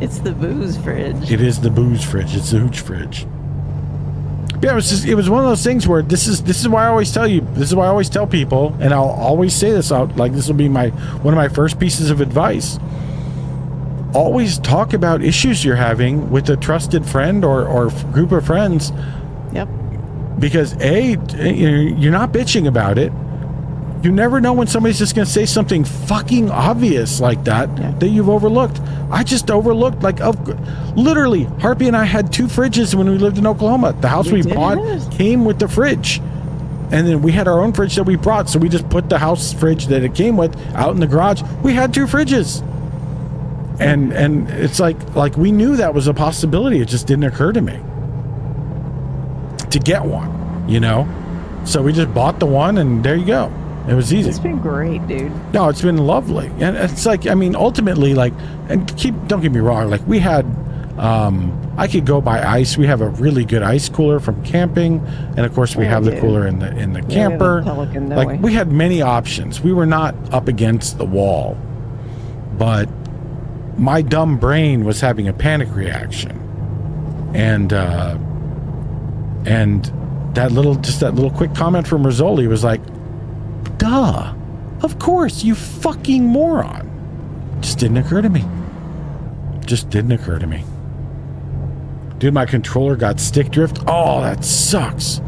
It's the booze fridge. It is the booze fridge. It's the hooch fridge. Yeah, it was one of those things where this is why I always tell you. This is why I always tell people, and I'll always say this out. Like, this will be one of my first pieces of advice. Always talk about issues you're having with a trusted friend or group of friends. Yep. Because you're not bitching about it. You never know when somebody's just going to say something fucking obvious like that you've overlooked. I just overlooked, literally, Harpy and I had 2 fridges when we lived in Oklahoma. The house we bought came with the fridge. And then we had our own fridge that we brought, so we just put the house fridge that it came with out in the garage. We had 2 fridges. And it's like we knew that was a possibility. It just didn't occur to me to get one, you know? So we just bought the one, and there you go. It was easy. It's been great, dude. No, it's been lovely. And it's like, I mean, ultimately, don't get me wrong, like, we had, I could go buy ice. We have a really good ice cooler from camping, and of course we have the cooler in the camper. We had many options. We were not up against the wall, but my dumb brain was having a panic reaction, and that little quick comment from Rizzoli was like, duh, of course, you fucking moron. Just didn't occur to me. Dude, my controller got stick drift. Oh, that sucks.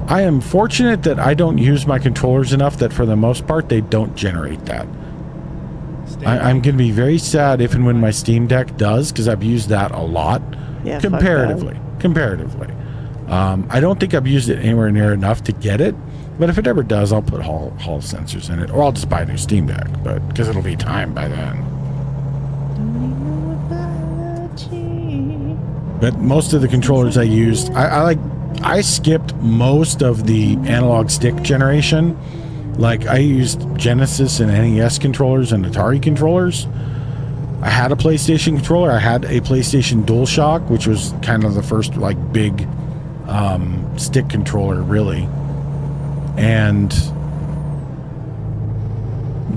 I am fortunate that I don't use my controllers enough that for the most part they don't generate that. I'm going to be very sad if and when my Steam Deck does, because I've used that a lot. Yeah, comparatively. I don't think I've used it anywhere near enough to get it, but if it ever does, I'll put Hall sensors in it, or I'll just buy a new Steam Deck, but because it'll be time by then. But most of the controllers I used, I skipped most of the analog stick generation. Like, I used Genesis and NES controllers and Atari controllers. I had a PlayStation controller. I had a PlayStation DualShock, which was kind of the first big stick controller, really. And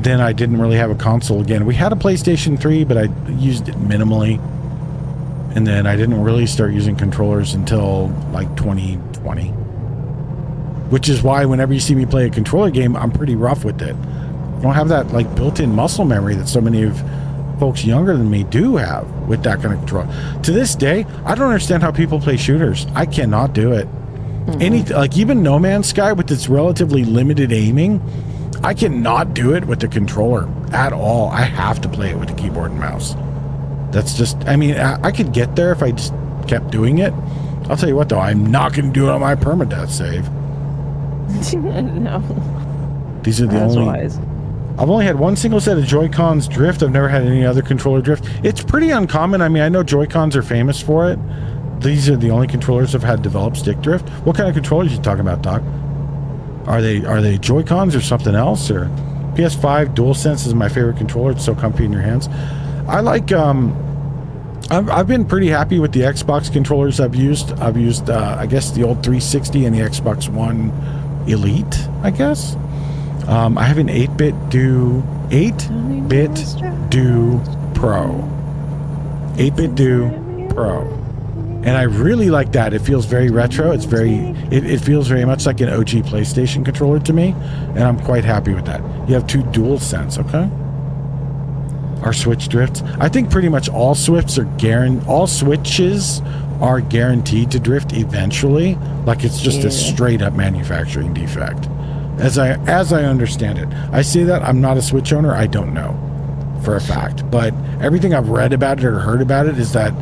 then I didn't really have a console again. We had a PlayStation 3, but I used it minimally. And then I didn't really start using controllers until 2020. Which is why whenever you see me play a controller game, I'm pretty rough with it. I don't have that built-in muscle memory that so many of folks younger than me do have with that kind of control. To this day, I don't understand how people play shooters. I cannot do it. Even No Man's Sky with its relatively limited aiming, I cannot do it with the controller at all. I have to play it with the keyboard and mouse. That's just, I could get there if I just kept doing it. I'll tell you what, though, I'm not going to do it on my permadeath save. No. These are the only... Wise. I've only had one single set of Joy-Cons drift. I've never had any other controller drift. It's pretty uncommon. I know Joy-Cons are famous for it. These are the only controllers I've had develop stick drift. What kind of controllers are you talking about, Doc? Are they Joy-Cons or something else? Or PS5 DualSense is my favorite controller. It's so comfy in your hands. I like... I've been pretty happy with the Xbox controllers I've used. I guess, the old 360 and the Xbox One Elite, I guess. I have an 8-bit Do Pro. 8-bit Do Pro. And I really like that. It feels very retro. It feels very much like an OG PlayStation controller to me, and I'm quite happy with that. You have 2 DualSense, okay? Our Switch drifts. I think pretty much all switches are guaranteed to drift eventually. It's just a straight up manufacturing defect. As I understand it. I say that I'm not a Switch owner. I don't know for a fact, but everything I've read about it or heard about it is that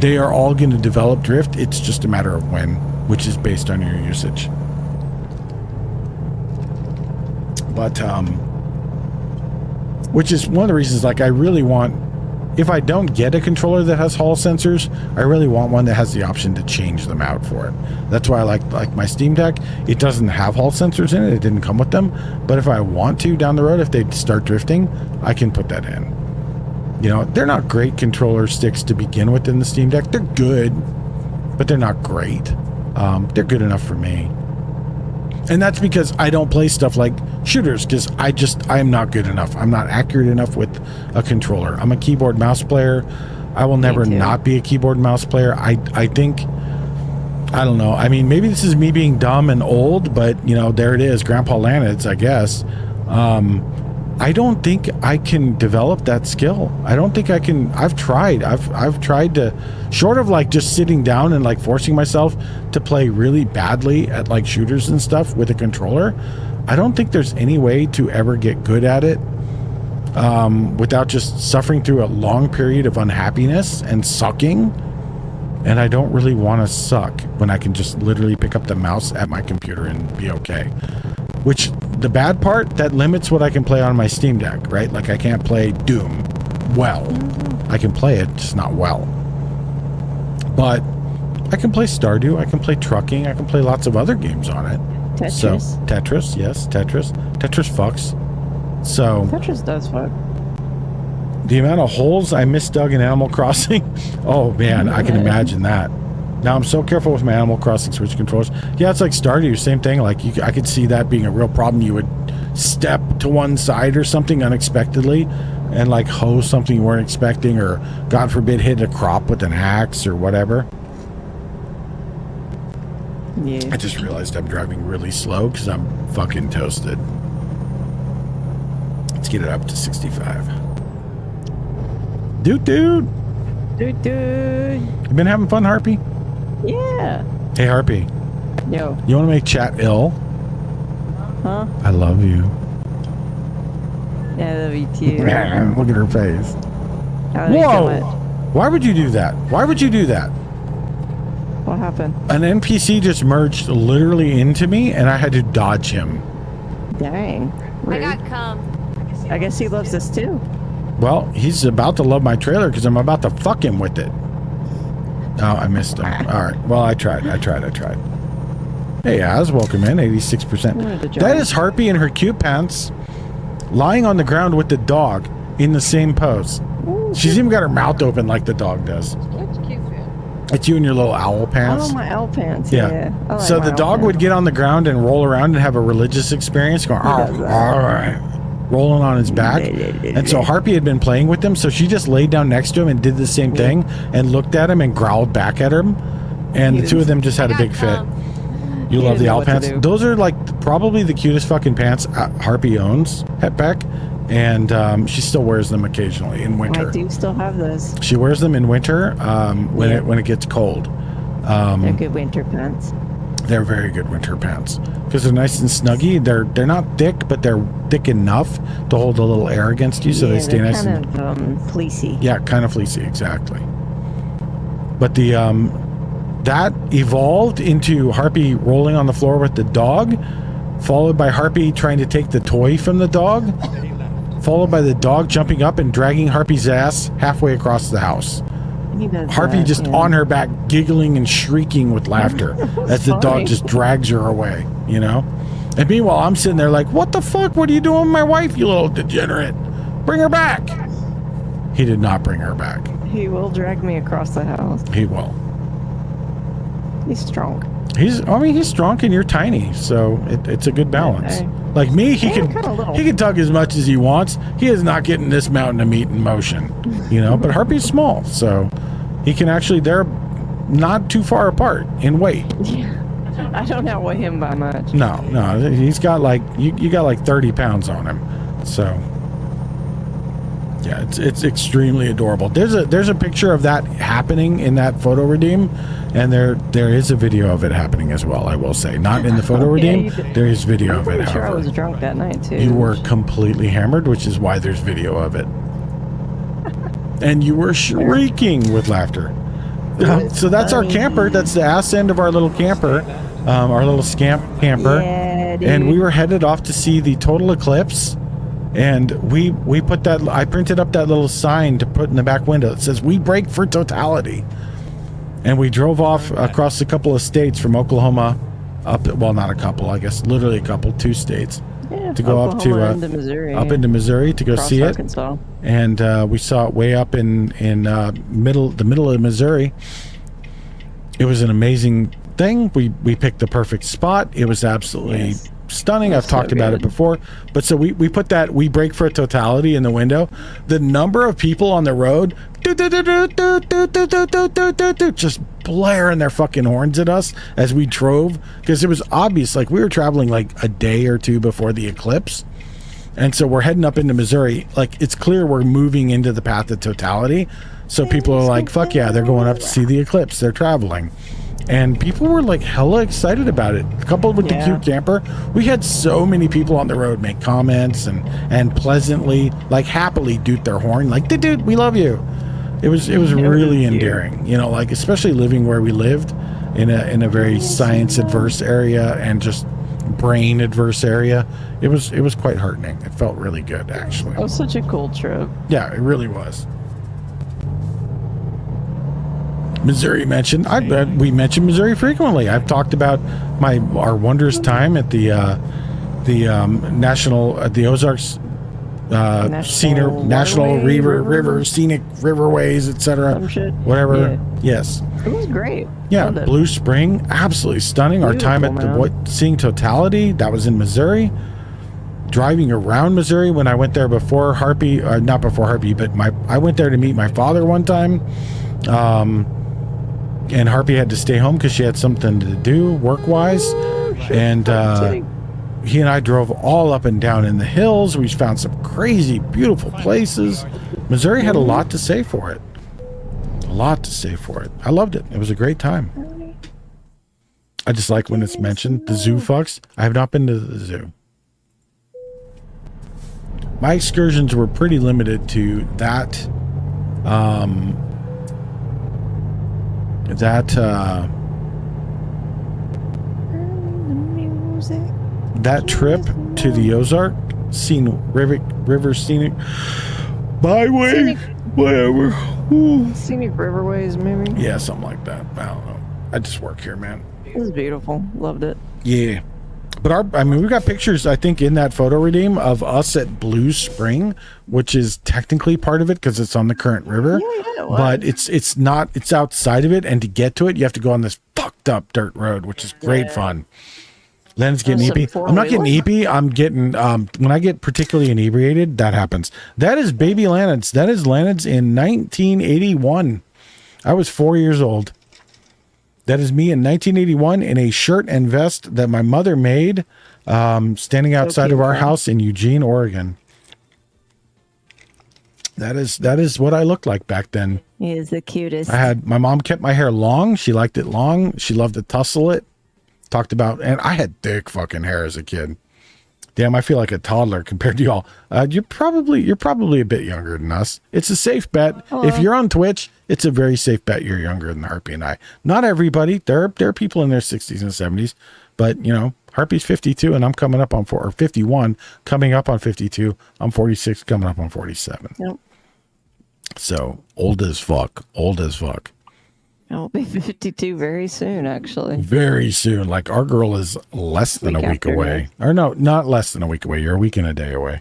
they are all going to develop drift. It's just a matter of when, which is based on your usage. But which is one of the reasons, I really want, if I don't get a controller that has Hall sensors, I really want one that has the option to change them out for it. That's why I like my Steam Deck. It doesn't have Hall sensors in it. It didn't come with them. But if I want to down the road, if they start drifting, I can put that in. They're not great controller sticks to begin with in the Steam Deck. They're good, but they're not great. They're good enough for me. And that's because I don't play stuff like shooters, because I am not good enough. I'm not accurate enough with a controller. I'm a keyboard mouse player. I will never not be a keyboard mouse player. I think, I don't know. I mean, maybe this is me being dumb and old, but you know, there it is, Grandpa Lanitz, I guess. I don't think I can develop that skill. I don't think I can. I've tried to, short of like just sitting down and like forcing myself to play really badly at like shooters and stuff with a controller. I don't think there's any way to ever get good at it without just suffering through a long period of unhappiness and sucking. And I don't really want to suck when I can just literally pick up the mouse at my computer and be okay. Which, the bad part, that limits what I can play on my Steam Deck, right? Like, I can't play Doom well. I can play it, just not well. But I can play Stardew, I can play Trucking, I can play lots of other games on it. Tetris. So, Tetris, yes, Tetris. Tetris fucks. So... Tetris does fuck. The amount of holes I misdug in Animal Crossing, oh man, I can imagine that. Now I'm so careful with my Animal Crossing Switch controllers. Yeah, it's like Stardew, same thing. Like I could see that being a real problem. You would step to one side or something unexpectedly and like hoe something you weren't expecting, or God forbid hit a crop with an axe or whatever. Yeah. I just realized I'm driving really slow because I'm fucking toasted. Let's get it up to 65. Dude. Dude. You been having fun, Harpy? Yeah. Hey, Harpy. Yo. You want to make chat ill? Huh? I love you. Yeah, I love you too. Look at her face. I love you so much. Why would you do that? Why would you do that? What happened? An NPC just merged literally into me, and I had to dodge him. Dang. Rude. I got cum. I guess he loves us too. Well, he's about to love my trailer because I'm about to fuck him with it. Oh, I missed him. All right. Well, I tried. Hey, Az, welcome in. 86%. That is Harpy in her cute pants, lying on the ground with the dog in the same pose. She's even got her mouth open like the dog does. That's cute, It's you in your little owl pants. Oh, my owl pants. Yeah. Yeah. I like So my the owl dog pants. would get on the ground and roll around and have a religious experience, going, does that. all right, rolling on his back. And so Harpy had been playing with him, so she just laid down next to him and did the same thing and looked at him and growled back at him. And the two of them just had a big fit. You He love didn't the know owl what to pants? do. Those are like probably the cutest fucking pants Harpy owns at Beck. And she still wears them occasionally in winter. I do still have those. She wears them in winter when it gets cold. They're good winter pants. They're very good winter pants because they're nice and snuggy. They're not thick, but they're thick enough to hold a little air against you, so they stay nice kind and of fleecy. yeah, kind of fleecy, exactly. But the that evolved into Harpy rolling on the floor with the dog, followed by Harpy trying to take the toy from the dog, followed by the dog jumping up and dragging Harpy's ass halfway across the house. He does Harpy that, just yeah. on her back, giggling and shrieking with laughter as the dog funny. just drags her away, you know? And meanwhile, I'm sitting there like, what the fuck? What are you doing with my wife, you little degenerate? Bring her back. He did not bring her back. He will drag me across the house. He will. He's strong. He's strong and you're tiny, so it's a good balance. Like me, he I'm kinda little. can tug as much as he wants. He is not getting this mountain of meat in motion, you know. But Harpy's small, so he can actually. They're not too far apart in weight. Yeah. I don't outweigh him by much. No, he's got like you got like 30 pounds on him, so yeah, it's extremely adorable. There's a picture of that happening in that photo redeem. And there is a video of it happening as well, I will say. Not in the photo redeem. There is video of it, I'm sure I however. was drunk that night too. You were completely hammered, which is why there's video of it. And you were shrieking with laughter. So that's our camper. That's the ass end of our little camper. Our little scamp camper. Yeah, dude. And we were headed off to see the total eclipse. And we put that, I printed up that little sign to put in the back window. It says, "We break for totality." And we drove off across a couple of states from Oklahoma up, well, not a couple, I guess, literally a couple, 2 states, to go Oklahoma up into Missouri, up into Missouri to go across see it. Arkansas. And we saw it way up in the middle of Missouri. It was an amazing thing. We picked the perfect spot. It was absolutely stunning. I've talked about it before. But so we put that, we brake for a totality in the window. The number of people on the road just blaring their fucking horns at us as we drove, because it was obvious, like we were traveling like a day or two before the eclipse. And so we're heading up into Missouri. Like, it's clear we're moving into the path of totality. So people are like, fuck yeah, they're going up to see the eclipse. They're traveling. And people were like hella excited about it. Coupled with the cute camper, we had so many people on the road make comments and pleasantly, like happily doot their horn, like, dude, we love you. It was really endearing, you know, like especially living where we lived in a very science adverse area and just brain adverse area. It was quite heartening. It felt really good, actually. It was such a cool trip. Yeah, it really was. Missouri mentioned. We mention Missouri frequently. I've talked about our wondrous time at the Ozarks National River Scenic Riverways, etc. Whatever. Yeah. Yes. It was great. Yeah, Blue Spring, absolutely stunning. Beautiful, our time at seeing totality, that was in Missouri. Driving around Missouri when I went there before Harpy, not before Harpy, but I went there to meet my father one time. And Harpy had to stay home because she had something to do work-wise. And he and I drove all up and down in the hills. We found some crazy, beautiful places. Missouri had a lot to say for it. A lot to say for it. I loved it. It was a great time. I just like when it's mentioned. The zoo fucks. I have not been to the zoo. My excursions were pretty limited to that that trip to the Ozark River Scenic Byway, whatever. Ooh. Scenic Riverways, maybe. Yeah, something like that. I don't know. I just work here, man. It was beautiful. Loved it. Yeah. But we got pictures, I think, in that photo redeem of us at Blue Spring, which is technically part of it because it's on the current river. Yeah, but it's not, it's outside of it. And to get to it, you have to go on this fucked up dirt road, which is great fun. Len's getting eepy. I'm not getting eepy. I'm getting, when I get particularly inebriated, that happens. That is baby Lanad's. That is Lanad's in 1981. I was 4 years old. That is me in 1981 in a shirt and vest that my mother made, standing outside of our house in Eugene, Oregon. That is what I looked like back then. He is the cutest. My mom kept my hair long. She liked it long. She loved to tussle it. Talked about, and I had thick fucking hair as a kid. Damn, I feel like a toddler compared to y'all. You're probably a bit younger than us. It's a safe bet. If you're on Twitch, it's a very safe bet you're younger than Harpy and I. Not everybody. There are people in their 60s and 70s, but you know, Harpy's 52 and I'm coming up on 51, coming up on 52. I'm 46, coming up on 47. Yep. So old as fuck. I'll be 52 very soon, actually. Very soon. Like, our girl is less than a week away. Or no, not less than a week away. You're a week and a day away.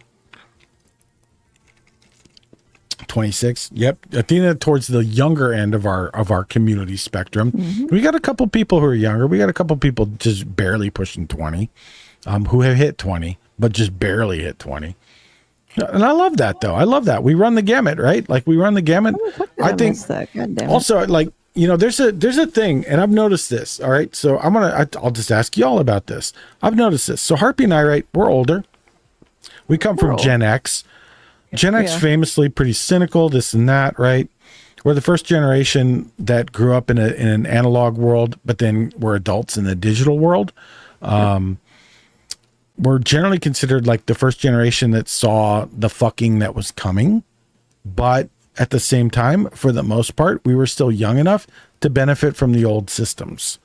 26. Yep. Athena towards the younger end of our community spectrum. Mm-hmm. We got a couple people who are younger. We got a couple people just barely pushing 20, who have hit 20, but just barely hit 20. And I love that, though. I love that. We run the gamut, right? Like, we run the gamut. I think also, like, you know, there's a thing, and I've noticed this. All right, so I'll just ask y'all about this. I've noticed this. So Harpy and I, right, we're older. We come from Gen X. Gen X famously pretty cynical, this and that, right? We're the first generation that grew up in an analog world, but then we're adults in the digital world. We're generally considered like the first generation that saw the fucking that was coming, but at the same time, for the most part, we were still young enough to benefit from the old systems.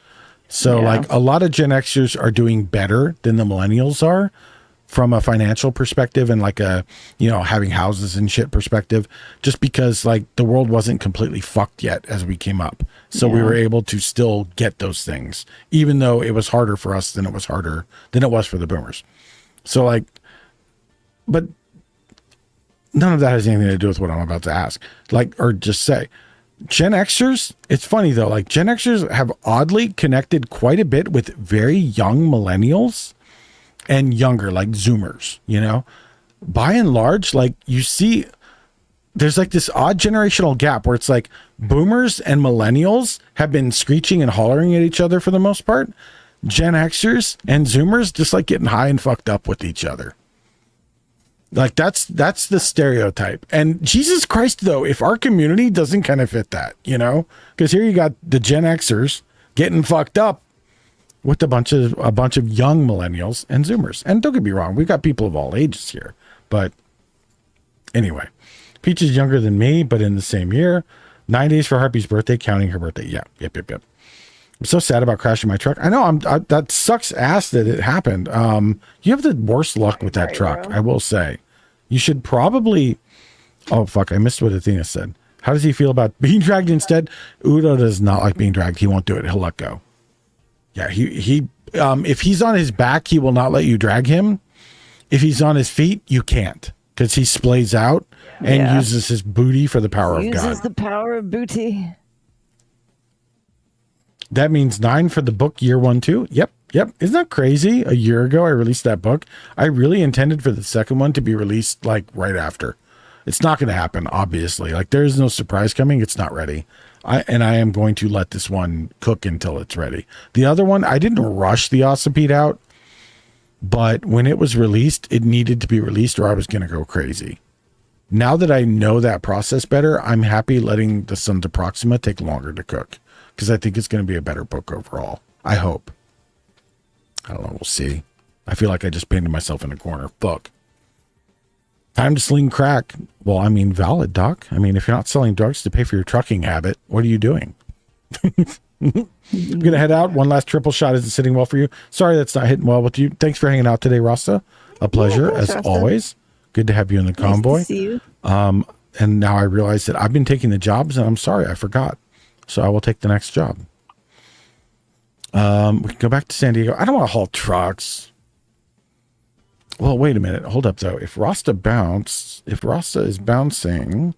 So like a lot of Gen Xers are doing better than the millennials are from a financial perspective and like a, you know, having houses and shit perspective, just because like the world wasn't completely fucked yet as we came up. So we were able to still get those things, even though it was harder for us than it was for the boomers. So like, but none of that has anything to do with what I'm about to ask, like, or just say. Gen Xers, it's funny though, like Gen Xers have oddly connected quite a bit with very young millennials and younger, like Zoomers, you know? By and large, like you see, there's like this odd generational gap where it's like boomers and millennials have been screeching and hollering at each other for the most part. Gen Xers and Zoomers just like getting high and fucked up with each other. Like that's the stereotype. And Jesus Christ, though, if our community doesn't kind of fit that, you know, because here you got the Gen Xers getting fucked up with a bunch of young millennials and Zoomers. And don't get me wrong, we've got people of all ages here. But anyway, Peach is younger than me, but in the same year. 9 days for Harpy's birthday, counting her birthday. Yeah, yep. I'm so sad about crashing my truck. I know that sucks ass that it happened. You have the worst luck with that truck, I will say. You should probably... Oh, fuck. I missed what Athena said. How does he feel about being dragged instead? Udo does not like being dragged. He won't do it. He'll let go. Yeah, he if he's on his back, he will not let you drag him. If he's on his feet, you can't. Because he splays out and uses his booty for the power of God. Uses the power of booty. That means 9 for the book, year 1, too. Yep. Isn't that crazy? A year ago, I released that book. I really intended for the second one to be released like right after. It's not going to happen, obviously. Like there's no surprise coming. It's not ready. I am going to let this one cook until it's ready. The other one, I didn't rush the Ossipede out, but when it was released, it needed to be released or I was going to go crazy. Now that I know that process better, I'm happy letting the Sons of Proxima take longer to cook because I think it's going to be a better book overall. I hope. I don't know. We'll see. I feel like I just painted myself in a corner. Fuck. Time to sling crack. Well, I mean, valid, Doc. I mean, if you're not selling drugs to pay for your trucking habit, what are you doing? I'm going to head out. One last triple shot isn't sitting well for you. Sorry that's not hitting well with you. Thanks for hanging out today, Rasta. A pleasure, as always. Good to have you in the convoy. Nice to see you. And now I realize that I've been taking the jobs, and I'm sorry, I forgot. So I will take the next job. We can go back to San Diego. I don't want to haul trucks. Well, wait a minute. Hold up, though. If Rasta is bouncing,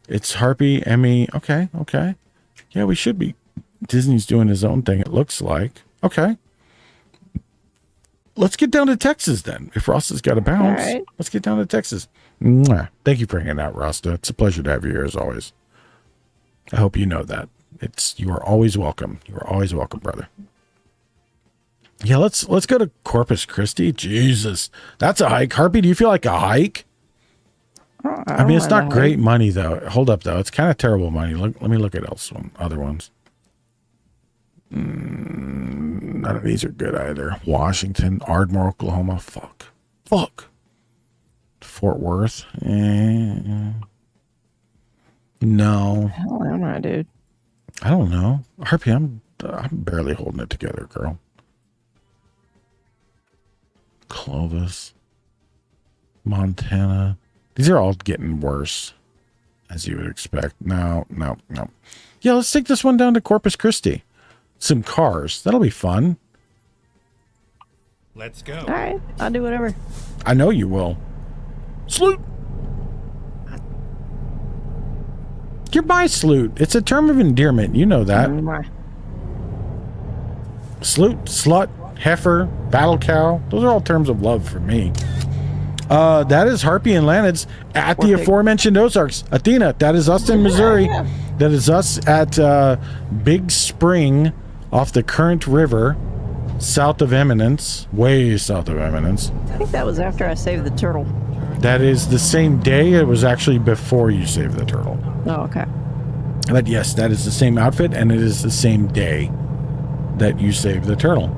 it's Harpy, Emmy. Okay. Yeah, we should be. Disney's doing his own thing, it looks like. Okay. Let's get down to Texas, then. If Rasta's got to bounce, right. Let's get down to Texas. Mwah. Thank you for hanging out, Rasta. It's a pleasure to have you here, as always. I hope you know that. You are always welcome. You are always welcome, brother. Yeah, let's go to Corpus Christi. Jesus, that's a hike. Harpy, do you feel like a hike? I mean, it's not great money though. Hold up though, it's kind of terrible money. Let me look at other ones. None of these are good either. Washington, Ardmore, Oklahoma. Fuck. Fort Worth. No. Hell am I, dude? I don't know. Harpy, I'm barely holding it together, girl. Clovis, Montana. These are all getting worse, as you would expect. No. Yeah, let's take this one down to Corpus Christi. Some cars. That'll be fun. Let's go. All right, I'll do whatever. I know you will. Sloot. You're my Sloot. It's a term of endearment. You know that. Sloot, slut, heifer, battle cow. Those are all terms of love for me. That is Harpy and Lanitz at the aforementioned Ozarks. Athena, that is us in Missouri. Yeah. That is us at Big Spring off the Current River, south of Eminence, way south of Eminence. I think that was after I saved the turtle. That is the same day. It was actually before you saved the turtle. Oh, okay. But yes, that is the same outfit, and it is the same day that you saved the turtle.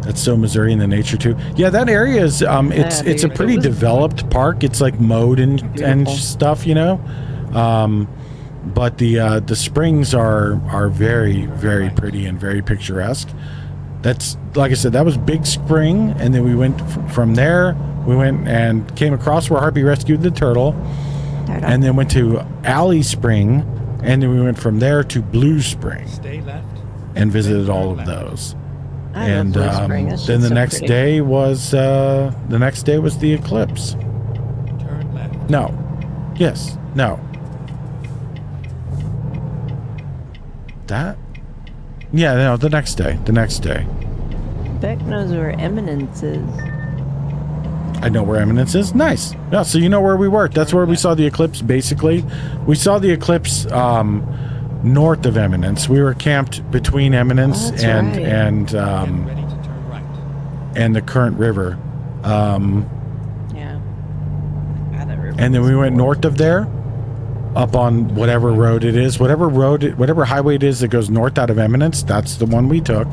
That's so Missouri in the nature too. Yeah, that area is it's a pretty developed park. It's like mowed and stuff, you know. But the springs are very, very pretty and very picturesque. That's, like I said, that was Big Spring, and then we went from there. We went and came across where Harpy rescued the turtle, and then went to Alley Spring, and then we went from there to Blue Spring. Stay left. And visited all of those. And then the next day was the eclipse. Turn left. No. Yes. No. that? Yeah, no, the next day. The next day. Beck knows where Eminence is. I know where Eminence is. Nice. Yeah, so you know where we were. That's where we saw the eclipse, basically. We saw the eclipse north of Eminence. We were camped between Eminence and the current river. Yeah. And then we went north of there, up on whatever road it is, whatever highway it is that goes north out of Eminence. That's the one we took.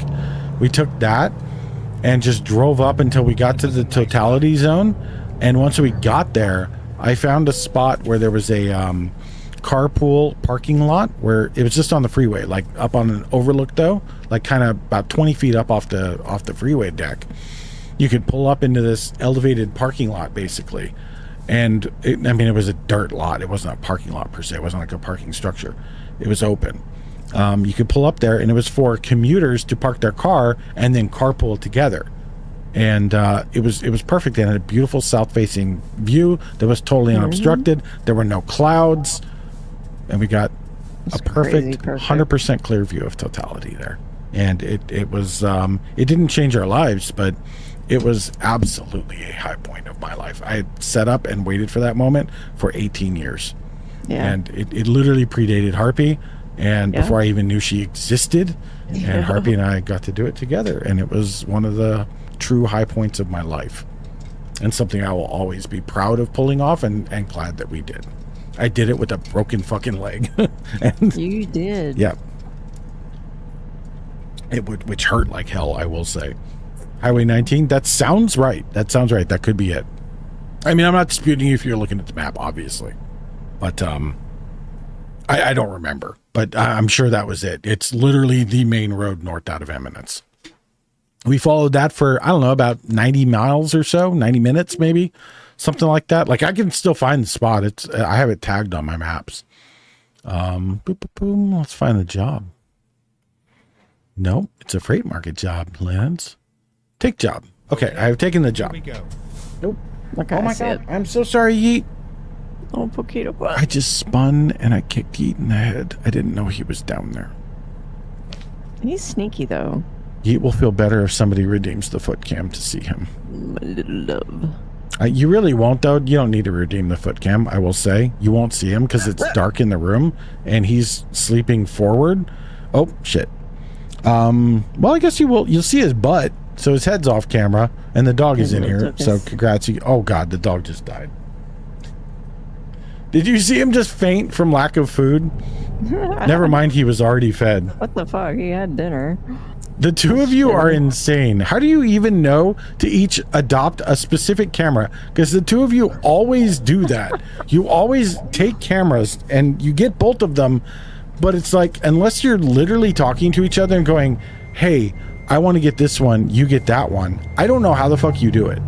We took that and just drove up until we got to the totality zone. And once we got there, I found a spot where there was a carpool parking lot where it was just on the freeway, like up on an overlook though, like kind of about 20 feet up off the freeway deck. You could pull up into this elevated parking lot basically. And it was a dirt lot. It wasn't a parking lot per se. It wasn't like a parking structure. It was open. You could pull up there, and it was for commuters to park their car and then carpool together. And it was perfect. It had a beautiful south-facing view that was totally unobstructed. There were no clouds, and we got a perfect 100% clear view of totality there. And it was it didn't change our lives, but it was absolutely a high point of my life. I had set up and waited for that moment for 18 years. Yeah. And it literally predated Harpy. And before I even knew she existed, and Harpy and I got to do it together. And it was one of the true high points of my life. And something I will always be proud of pulling off and glad that we did. I did it with a broken fucking leg. And you did. Yeah. Which hurt like hell, I will say. Highway 19, that sounds right. That sounds right. That could be it. I mean, I'm not disputing you if you're looking at the map, obviously. But I don't remember. But I'm sure that was it. It's literally the main road north out of Eminence. We followed that for, I don't know, about 90 miles or so, 90 minutes maybe, something like that. Like I can still find the spot. I have it tagged on my maps. Boom, boom, boom. Let's find the job. Nope, it's a freight market job, Lance. Take job. Okay, I have taken the job. Here we go. Nope. Okay, oh my god, I'm so sorry, Yeet. Oh, Poquito. I just spun and I kicked Yeet in the head. I didn't know he was down there. He's sneaky though. Yeet will feel better if somebody redeems the foot cam to see him. My little love. You really won't though. You don't need to redeem the foot cam, I will say. You won't see him because it's dark in the room and he's sleeping forward. Oh, shit. Well, I guess you will. You'll see his butt. So his head's off camera and the dog is in here. So congrats. Oh god, the dog just died. Did you see him just faint from lack of food? Never mind, he was already fed. What the fuck? He had dinner. The two of you are insane. How do you even know to each adopt a specific camera? Because the two of you always do that. You always take cameras and you get both of them, but it's like, unless you're literally talking to each other and going, hey, I want to get this one, you get that one. I don't know how the fuck you do it.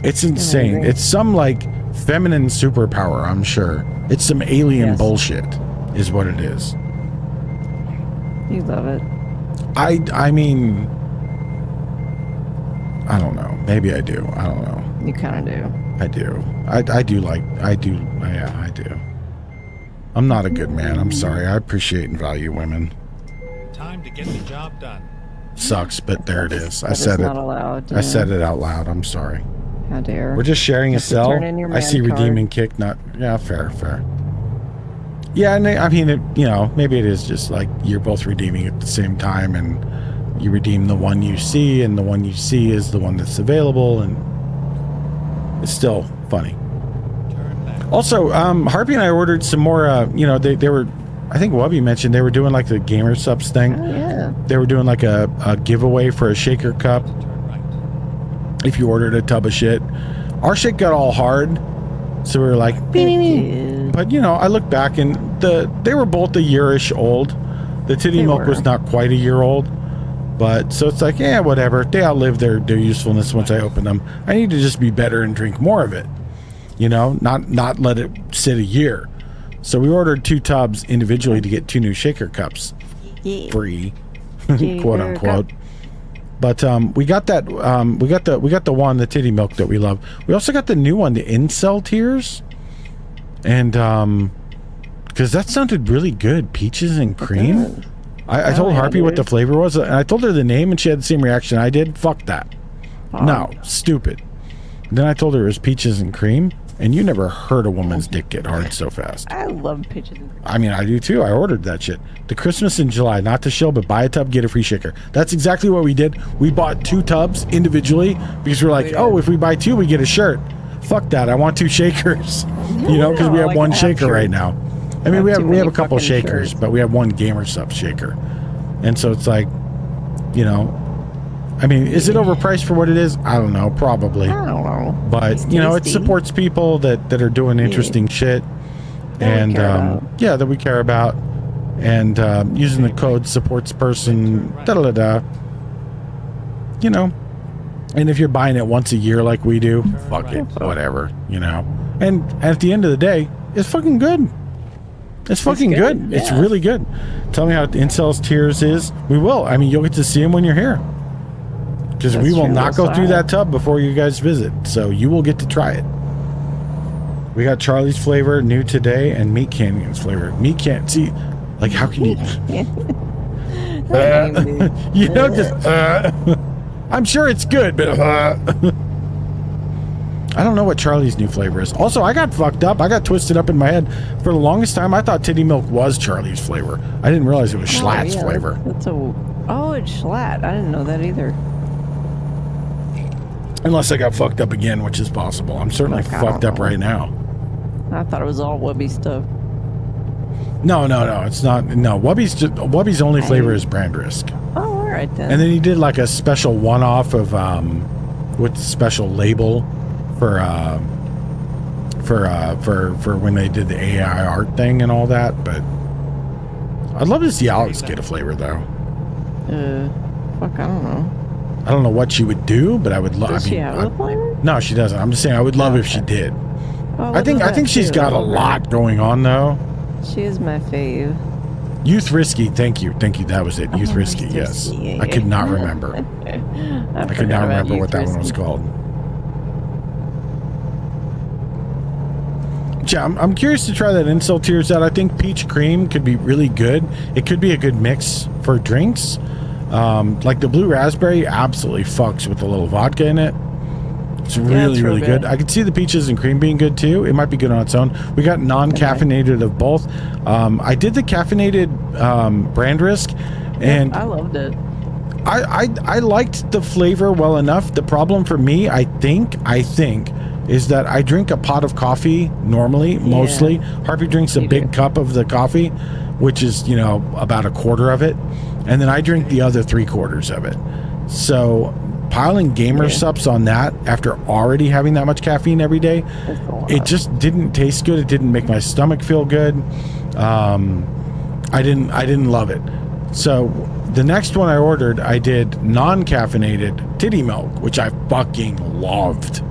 It's insane. It's some like feminine superpower, I'm sure. It's some alien bullshit is what it is. You love it. I mean, I don't know. Maybe I do. I don't know. You kind of do. I do. I do. Yeah, I do. I'm not a good man. I'm sorry. I appreciate and value women. Time to get the job done. Sucks, but there it is. I said it. Not allowed. I said it out loud. I'm sorry. How dare. We're just sharing a cell. I see card. redeem and kick. Not. Yeah, fair. Yeah, and I mean, maybe it is just like you're both redeeming at the same time, and you redeem the one you see, and the one you see is the one that's available, and it's still funny. Also, Harpy and I ordered some more. They were. I think Wubby mentioned they were doing like the Gamer Subs thing. Oh, yeah. They were doing like a giveaway for a shaker cup. If you ordered a tub of shit, our shit got all hard, so we were like, but I look back and they were both a year-ish old. The titty milk was not quite a year old, but so it's like, yeah, whatever. They outlived their usefulness once I opened them. I need to just be better and drink more of it, not let it sit a year. So we ordered 2 tubs individually to get 2 new shaker cups free, quote unquote. But we got that. We got the one, the titty milk that we love. We also got the new one, the incel tears, and because that sounded really good, peaches and cream. I told Harpy what the flavor was, and I told her the name, and she had the same reaction I did. Fuck that. No, stupid. Then I told her it was peaches and cream, and you never heard a woman's dick get hard so fast. I love peaches and cream. I mean, I do too. I ordered that shit. The Christmas in July, not to shill, but buy a tub, get a free shaker. That's exactly what we did. We bought 2 tubs individually because we're like, oh, if we buy 2, we get a shirt. Fuck that. I want 2 shakers. You know, because we have one shaker right now. I mean, we have a couple shakers, but we have one Gamer Sub shaker. And so it's like, you know, I mean, is it overpriced for what it is? I don't know, probably. I don't know. But, you know, it supports people that are doing interesting shit. And, yeah, that we care about. And using the code supports person, da-da-da-da. You know. And if you're buying it once a year like we do, fuck it, whatever, you know. And at the end of the day, it's fucking good. It's fucking good. Yeah. It's really good. Tell me how Incel's Tears is. We will. I mean, you'll get to see them when you're here. Because we will not go through that tub before you guys visit. So you will get to try it. We got Charlie's flavor, new today, and Meat Canyon's flavor. Meat Canyon. See, like, how can you... you know, just... I'm sure it's good, but... I don't know what Charlie's new flavor is. Also, I got fucked up. I got twisted up in my head. For the longest time, I thought titty milk was Charlie's flavor. I didn't realize it was Schlatt's flavor. It's Schlatt. I didn't know that either. Unless I got fucked up again, which is possible. I'm certainly fucked up right now. I thought it was all Wubby stuff. No, it's not. No, Wubby's only flavor is brand risk. Oh, all right then. And then he did like a special one-off of with the special label for when they did the AI art thing and all that. But I'd love to see Alex get a flavor though. Fuck, I don't know. I don't know what she would do, but I would love. Does she have a flavor? No, she doesn't. I'm just saying I would love if she did. Oh, I think she's got a lot going on though. She is my fave. Youth Risky, thank you. That was it. Youth Risky, yes. I could not remember. I could not remember what that one was called. Yeah, I'm curious to try that Incel Tears out. I think peach cream could be really good. It could be a good mix for drinks. Like the blue raspberry absolutely fucks with a little vodka in it. It's really, really good. I could see the peaches and cream being good too. It might be good on its own. We got non-caffeinated of both. I did the caffeinated brand risk, and I loved it. I liked the flavor well enough. The problem for me, I think, is that I drink a pot of coffee normally, mostly. Harpy drinks a big cup of the coffee, which is, you know, about a quarter of it. And then I drink the other 3/4 of it. So piling Gamer Sups on that after already having that much caffeine every day, it just didn't taste good. It didn't make my stomach feel good. I didn't love it. So the next one I ordered, I did non-caffeinated titty milk, which I fucking loved.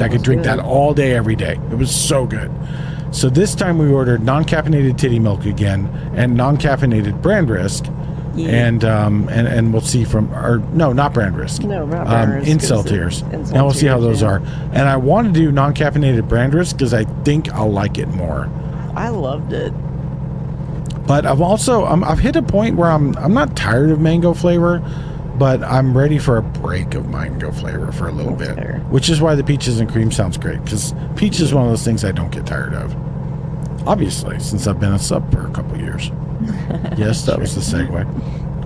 I could drink that all day, every day. It was so good. So this time we ordered non-caffeinated titty milk again and non-caffeinated brand risk. And we'll see not brand risk. No, not brand risk. Incel Tears. And we'll see how those are. And I want to do non-caffeinated brand risk because I think I'll like it more. I loved it. But I've hit a point where I'm not tired of mango flavor, but I'm ready for a break of mango flavor for a little bit. Fair. Which is why the peaches and cream sounds great, because peach is one of those things I don't get tired of. Obviously, since I've been a sub for a couple years. Yes, that was the segue.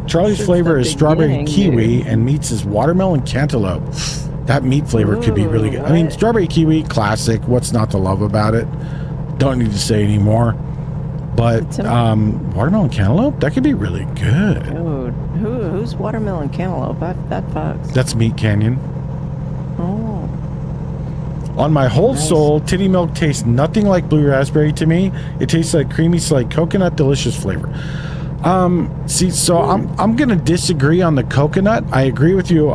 Charlie's flavor is strawberry kiwi, and meats is watermelon cantaloupe. That meat flavor could be really good. I mean, strawberry kiwi, classic. What's not to love about it? Don't need to say anymore. But watermelon cantaloupe, that could be really good. Dude, who's watermelon cantaloupe? That fucks. That's Meat Canyon. Oh. On my whole soul, titty milk tastes nothing like blue raspberry to me. It tastes like creamy, slight coconut, delicious flavor. So I'm gonna disagree on the coconut. I agree with you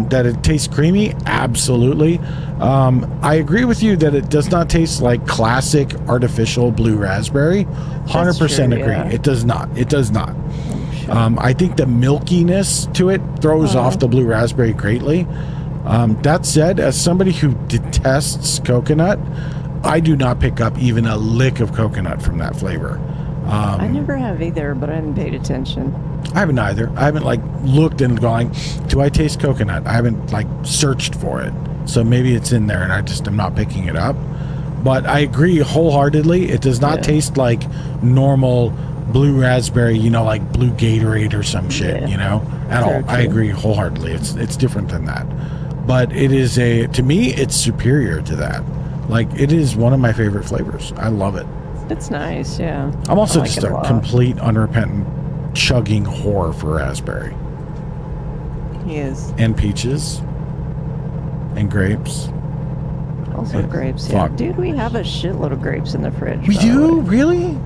that it tastes creamy. Absolutely. I agree with you that it does not taste like classic artificial blue raspberry. 100% agree. Yeah. It does not. Sure. I think the milkiness to it throws off the blue raspberry greatly. That said, as somebody who detests coconut, I do not pick up even a lick of coconut from that flavor. I never have either, but I haven't paid attention. I haven't either. I haven't like looked and going, do I taste coconut? I haven't like searched for it. So maybe it's in there and I just am not picking it up. But I agree wholeheartedly. It does not taste like normal blue raspberry, you know, like blue Gatorade or some shit, you know, at all. I agree wholeheartedly. It's different than that. But it is to me, it's superior to that. Like, it is one of my favorite flavors. I love it. It's nice, yeah. I'm also like just a complete unrepentant chugging whore for raspberry. He is. And peaches. And grapes. Also grapes, yeah. Dude, we have a shitload of grapes in the fridge. We do? Really?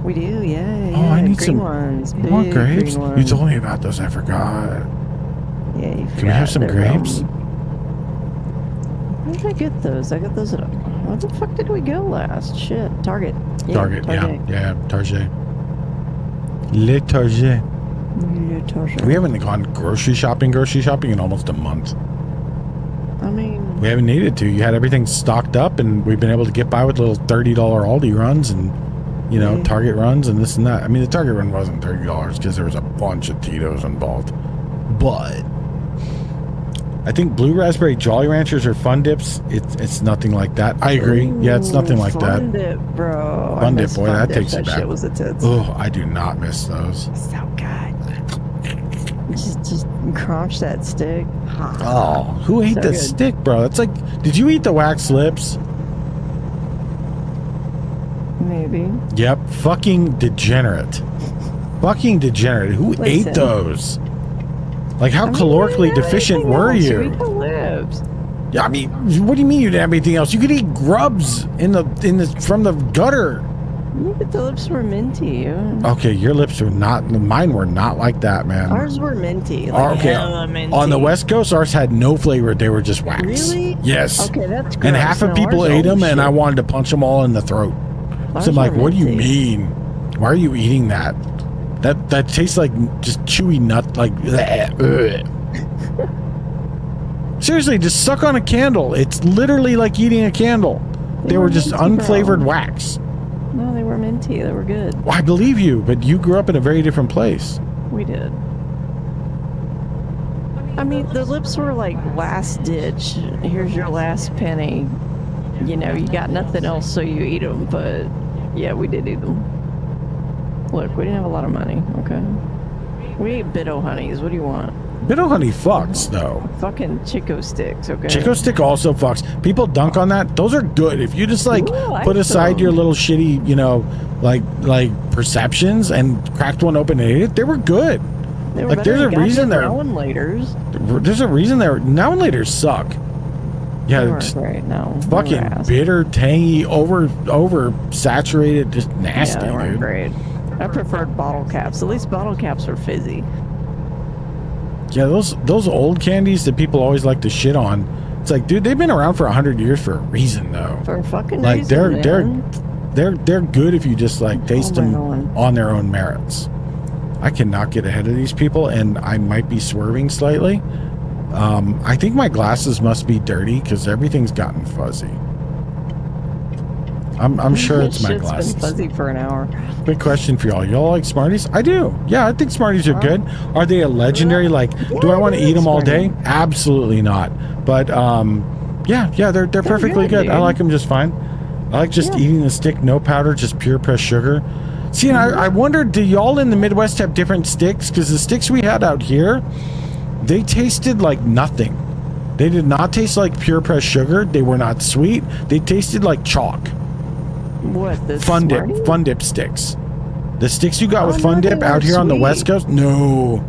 We do, yeah. Oh, I need green some ones. You want grapes? Green ones. You told me about those. I forgot. Yeah, you forgot. Can we have some grapes? Where did I get those? I got those at where the fuck did we go last? Shit. Target. Yeah, Target. Yeah, Target. Le Target. Le Target. We haven't gone grocery shopping in almost a month. I mean, we haven't needed to. You had everything stocked up, and we've been able to get by with little $30 Aldi runs and, you know, Target runs and this and that. I mean, the Target run wasn't $30 because there was a bunch of Tito's involved. But I think blue raspberry Jolly Ranchers or Fun Dips, it's nothing like that. I agree. Yeah, it's nothing like that. Fun Dip, bro. Fun Dip, boy, that takes you back. That shit was a tits. Oh, I do not miss those. So good. Just crunch that stick. Oh, who ate the stick, bro? That's like, did you eat the wax lips? Maybe. Yep, fucking degenerate. Fucking degenerate. Who ate those? Like, how calorically deficient were you? You eat the lips. Yeah, I mean, what do you mean you didn't have anything else? You could eat grubs from the gutter. Yeah, but the lips were minty. Okay, your lips were not. Mine were not like that, man. Ours were minty. Like minty. On the West Coast, ours had no flavor. They were just wax. Really? Yes. Okay, that's gross. And half of people ate them, and I wanted to punch them all in the throat. So I'm like, what do you mean? Why are you eating that? That tastes like just chewy nut. Like, seriously, just suck on a candle. It's literally like eating a candle. They were just unflavored wax. No, they were minty. They were good. Well, I believe you, but you grew up in a very different place. We did. I mean, the lips were like last ditch. Here's your last penny. You know, you got nothing else, so you eat them. But yeah, we did eat them. Look, we didn't have a lot of money. Okay. We ate Bitto Honeys. What do you want? Bitto Honey fucks, though. Fucking Chico Sticks, okay? Chico Stick also fucks. People dunk on that. Those are good. If you just, like, put aside your little shitty, you know, like perceptions and cracked one open and ate it, they were good. They were like, there's a reason they're... Now and laters. There's a reason they're... Now and laters suck. Yeah, they weren't great, no. Fucking bitter, tangy, over saturated, just nasty, they weren't dude. Great. I preferred bottle caps. At least bottle caps were fizzy. Yeah, those old candies that people always like to shit on. It's like, dude, they've been around for 100 years for a reason, though. For a fucking like, reason, they're good if you just like taste them on their own merits. I cannot get ahead of these people, and I might be swerving slightly. I think my glasses must be dirty because everything's gotten fuzzy. I'm sure it's my glasses. Been fuzzy for an hour. Big question for y'all. Y'all like Smarties? I do. Yeah, I think Smarties are good. Are they a legendary? Like, do I want to eat them all day? Absolutely not. But yeah, they're perfectly good. I like them just fine. I like just eating the stick, no powder, just pure pressed sugar. See, and I wonder, do y'all in the Midwest have different sticks? Because the sticks we had out here, they tasted like nothing. They did not taste like pure pressed sugar. They were not sweet. They tasted like chalk. What, the Fun Dip sticks. The sticks you got with Fun Dip out here on the West Coast? No.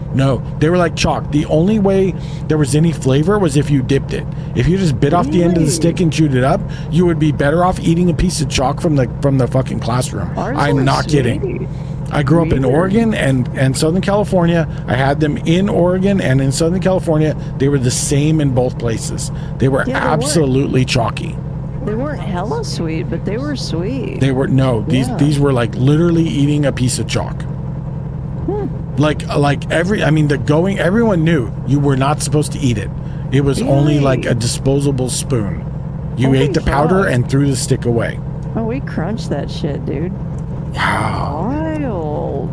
They were like chalk. The only way there was any flavor was if you dipped it. If you just bit off the end of the stick and chewed it up, you would be better off eating a piece of chalk from the fucking classroom. I'm not kidding. I grew up in Oregon and Southern California. I had them in Oregon and in Southern California. They were the same in both places. They were absolutely chalky. They weren't hella sweet, but they were sweet. They were these were like literally eating a piece of chalk. Everyone knew you were not supposed to eat it. It was only like a disposable spoon. You ate the powder and threw the stick away. Oh, we crunched that shit, dude. Wow. Wild.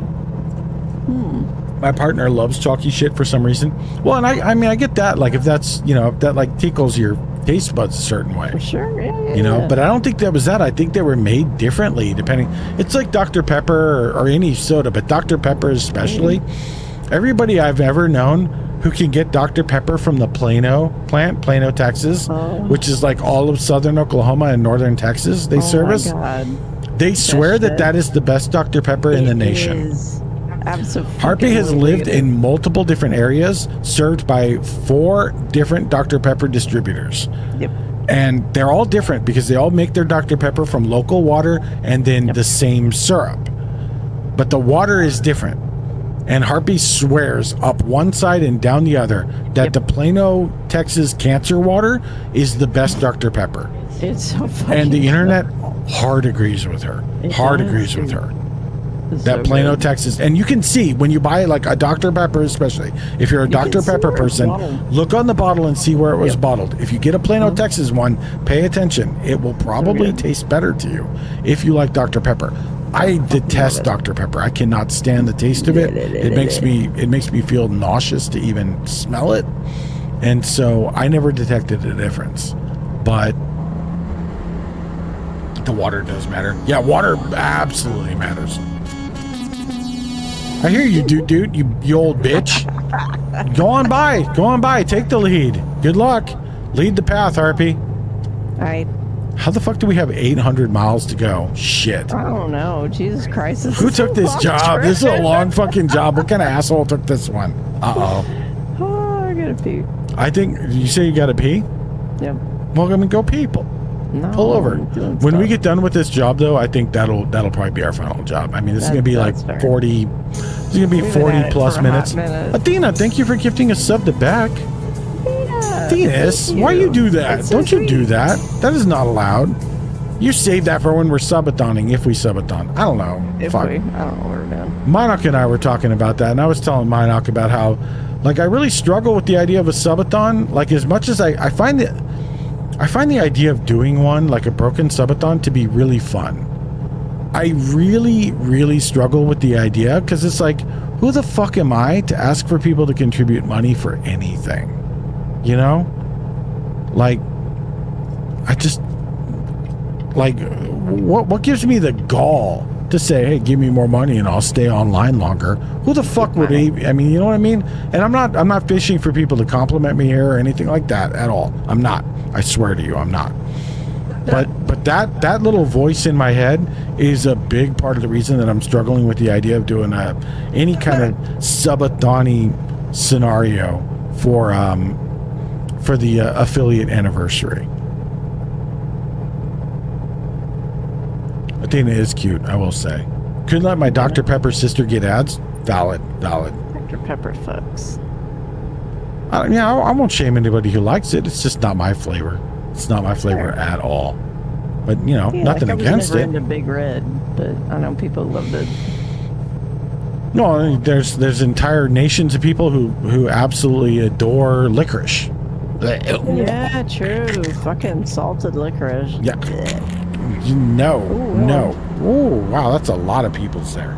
My partner loves chalky shit for some reason. Well, and I mean, I get that. Like, if that's, if that, like, tickles your taste buds a certain way. For sure, yeah. You know, but I don't think that was that. I think they were made differently depending. It's like Dr. Pepper or any soda, but Dr. Pepper especially. Everybody I've ever known who can get Dr. Pepper from the Plano plant, Plano, Texas, which is like all of southern Oklahoma and northern Texas they service. My God. They swear that is the best Dr. Pepper in the nation. Absolutely. Harpy has lived in multiple different areas, served by 4 different Dr. Pepper distributors. Yep. And they're all different because they all make their Dr. Pepper from local water and then the same syrup. But the water is different. And Harpy swears up one side and down the other that the Plano, Texas cancer water is the best Dr. Pepper. It's so funny. And the internet hard agrees with her. Agrees with her. That Plano, Texas. And you can see when you buy like a Dr. Pepper, especially if you're a Dr. Pepper person, look on the bottle and see where it was bottled. If you get a Plano, Texas one, pay attention. It will probably taste better to you if you like Dr. Pepper. I detest Dr. Pepper. I cannot stand the taste of it. It makes me feel nauseous to even smell it. And so I never detected a difference. But the water does matter. Yeah, water absolutely matters. I hear you, dude. You old bitch. Go on by. Take the lead. Good luck. Lead the path, Harpy. All right. How the fuck do we have 800 miles to go? Shit. I don't know. Jesus Christ. Who took this job? This is a long fucking job. What kind of asshole took this one? Uh-oh. Oh, I gotta pee. I think, you say you gotta pee? Yep. Well, I mean, go pee. No, Pull over. When we get done with this job, though, I think that'll probably be our final job. I mean, this is gonna be like 40. This is gonna be 40 plus minutes. Athena, thank you for gifting a sub to Beck. Venus, why you do that? So don't you do that? That is not allowed. You save that for when we're subatoning, if we subathon. I don't know. I don't know where we're doing. Minoc and I were talking about that, and I was telling Minoc about how, like, I really struggle with the idea of a subathon. Like, as much as I find the idea of doing one, like a broken subathon, to be really fun. I really, really struggle with the idea, because it's like, who the fuck am I to ask for people to contribute money for anything? You know? Like, I just, like, what gives me the gall to say, hey, give me more money and I'll stay online longer? Who the fuck would I mean, you know what I mean? And I'm not fishing for people to compliment me here or anything like that at all. I'm not. I swear to you, I'm not. But that little voice in my head is a big part of the reason that I'm struggling with the idea of doing any kind of subathon scenario for the affiliate anniversary. Athena is cute, I will say. Couldn't let my Dr. Pepper sister get ads. Valid. Dr. Pepper fucks. I won't shame anybody who likes it. It's just not my flavor. It's not my flavor at all. But, nothing against it. I was never into Big Red, but I know people loved it. No, there's entire nations of people who absolutely adore licorice. Yeah, true. Fucking salted licorice. Yeah. No. Oh, wow, that's a lot of people's there.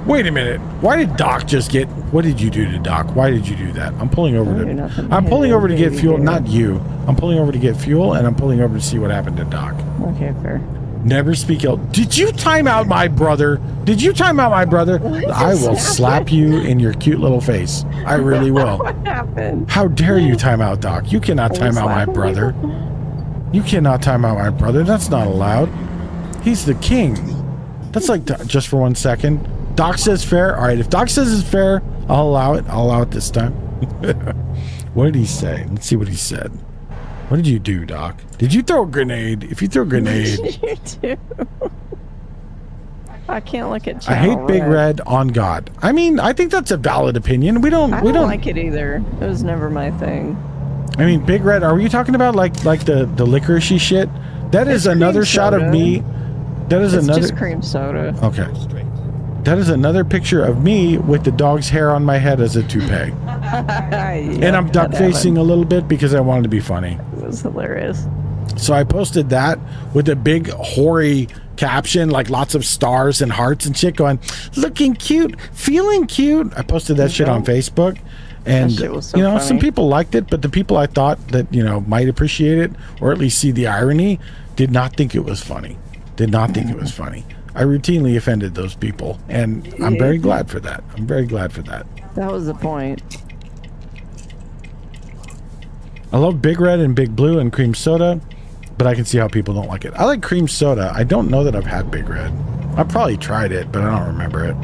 Wait a minute. Why did Doc just get... What did you do to Doc? Why did you do that? I'm pulling over to get fuel. Not you. I'm pulling over to get fuel, and I'm pulling over to see what happened to Doc. Okay, fair. Never speak ill. Did you time out my brother? I will slap you in your cute little face. I really will. What happened? How dare you time out Doc? You cannot time out my brother. You cannot time out my brother. That's not allowed. He's the king. That's like, just for 1 second. Doc says fair. All right, if Doc says it's fair, I'll allow it. I'll allow it this time. What did he say? Let's see what he said. What did you do, Doc? Did you throw a grenade? If you throw a grenade... What did you do? I can't look at I hate Big Red on God. I mean, I think that's a valid opinion. We don't like it either. It was never my thing. I mean, Big Red, are you talking about like the licorice-y shit? That is another shot of me. It's just cream soda. Okay. That is another picture of me with the dog's hair on my head as a toupee. Yep, and I'm duck facing a little bit because I wanted to be funny. It was hilarious. So I posted that with a big hoary caption, like lots of stars and hearts and shit going, looking cute, feeling cute. I posted that shit on Facebook. And, That shit was so you know, funny. some people liked it, but the people I thought that, you know, might appreciate it or at least see the irony did not think it was funny. Did not think it was funny. I routinely offended those people, and I'm very glad for that. I'm very glad for that. That was the point. I love Big Red and Big Blue and cream soda, but I can see how people don't like it. I like cream soda. I don't know that I've had Big Red. I probably tried it, but I don't remember it.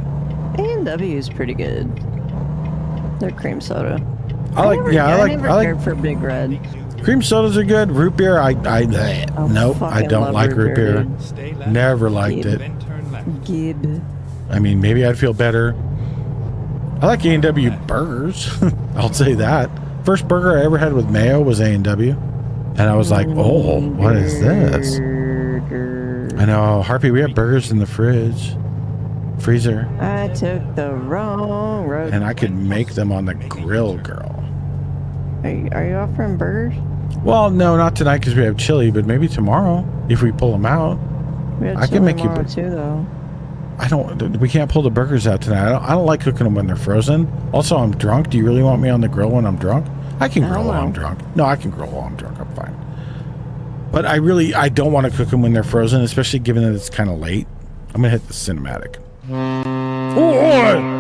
A&W is pretty good. Their cream soda. I never cared for Big Red. Cream sodas are good. Root beer, nope, I fucking don't love like root beer. dude. Stay left. Never liked it. Then turn left. Gib. I mean, maybe I'd feel better. I like A&W burgers. I'll say that. First burger I ever had with mayo was A&W. And I was like, oh, what is this? I know, Harpy, we have burgers in the freezer. I took the wrong road. And I could make them on the grill, girl. Are you offering burgers? Well, no, not tonight because we have chili, but maybe tomorrow if we pull them out. We had I can chili make you tomorrow too, though. We can't pull the burgers out tonight. I don't like cooking them when they're frozen. Also, I'm drunk. Do you really want me on the grill when I'm drunk? I can grill while I'm drunk. No, I can grill while I'm drunk. I'm fine. But I don't want to cook them when they're frozen, especially given that it's kind of late. I'm going to hit the cinematic. Oh!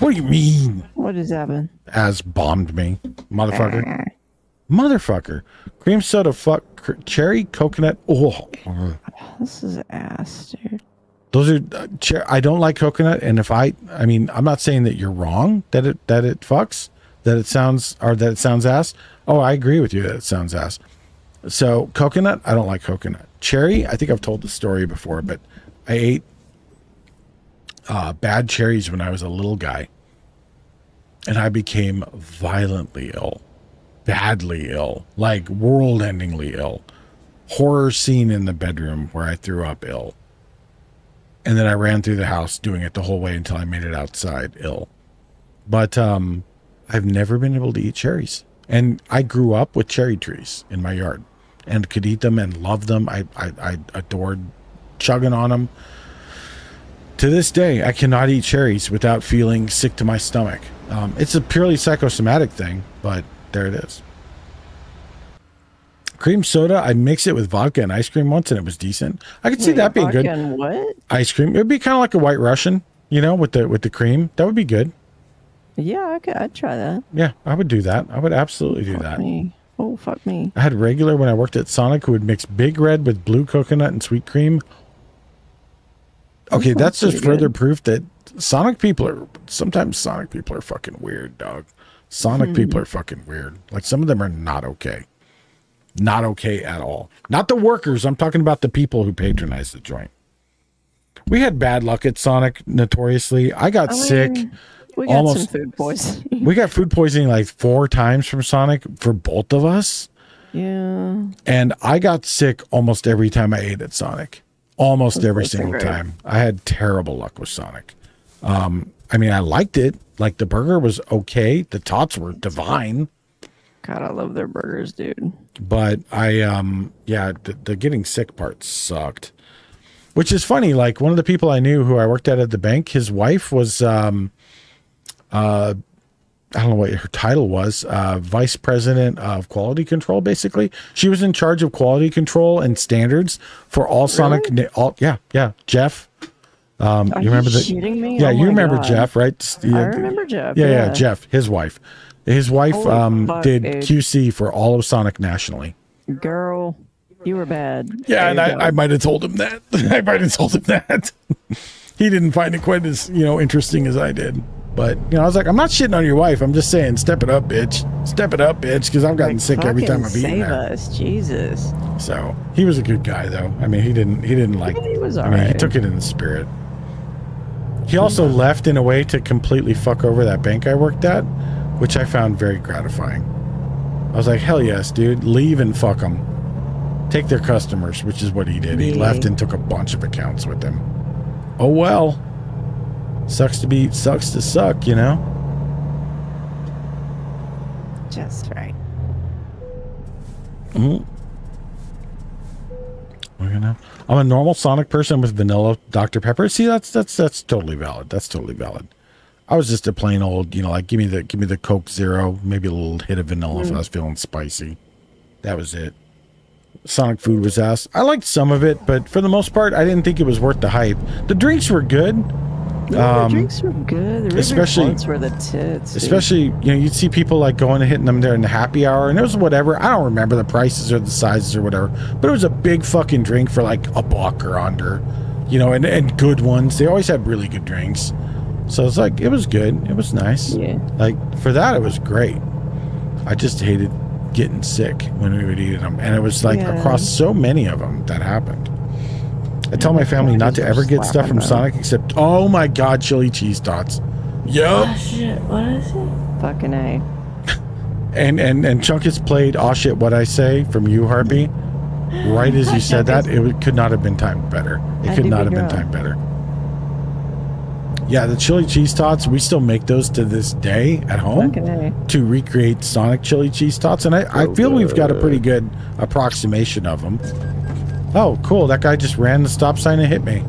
What do you mean? What is happening? As bombed me. Motherfucker. Motherfucker. Cream soda, cherry, coconut. Oh. This is ass, dude. Those are, I don't like coconut. And if I mean, I'm not saying that you're wrong, that it fucks, that it sounds ass. Oh, I agree with you that it sounds ass. So coconut, I don't like coconut. Cherry, I think I've told the story before, but I ate bad cherries when I was a little guy. And I became violently ill, badly ill, like world-endingly ill. Horror scene in the bedroom where I threw up ill. And then I ran through the house doing it the whole way until I made it outside ill. But I've never been able to eat cherries. And I grew up with cherry trees in my yard and could eat them and love them. I adored chugging on them. To this day, I cannot eat cherries without feeling sick to my stomach. It's a purely psychosomatic thing, but there it is. Cream soda, I mixed it with vodka and ice cream once, and it was decent. I could see that being good. And what? Ice cream. It would be kind of like a White Russian, you know, with the cream. That would be good. Yeah, I'd try that. Yeah, I would do that. I would absolutely do that. Me. Oh, fuck me. I had regular when I worked at Sonic who would mix Big Red with blue coconut and sweet cream. Okay, that's just further proof that sometimes Sonic people are fucking weird, dog. Sonic people are fucking weird. Like some of them are not okay. Not okay at all. Not the workers. I'm talking about the people who patronize the joint. We had bad luck at Sonic, notoriously. I got sick. We got some food poisoning. We got food poisoning like 4 times from Sonic for both of us. Yeah. And I got sick almost every time I ate at Sonic. Almost every single time. I had terrible luck with Sonic. I mean, I liked it. Like the burger was okay. The tots were divine. God, I love their burgers, dude. But the getting sick part sucked. Which is funny. Like one of the people I knew who I worked at the bank, his wife was, I don't know what her title was, vice president of quality control, basically. She was in charge of quality control and standards for all Sonic. Jeff. Are you remember you shitting me? Yeah, Oh you my remember God. Jeff, right? I remember Jeff. Yeah, Jeff, his wife. His wife Fuck, did dude. QC for all of Sonic nationally. Girl, you were bad. Yeah, and I might have told him that. He didn't find it quite as, interesting as I did. But, I was like, I'm not shitting on your wife. I'm just saying, step it up, bitch. Step it up, bitch, because I've gotten sick every time I've eaten Save there. us, Jesus. So, he was a good guy, though. I mean, he didn't like, He was I mean, he alright. took it in the spirit. He also left in a way to completely fuck over that bank I worked at, which I found very gratifying. I was like, hell yes, dude. Leave and fuck them. Take their customers, which is what he did. He left and took a bunch of accounts with him. Oh, well. Sucks to suck, Just right. Mm. I'm a normal Sonic person with vanilla Dr. Pepper. See, that's totally valid. That's totally valid. I was just a plain old, like give me the Coke Zero, maybe a little hit of vanilla if I was feeling spicy. That was it. Sonic food was ass. I liked some of it, but for the most part, I didn't think it was worth the hype. The drinks were good. Yeah, the drinks were good. The especially were the tits. Dude. Especially, you'd see people like going and hitting them there in the happy hour, and it was whatever. I don't remember the prices or the sizes or whatever, but it was a big fucking drink for like $1 or under, and good ones. They always had really good drinks, so it's like it was good. It was nice. Yeah. Like for that, it was great. I just hated getting sick when we would eat them, and it was like across so many of them that happened. I tell my family not to ever get stuff from Sonic except, oh my god, chili cheese tots. Yup. Oh shit, what is it? Fucking A. And Chunkus played "Aw Shit What I Say" from you, Harpy. Right as you said that, could not have been timed better. It could not have been timed better. Yeah, the chili cheese tots, we still make those to this day at home to recreate Sonic chili cheese tots, and I feel we've got a pretty good approximation of them. Oh, cool. That guy just ran the stop sign and hit me.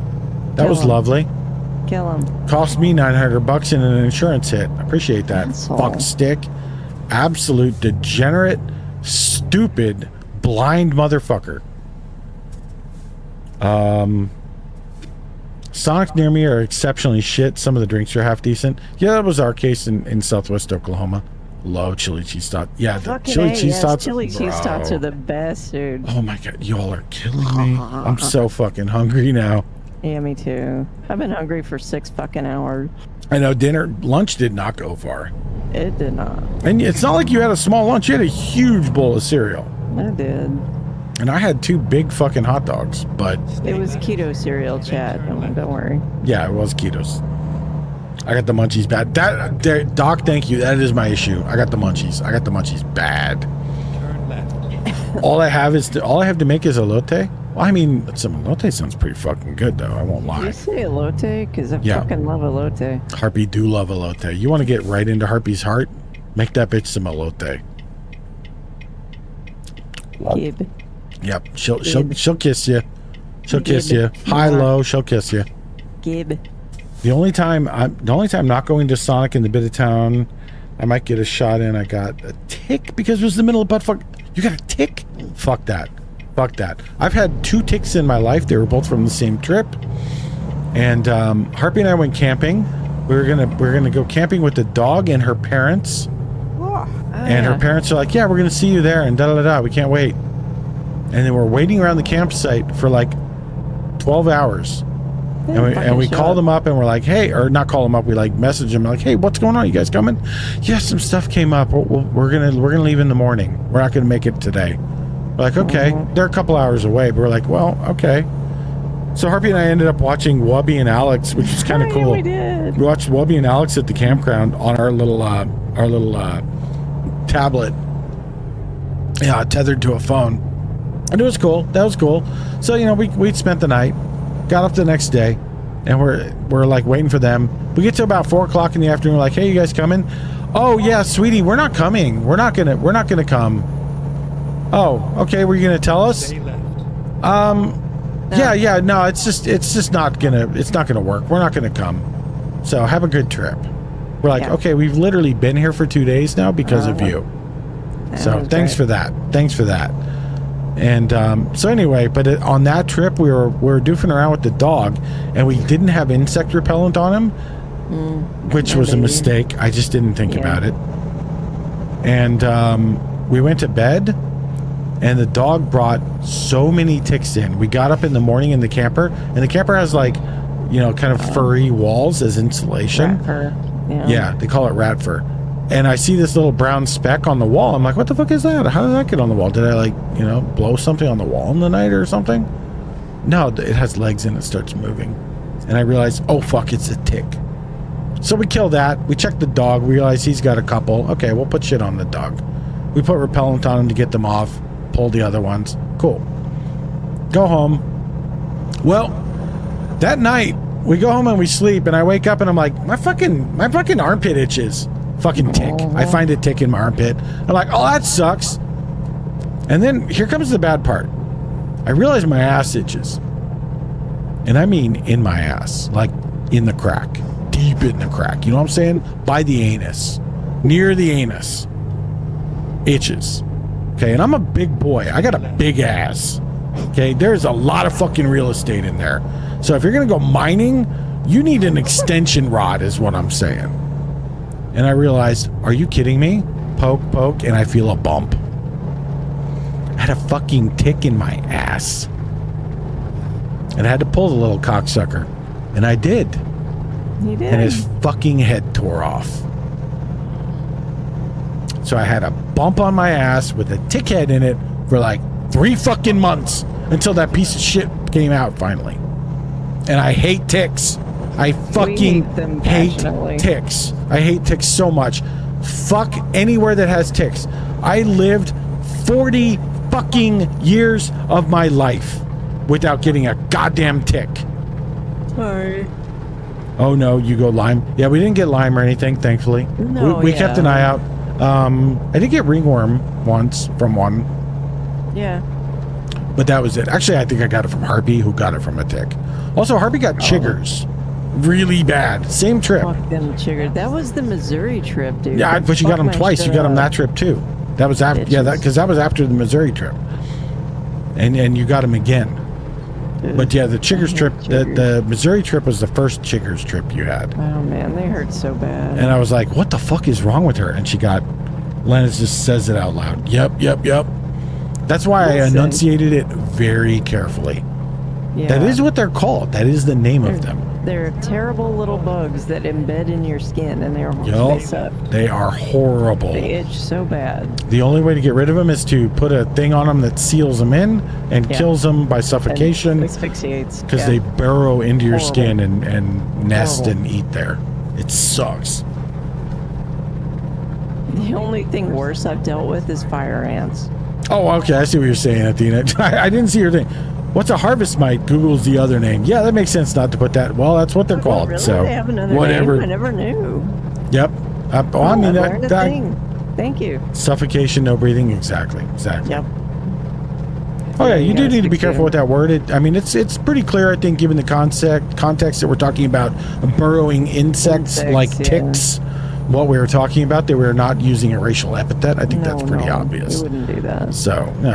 That was lovely. Kill him. Cost me $900 in an insurance hit. I appreciate that. Asshole. Fuck stick. Absolute degenerate, stupid, blind motherfucker. Sonic near me are exceptionally shit. Some of the drinks are half decent. Yeah, that was our case in Southwest Oklahoma. Love chili cheese tots. Yeah, the chili cheese tots. Chili cheese tots are the best, dude. Oh my god, y'all are killing me. I'm so fucking hungry now. Yeah, me too. I've been hungry for 6 fucking hours. I know lunch did not go far. It did not. And it's not like you had a small lunch. You had a huge bowl of cereal. I did. And I had 2 big fucking hot dogs, but... It was keto cereal, Chad. Don't worry. Yeah, it was ketos. I got the munchies bad. Doc, thank you. That is my issue. I got the munchies. Bad. Turn left. All I have to make is elote. Well, I mean, some elote sounds pretty fucking good, though. I won't lie. Did you say elote? Because I fucking love elote. Harpy do love elote. You want to get right into Harpy's heart? Make that bitch some elote. Gib. Yep. She'll kiss you. She'll kiss you. High, low. She'll kiss you. Gib. The only time not going to Sonic in the bit of town, I might get a shot in. I got a tick because it was the middle of butt fuck. You got a tick? Fuck that. I've had 2 ticks in my life. They were both from the same trip. And Harpy and I went camping. We were gonna go camping with the dog and her parents. And her parents are like, yeah, we're gonna see you there, and da. We can't wait. And then we're waiting around the campsite for like 12 hours. And we call them up and we're like, hey, or not call them up. We like message them like, hey, what's going on? You guys coming? Yes, some stuff came up. We're gonna leave in the morning. We're not gonna make it today. We're like, okay. They're a couple hours away, but we're like, well, okay. So Harpy and I ended up watching Wubby and Alex, which is kind of cool. We did. We watched Wubby and Alex at the campground on our little tablet. Yeah, tethered to a phone. And it was cool. That was cool. So, we spent the night. Got up the next day, and we're like waiting for them. We get to about 4:00 in the afternoon. We're like, hey, you guys coming? Oh yeah, sweetie, we're not coming. We're not gonna come. Oh, okay. Were you gonna tell us? Stay left. Yeah. No, it's just not gonna work. We're not gonna come. So have a good trip. We're like, okay, we've literally been here for 2 days now because of you. So thanks for that. And so anyway, but on that trip we were doofing around with the dog, and we didn't have insect repellent on him, which was a mistake. I just didn't think about it. And we went to bed, and the dog brought so many ticks in. We got up in the morning in the camper, and the camper has like, kind of furry walls as insulation. Rat fur. Yeah, they call it rat fur. And I see this little brown speck on the wall. I'm like, what the fuck is that? How did that get on the wall? Did I blow something on the wall in the night or something? No, it has legs and it starts moving. And I realized, oh fuck, it's a tick. So we kill that. We check the dog. We realize he's got a couple. Okay, we'll put shit on the dog. We put repellent on him to get them off. Pull the other ones. Cool. Go home. Well, that night we go home and we sleep, and I wake up and I'm like, my fucking armpit itches. Fucking tick. I find a tick in my armpit. I'm like, oh, that sucks. And then here comes the bad part. I realize my ass itches. And I mean in my ass, like in the crack, deep in the crack. You know what I'm saying? By the anus, near the anus. Itches. Okay, and I'm a big boy. I got a big ass. Okay, there's a lot of fucking real estate in there. So if you're gonna go mining, you need an extension rod is what I'm saying. And I realized, are you kidding me? Poke, poke, and I feel a bump. I had a fucking tick in my ass. And I had to pull the little cocksucker. And I did. You did. And his fucking head tore off. So I had a bump on my ass with a tick head in it for like 3 fucking months until that piece of shit came out finally. And I hate ticks. I fucking hate ticks. I hate ticks so much. Fuck anywhere that has ticks. I lived 40 fucking years of my life without getting a goddamn tick. Sorry. Oh no, you go Lyme. Yeah, we didn't get Lyme or anything, thankfully. No, we kept an eye out. I did get ringworm once from one. Yeah. But that was it. Actually, I think I got it from Harpy, who got it from a tick. Also, Harpy got chiggers. Really bad. Same trip. Fuck them chiggers. That was the Missouri trip, dude. Yeah, but you got them twice. You got them that trip too. That was after. Yeah, because that was after the Missouri trip. And you got them again. But yeah, the chiggers trip, the Missouri trip was the first chiggers trip you had. Oh man, they hurt so bad. And I was like, what the fuck is wrong with her? And she got, Lennis just says it out loud. Yep. That's why I enunciated it very carefully. Yeah. That is what they're called. That is the name of them. They're terrible little bugs that embed in your skin, and they suck. They are horrible. They itch so bad. The only way to get rid of them is to put a thing on them that seals them in and kills them by suffocation. And asphyxiates. Because they burrow into your skin and nest and eat there. It sucks. The only thing worse I've dealt with is fire ants. Oh, okay. I see what you're saying, Athena. I didn't see your thing. What's a harvest mite? Google's the other name. Yeah, that makes sense not to put that. Well, that's what they're called. Really? So they have another whatever. name? I never knew. Yep. I mean, that Thank you. Suffocation, no breathing. Exactly. Yep. Oh yeah, you do need to be careful with that word. It's pretty clear, I think, given the context that we're talking about burrowing insects like ticks. What we were talking about, that we were not using a racial epithet. I think that's pretty obvious. We wouldn't do that. So no.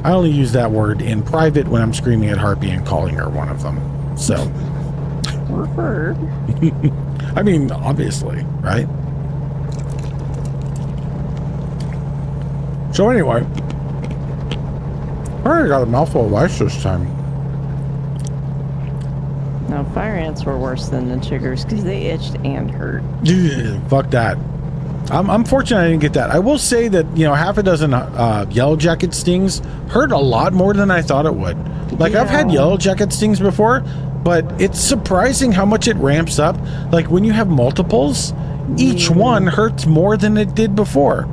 I only use that word in private when I'm screaming at Harpy and calling her one of them. So. I mean, obviously, right? So anyway, I already got a mouthful of ice this time. No, fire ants were worse than the chiggers because they itched and hurt. Fuck that. I'm fortunate I didn't get that. I will say that, half a dozen yellow jacket stings hurt a lot more than I thought it would. Like, I've had yellow jacket stings before, but it's surprising how much it ramps up. Like, when you have multiples, each one hurts more than it did before.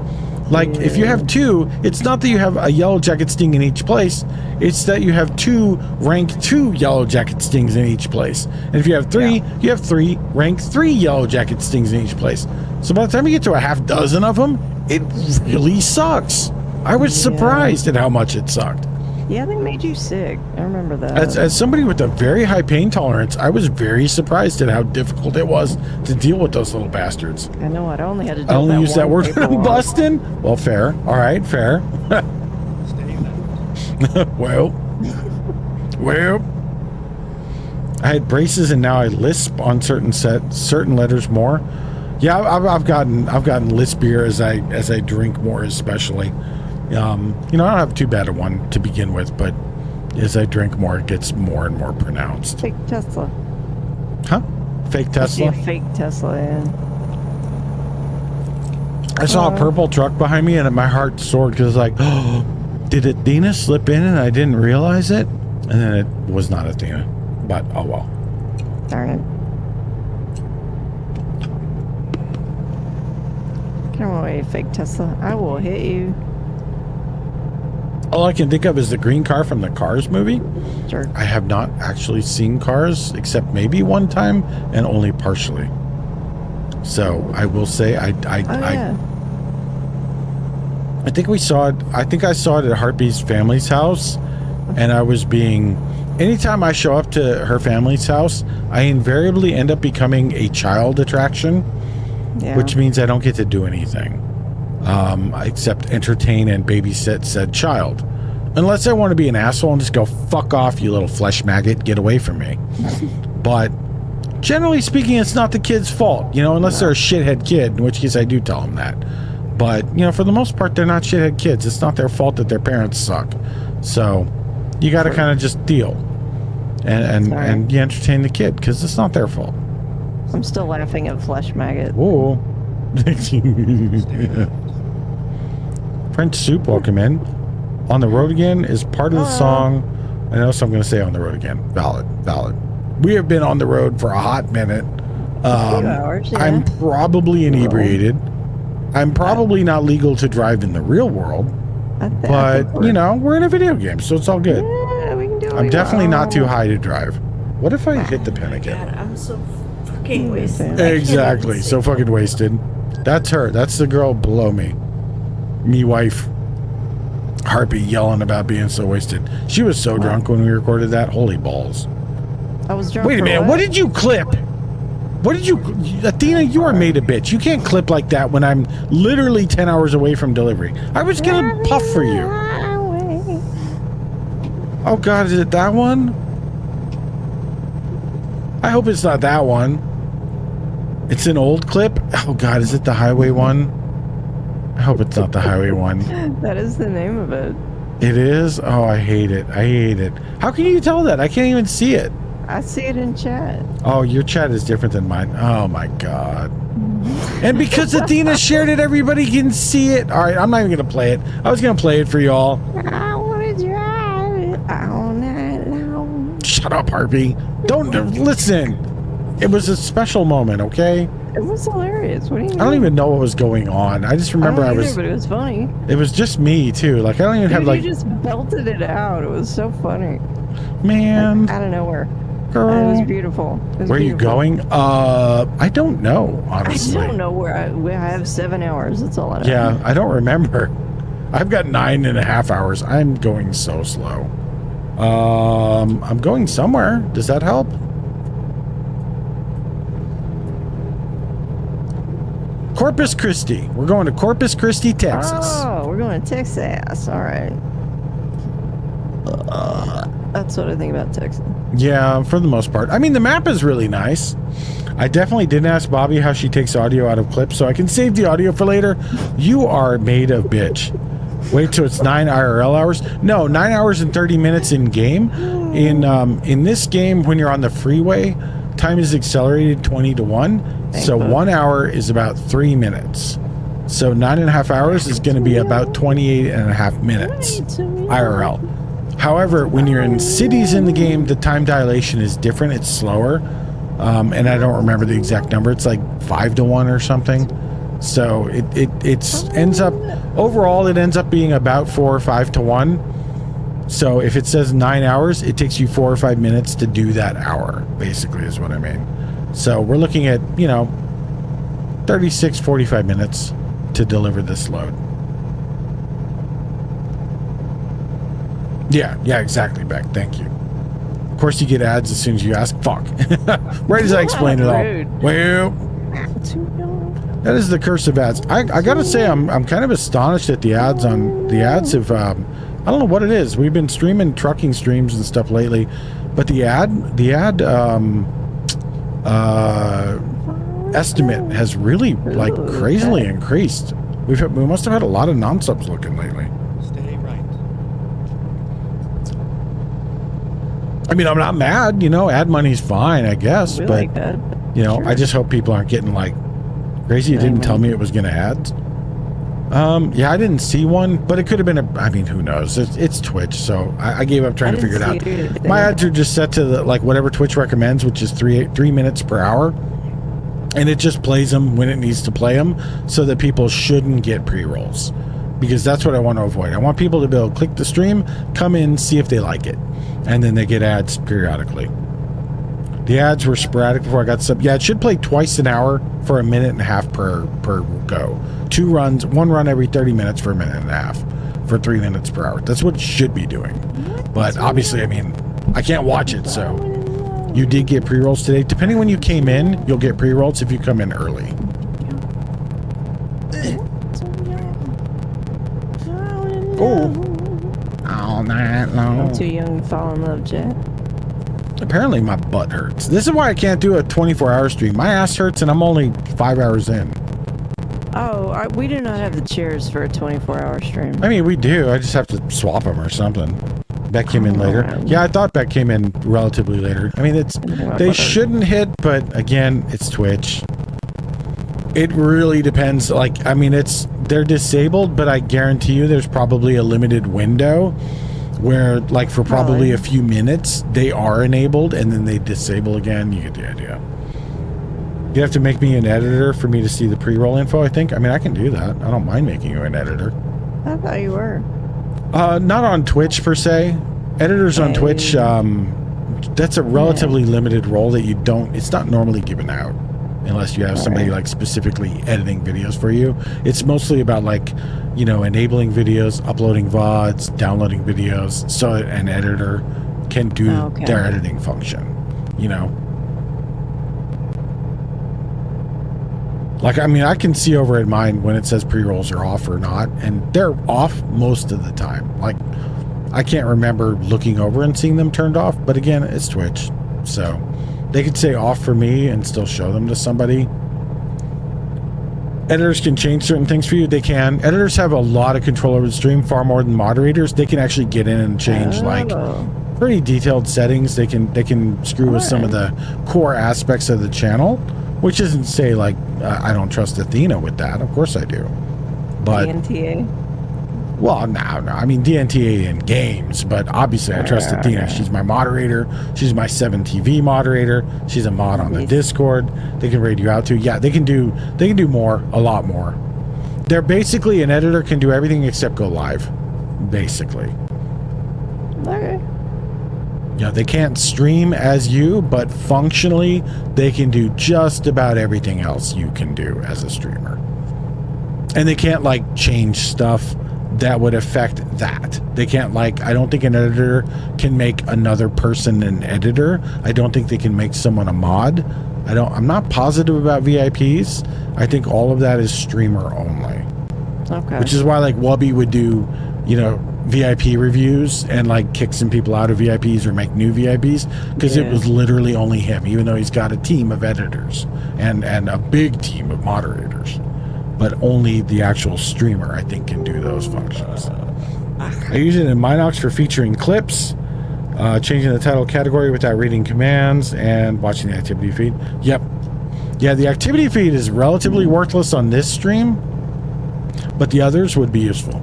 Like, if you have 2, it's not that you have a yellow jacket sting in each place. It's that you have 2 rank 2 yellow jacket stings in each place. And if you have 3, you have 3 rank 3 yellow jacket stings in each place. So by the time you get to a half dozen of them, it really sucks. I was surprised at how much it sucked. Yeah, they made you sick. I remember that. As somebody with a very high pain tolerance, I was very surprised at how difficult it was to deal with those little bastards. I know. I only had to. I only use that word when I'm busting. Well, fair. All right, fair. well, I had braces and now I lisp on certain letters more. Yeah, I've gotten lispier as I drink more, especially. I don't have too bad a one to begin with, but as I drink more, it gets more and more pronounced. Fake Tesla. Huh? Fake Tesla? Fake Tesla, yeah. I saw a purple truck behind me and my heart soared because it's like, oh, did Athena slip in and I didn't realize it? And then it was not Athena. But, oh well. Darn it. Come away, fake Tesla. I will hit you. All I can think of is the green car from the Cars movie. Sure. I have not actually seen Cars except maybe one time and only partially. So I will say I I think we saw it. I think I saw it at Heartbeat's family's house, and I was being. Anytime I show up to her family's house, I invariably end up becoming a child attraction, which means I don't get to do anything except entertain and babysit said child. Unless I want to be an asshole and just go, fuck off, you little flesh maggot, get away from me. But generally speaking, it's not the kid's fault, unless they're a shithead kid, in which case I do tell them that. But, for the most part, they're not shithead kids. It's not their fault that their parents suck. So you got to kind of just deal and you entertain the kid because it's not their fault. I'm still laughing at flesh maggot. Whoa. French Soup, welcome in. On the Road Again is part of the song. I know, so I'm going to say On the Road Again. Valid. We have been on the road for a hot minute. 2 hours, yeah. I'm probably inebriated. I'm probably not legal to drive in the real world. But, we're in a video game, so it's all good. Yeah, we can do it. I'm definitely not too high to drive. What if I hit the pin again? God, I'm so fucking wasted. Exactly. So fucking wasted. That's her. That's the girl below me. Me wife. Harpy yelling about being so wasted. She was so drunk when we recorded that. Holy balls. I was drunk. Wait a minute. What did you clip? What did you... Athena, you are made a bitch. You can't clip like that when I'm literally 10 hours away from delivery. I was going to puff for you. Oh, God. Is it that one? I hope it's not that one. It's an old clip. Oh, God. Is it the highway one? I hope it's not the highway one. That is the name of it. It is? Oh, I hate it. I hate it. How can you tell that? I can't even see it. I see it in chat. Oh, your chat is different than mine. Oh, my God. And because Athena shared it, everybody can see it. All right, I'm not even going to play it. I was going to play it for y'all. I want to drive it all night long. Shut up, Harpy. Don't listen. It was a special moment, okay? It was hilarious. What do you mean? I don't even know what was going on. I just remember I don't either, but it was funny. It was just me, too. Like, I don't even have, like... You just belted it out. It was so funny. Man. Like, out of nowhere. Girl. It was beautiful. Where are you going? I don't know, honestly. I don't know where I have 7 hours. That's all I know. Yeah, I don't remember. I've got 9.5 hours. I'm going so slow. I'm going somewhere. Does that help? Corpus Christi. We're going to Corpus Christi, Texas. Oh, we're going to Texas. All right. That's what I think about Texas. Yeah, for the most part. I mean, the map is really nice. I definitely didn't ask Bobby how she takes audio out of clips, so I can save the audio for later. You are made of bitch. Wait till it's 9 IRL hours. No, 9 hours and 30 minutes in game. In this game, when you're on the freeway, time is accelerated 20-1. So 1 hour is about 3 minutes. So 9.5 hours is going to be about 28.5 minutes IRL. However, when you're in cities in the game, the time dilation is different. It's slower. And I don't remember the exact number. It's like 5-1 or something. So it ends up, overall, it ends up being about 4 or 5-1. So if it says 9 hours, it takes you 4 or 5 minutes to do that hour, basically, is what I mean. So we're looking at, 36, 45 minutes to deliver this load. Yeah, exactly, Beck. Thank you. Of course, you get ads as soon as you ask. Fuck. Right as I explained it all. Well, that is the curse of ads. I gotta say, I'm kind of astonished at the ads have, I don't know what it is. We've been streaming trucking streams and stuff lately, but the ad estimate has really like crazily increased. We must have had a lot of non-subs looking lately. Stay right. I mean, I'm not mad, ad money's fine, I guess, We but like that. I just hope people aren't getting like crazy. You didn't tell me it was going to ads. Yeah, I didn't see one, but it could have been who knows? It's Twitch, so I gave up trying to figure it out. My ads are just set to whatever Twitch recommends, which is 3 minutes per hour. And it just plays them when it needs to play them so that people shouldn't get pre-rolls. Because that's what I want to avoid. I want people to be able to click the stream, come in, see if they like it. And then they get ads periodically. The ads were sporadic before I got sub. Yeah, it should play twice an hour for a minute and a half per go. 2 runs, 1 run every 30 minutes for a minute and a half for 3 minutes per hour. That's what it should be doing. But obviously, I mean, I can't watch it, so you did get pre-rolls today. Depending when you came in, you'll get pre-rolls if you come in early. Oh. All night long. I'm too young to fall in love, Jet. Apparently my butt hurts. This is why I can't do a 24-hour stream. My ass hurts and I'm only 5 hours in. Oh, we do not have the chairs for a 24-hour stream. I mean, we do. I just have to swap them or something. Beck came in later. Yeah, I thought Beck came in relatively later. I mean, they shouldn't hit, but again, it's Twitch. It really depends. Like, I mean, they're disabled, but I guarantee you there's probably a limited window where, like, for probably a few minutes, they are enabled and then they disable again. You get the idea. You have to make me an editor for me to see the pre-roll info, I think. I mean, I can do that. I don't mind making you an editor. I thought you were. Not on Twitch, per se. Editors on Twitch, that's a relatively limited role that you don't... It's not normally given out. Unless you have somebody like specifically editing videos for you. It's mostly about like, you know, enabling videos, uploading VODs, downloading videos, so an editor can do their editing function, you know. Like, I mean, I can see over at mine when it says pre-rolls are off or not, and they're off most of the time. Like, I can't remember looking over and seeing them turned off, but again, it's Twitch, so... They could say off for me and still show them to somebody. Editors can change certain things for you. They can. Editors have a lot of control over the stream, far more than moderators. They can actually get in and change like pretty detailed settings. They can screw with some of the core aspects of the channel, which isn't to say like I don't trust Athena with that. Of course I do. But DNTA. Well, no. I mean, DNTA in games, but obviously I trust Athena. She's my moderator. She's my 7TV moderator. She's a mod on the Discord. They can raid you out to. Yeah, they can do more, a lot more. They're basically an editor can do everything except go live, basically. Okay. Yeah, they can't stream as you, but functionally they can do just about everything else you can do as a streamer. And they can't like change stuff that would affect that. They can't like, I don't think an editor can make another person an editor. I don't think they can make someone a mod. I'm not positive about VIPs. I think all of that is streamer only. Okay. Which is why like Wubby would do, you know, VIP reviews and like kick some people out of VIPs or make new VIPs because it was literally only him, even though he's got a team of editors and a big team of moderators. But only the actual streamer, I think, can do those functions. I use it in Minox for featuring clips, changing the title category without reading commands, and watching the activity feed. Yep. Yeah, the activity feed is relatively worthless on this stream, but the others would be useful.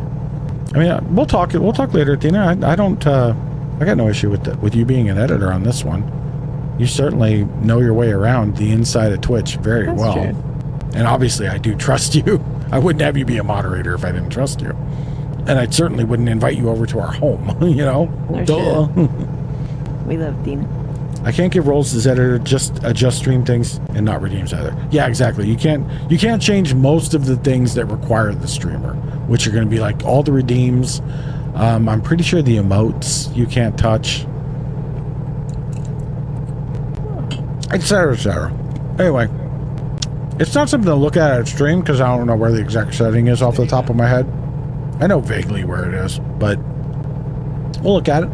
I mean, we'll talk later, Athena. I got no issue with you being an editor on this one. You certainly know your way around the inside of Twitch very well. True. And obviously, I do trust you. I wouldn't have you be a moderator if I didn't trust you. And I certainly wouldn't invite you over to our home, you know? No we love Dina. I can't give roles as editor, just adjust stream things and not redeems either. Yeah, exactly. You can't change most of the things that require the streamer, which are going to be like all the redeems. I'm pretty sure the emotes you can't touch. Etc. etc. Anyway. It's not something to look at stream because I don't know where the exact setting is off the top of my head. I know vaguely where it is, but we'll look at it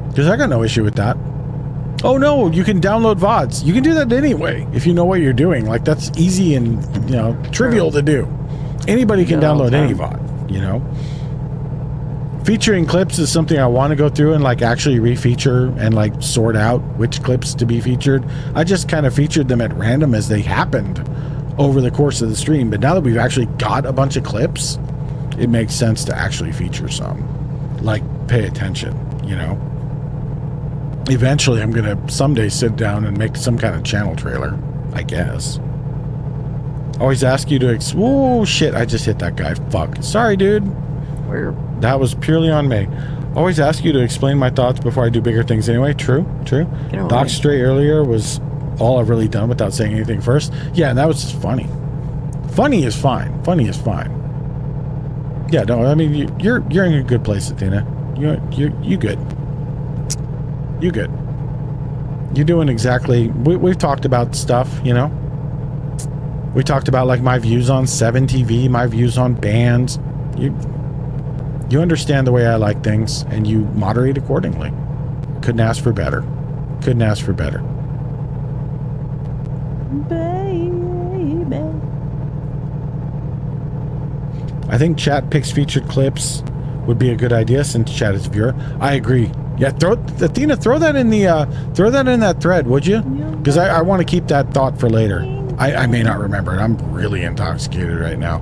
because I got no issue with that. Oh no, you can download VODs. You can do that anyway if you know what you're doing. Like that's easy and trivial to do. Anybody can download any VOD, you know. Featuring clips is something I want to go through and like actually refeature and like sort out which clips to be featured. I just kind of featured them at random as they happened over the course of the stream. But now that we've actually got a bunch of clips, it makes sense to actually feature some. Like pay attention, you know. Eventually I'm going to someday sit down and make some kind of channel trailer, I guess. Always ask you to oh shit, I just hit that guy. Fuck. Sorry, dude. We're That was purely on me. Always ask you to explain my thoughts before I do bigger things anyway. True. Get away. Doc Stray earlier was all I've really done without saying anything first. Yeah, and that was just funny. Funny is fine. Yeah, no, I mean, you're in a good place, Athena. You good. You good. You're doing exactly... We've talked about stuff, you know? We talked about, like, my views on 7 TV, my views on bands. You understand the way I like things, and you moderate accordingly. Couldn't ask for better. Couldn't ask for better. Baby. I think chat picks featured clips would be a good idea since chat is a viewer. I agree. Yeah, Athena, throw that in that thread, would you? Because I want to keep that thought for later. I may not remember it. I'm really intoxicated right now.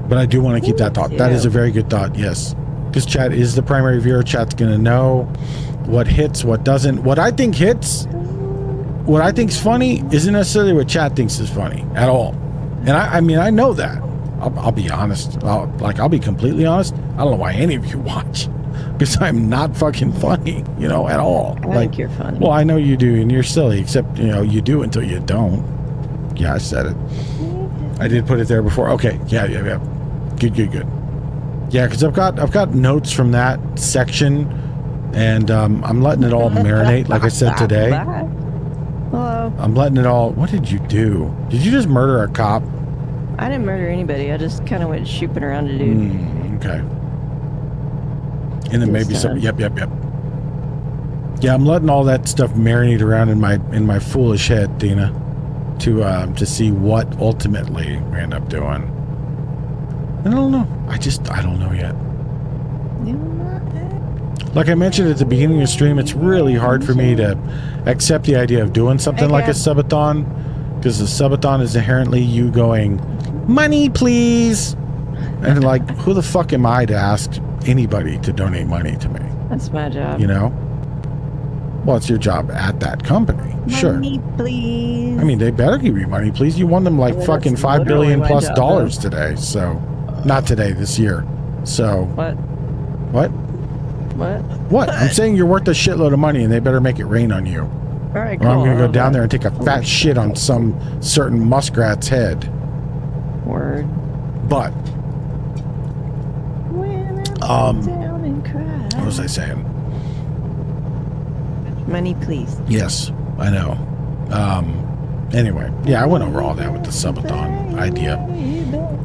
But I do want to keep that thought. That is a very good thought, yes. Because chat is the primary viewer. Chat's going to know what hits, what doesn't. What I think hits, what I think's funny isn't necessarily what chat thinks is funny at all. And I mean, I know that. I'll be honest. I'll be completely honest. I don't know why any of you watch. Because I'm not fucking funny, you know, at all. I think you're funny. Well, I know you do, and you're silly, except, you know, you do until you don't. Yeah, I said it. I did put it there before. Okay, yeah. Good. Yeah, because I've got notes from that section, and I'm letting it all marinate, like I said today. Hello. I'm letting it all... What did you do? Did you just murder a cop? I didn't murder anybody. I just kind of went shooping around a dude. Okay. And then maybe some... Yep. Yeah, I'm letting all that stuff marinate around in my foolish head, Dina, to see what ultimately we end up doing. I don't know. I don't know yet. Like I mentioned at the beginning of the stream, it's really hard for me to accept the idea of doing something like a subathon, because the subathon is inherently you going, money please, and like, who the fuck am I to ask anybody to donate money to me? That's my job. You know? Well, it's your job at that company. Sure. Money, please. I mean, they better give you money, please. You won them like fucking $5 billion plus dollars today. So, not today, this year. So. What? I'm saying you're worth a shitload of money, and they better make it rain on you. All right, or I'm going to go down there and take a fat shit on some certain muskrat's head. Word. But. Down and cry. What was I saying? Money, please. Yes, I know. Anyway, yeah, I went over all that with the subathon idea.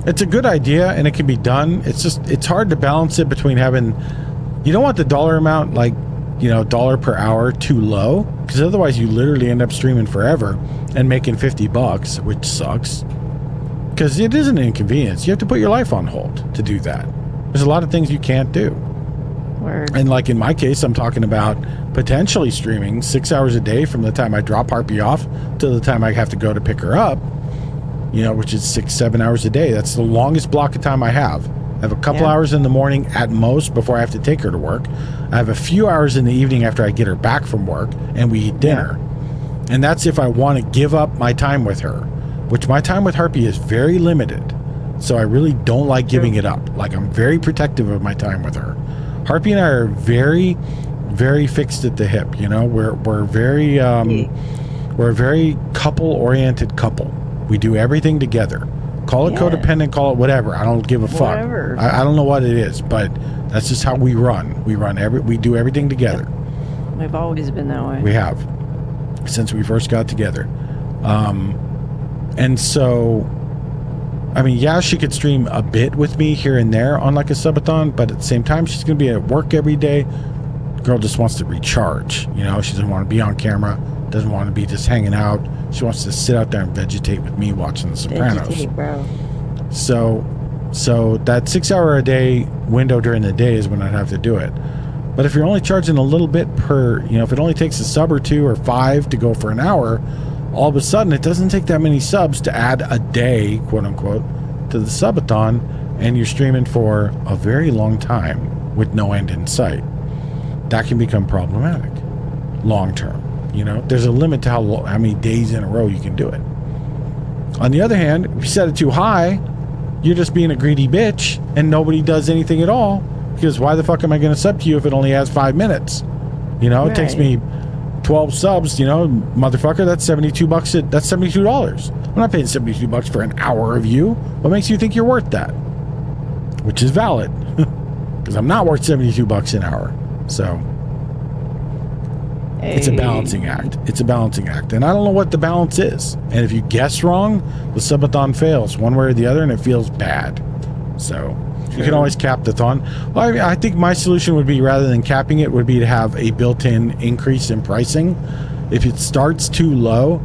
It's a good idea, and it can be done. It's just, it's hard to balance it between having, you don't want the dollar amount, like, you know, dollar per hour too low, because otherwise you literally end up streaming forever and making $50, which sucks. Because it is an inconvenience. You have to put your life on hold to do that. There's a lot of things you can't do. Word. And like in my case, I'm talking about potentially streaming 6 hours a day from the time I drop Harpy off to the time I have to go to pick her up, you know, which is 6-7 hours a day. That's the longest block of time I have. I have a couple hours in the morning at most before I have to take her to work. I have a few hours in the evening after I get her back from work and we eat dinner. Yeah. And that's if I want to give up my time with her, which my time with Harpy is very limited. So I really don't like giving it up. Like, I'm very protective of my time with her. Harpy and I are very, very fixed at the hip. You know, we're very we're a very couple-oriented couple. We do everything together. Call it codependent, call it whatever. I don't give a fuck. I don't know what it is, but that's just how we run. We do everything together. We've always been that way. We have, since we first got together. And so, I mean, yeah, she could stream a bit with me here and there on like a subathon, but at the same time, she's going to be at work every day. Girl just wants to recharge. You know, she doesn't want to be on camera, doesn't want to be just hanging out. She wants to sit out there and vegetate with me watching The Sopranos. Vegetate, bro. So that 6 hour a day window during the day is when I'd have to do it. But if you're only charging a little bit per, you know, if it only takes a sub or 2 or 5 to go for an hour, all of a sudden it doesn't take that many subs to add a day, quote unquote, to the subathon, and you're streaming for a very long time with no end in sight. That can become problematic long term. You know, there's a limit to how many days in a row you can do it. On the other hand, if you set it too high, you're just being a greedy bitch and nobody does anything at all because why the fuck am I going to sub to you if it only has 5 minutes? You know, it takes me 12 subs, you know, motherfucker, that's $72. That's $72. I'm not paying $72 for an hour of you. What makes you think you're worth that? Which is valid, because I'm not worth $72 an hour. So it's a balancing act. It's a balancing act. And I don't know what the balance is. And if you guess wrong, the subathon fails one way or the other, and it feels bad. So you can always cap the thon. Well, I mean, I think my solution would be, rather than capping it, would be to have a built-in increase in pricing. If it starts too low,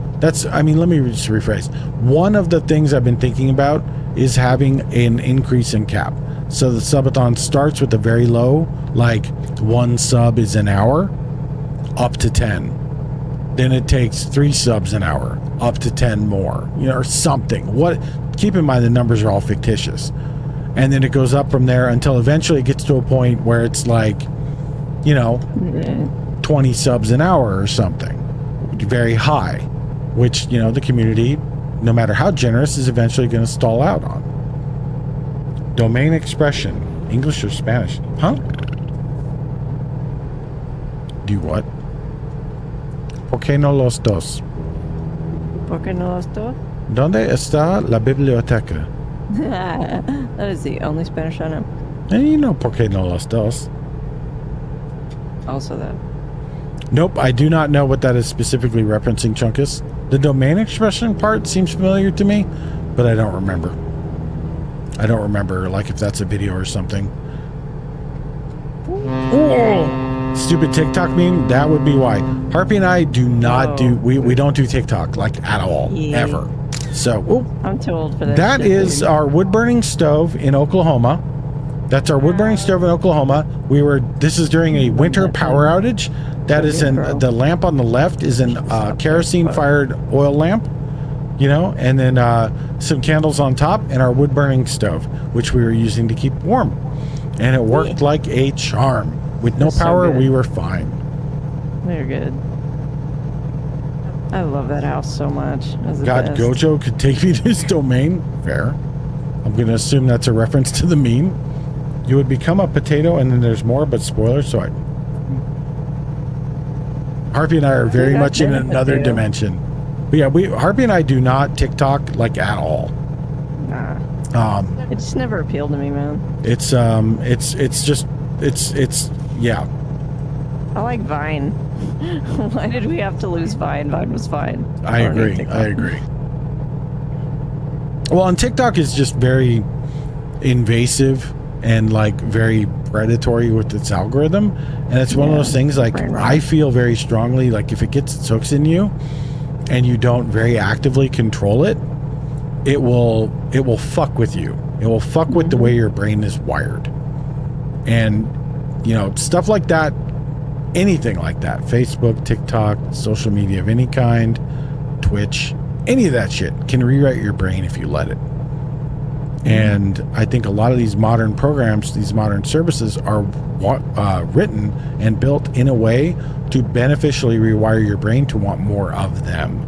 I mean, let me just rephrase. One of the things I've been thinking about is having an increase in cap. So the subathon starts with a very low, like 1 sub is an hour, up to 10. Then it takes 3 subs an hour, up to 10 more, you know, or something. Keep in mind the numbers are all fictitious. And then it goes up from there until eventually it gets to a point where it's like, you know, 20 subs an hour or something. Very high, which, you know, the community, no matter how generous, is eventually going to stall out on. Domain expression, English or Spanish? Huh? Do what? ¿Por qué no los dos? ¿Por qué no los dos? ¿Dónde está la biblioteca? That is the only Spanish I know. And you know ¿por qué no los dos? Also that. Nope, I do not know what that is specifically referencing, Chunkus. The domain expression part seems familiar to me, but I don't remember. I don't remember, like, if that's a video or something. Ooh. Stupid TikTok meme, that would be why. Harpy and I do not we don't do TikTok, like, at all, ever. So, I'm too old for that. That is our wood-burning stove in Oklahoma. That's our wood-burning stove in Oklahoma. This is during a winter power outage. That is the lamp on the left is an kerosene-fired oil lamp, you know, and then some candles on top, and our wood-burning stove, which we were using to keep warm. And it worked like a charm. With no power, we were fine. They're good. I love that house so much. God, best. Gojo could take me to his domain. Fair. I'm going to assume that's a reference to the meme. You would become a potato, and then there's more, but spoilers, so Harpy and I are very much in another dimension. But yeah, Harpy and I do not TikTok, like, at all. Nah. It just never appealed to me, man. It's yeah. I like Vine. Why did we have to lose Vine? Vine was fine. I agree. Well, and TikTok is just very invasive and, like, very predatory with its algorithm, and it's one of those things, like, I feel very strongly, like, if it gets its hooks in you and you don't very actively control it, it will fuck with you. It will fuck with the way your brain is wired. And, you know, stuff like that, anything like that, Facebook, TikTok, social media of any kind, Twitch, any of that shit can rewrite your brain if you let it. And I think a lot of these modern programs, these modern services are written and built in a way to beneficially rewire your brain to want more of them.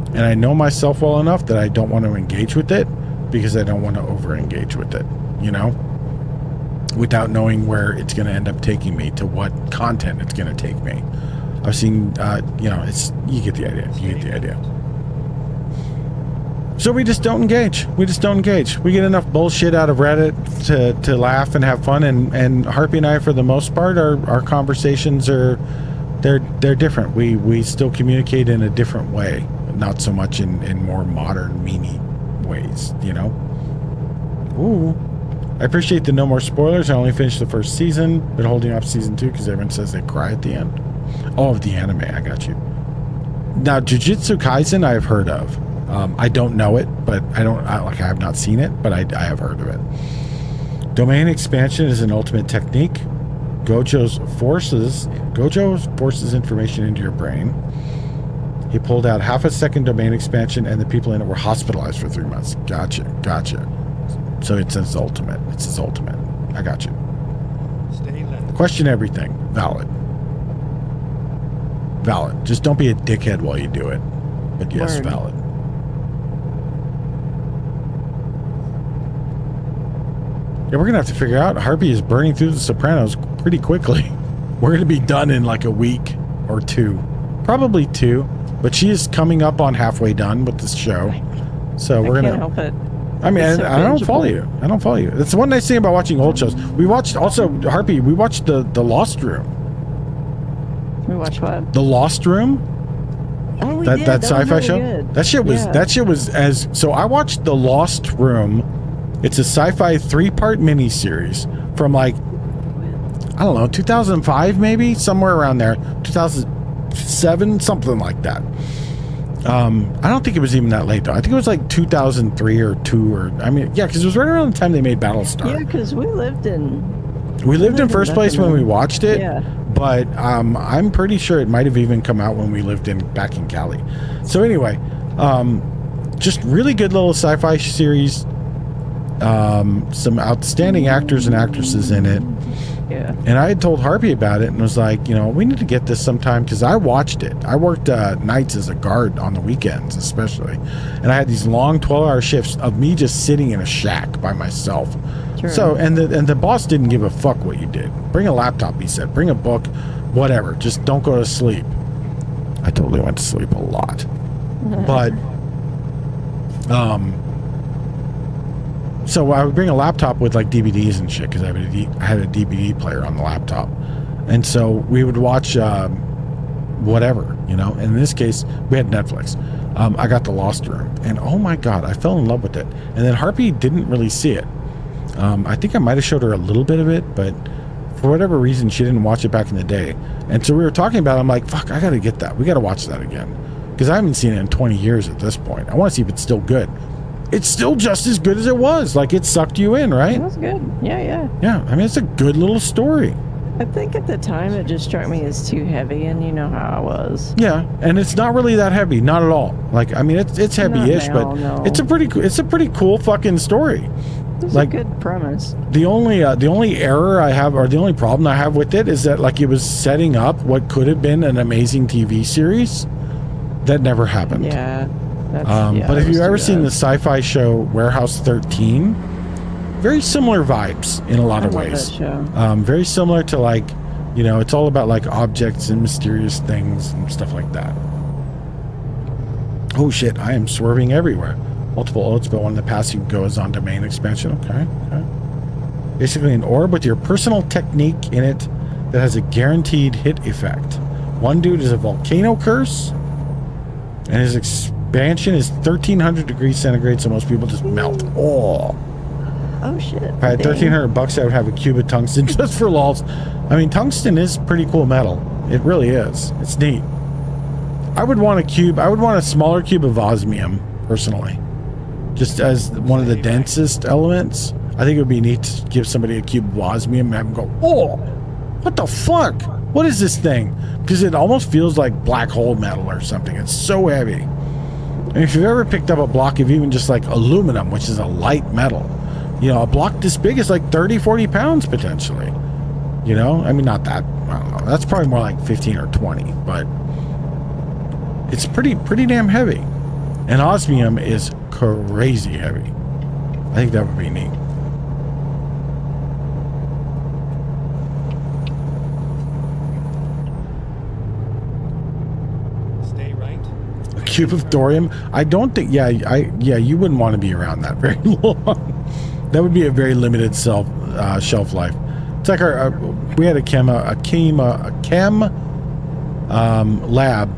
And I know myself well enough that I don't want to engage with it because I don't want to over-engage with it, you know, without knowing where it's going to end up taking me, to what content it's going to take me. I've seen, you know, you get the idea. So we just don't engage. We get enough bullshit out of Reddit to laugh and have fun. And Harpy and I, for the most part, our conversations they're different. We still communicate in a different way, not so much in more modern, meany ways, you know? Ooh. I appreciate the no more spoilers. I only finished the first season, but holding off season 2 because everyone says they cry at the end. Oh, of the anime, I got you. Now, Jujutsu Kaisen I've heard of. I don't know it, but I have not seen it, but I have heard of it. Domain expansion is an ultimate technique. Gojo forces information into your brain. He pulled out half a second domain expansion, and the people in it were hospitalized for 3 months. Gotcha. So it's his ultimate. I got you. Stay left. Question everything. Valid. Just don't be a dickhead while you do it. But yes, Word. Valid. Yeah, we're gonna have to figure out. Harpy is burning through The Sopranos pretty quickly. We're gonna be done in like a week or two, probably 2. But she is coming up on halfway done with this show, so we're can't gonna. help it. I mean, It's so I don't follow bingeable. you. I don't follow you. That's the one nice thing about watching old shows. We watched also Harpy. We watched the Lost Room. We watch what? The Lost Room. Oh, we That did. that was sci-fi really show. good. That shit was Yeah. that shit was as so. I watched The Lost Room. It's a sci-fi 3-part miniseries from like I don't know 2005 maybe somewhere around there 2007 something like that. I don't think it was even that late though. I think it was like 2003 or 2 or I mean yeah because it was right around the time they made Battlestar. Yeah, because we lived in First place when we watched it. Yeah. But I'm pretty sure it might have even come out when we lived back in Cali. So anyway, just really good little sci-fi series. Some outstanding actors and actresses in it. Yeah. And I had told Harpy about it and was like, you know, we need to get this sometime because I watched it. I worked nights as a guard on the weekends, especially, and I had these long 12-hour shifts of me just sitting in a shack by myself. True. So, and the boss didn't give a fuck what you did. Bring a laptop, he said. Bring a book, whatever. Just don't go to sleep. I totally went to sleep a lot, but so I would bring a laptop with like DVDs and shit because I had a DVD player on the laptop, and so we would watch whatever, you know. And in this case, we had Netflix. I got The Lost Room, and oh my god, I fell in love with it. And then Harpy didn't really see it. I think I might have showed her a little bit of it, but for whatever reason, she didn't watch it back in the day. And so we were talking about it. I'm like, fuck, I got to get that. We got to watch that again because I haven't seen it in 20 years at this point. I want to see if it's still good. It's still just as good as it was. Like, it sucked you in, right? It was good. Yeah. Yeah, I mean, it's a good little story. I think at the time it just struck me as too heavy, and you know how I was. Yeah, and it's not really that heavy, not at all. Like, I mean, it's heavy-ish, Not now, but no. it's a pretty cool fucking story. It's Like, a good premise. the only error I have, or the only problem I have with it, is that like it was setting up what could have been an amazing TV series that never happened. Yeah. But if you've ever seen the sci-fi show Warehouse 13, very similar vibes in a lot of ways. That show. Very similar to like, you know, it's all about like objects and mysterious things and stuff like that. Oh shit, I am swerving everywhere. Multiple oats, but one in the past you can go as on domain expansion. Okay. Basically an orb with your personal technique in it that has a guaranteed hit effect. One dude is a volcano curse, and his expansion is 1300 degrees centigrade, so most people just melt. Oh shit. if I had $1,300, I would have a cube of tungsten just for lols. I mean, tungsten is pretty cool metal. It really is. It's neat. I would want a smaller cube of osmium, personally. Just as one of the densest elements. I think it would be neat to give somebody a cube of osmium and have them go, oh, what the fuck? What is this thing? Because it almost feels like black hole metal or something. It's so heavy. And if you've ever picked up a block of even just like aluminum, which is a light metal, you know, a block this big is like 30, 40 pounds potentially. You know, I mean, not that, I don't know. That's probably more like 15 or 20, but it's pretty damn heavy. And osmium is crazy heavy. I think that would be neat. Stay right. A cube of thorium. I don't think. Yeah, you wouldn't want to be around that very long. That would be a very limited shelf life. It's like we had a chem lab,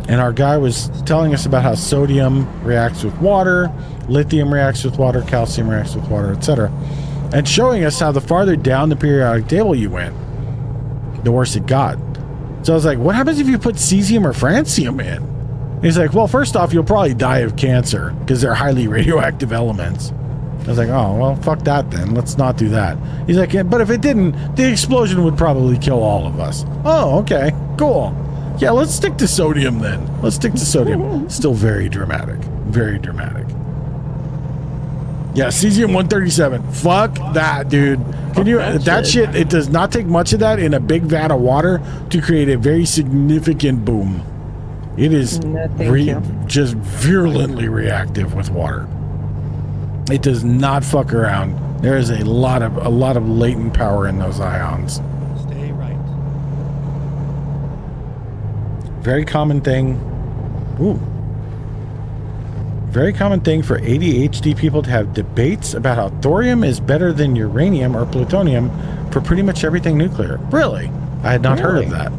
and our guy was telling us about how sodium reacts with water, lithium reacts with water, calcium reacts with water, etc., and showing us how the farther down the periodic table you went, the worse it got. So I was like, what happens if you put cesium or francium in? And he's like, well, first off, you'll probably die of cancer because they're highly radioactive elements. I was like, oh, well, fuck that then. Let's not do that. He's like, yeah, but if it didn't, the explosion would probably kill all of us. Oh, okay, cool. Yeah, let's stick to sodium then. Let's stick to sodium. Still very dramatic. Very dramatic. Yeah, cesium-137. Fuck that, dude. Can you, that shit, it does not take much of that in a big vat of water to create a very significant boom. It is just virulently reactive with water. It does not fuck around There is a lot of latent power in those ions. Stay right. Very common thing. Ooh. Very common thing for ADHD people to have debates about how thorium is better than uranium or plutonium for pretty much everything nuclear. Really? I had not heard of that.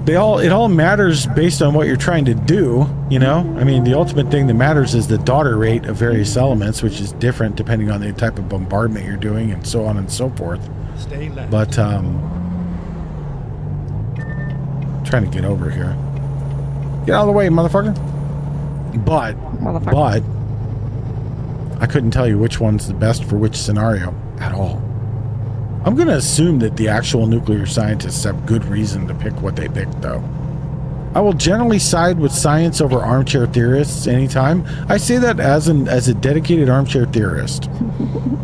It all matters based on what you're trying to do, you know? I mean, the ultimate thing that matters is the daughter rate of various elements, which is different depending on the type of bombardment you're doing and so on and so forth. Stay left. But, trying to get over here. Get out of the way, motherfucker. But I couldn't tell you which one's the best for which scenario at all. I'm going to assume that the actual nuclear scientists have good reason to pick what they picked, though. I will generally side with science over armchair theorists anytime. I say that as a dedicated armchair theorist.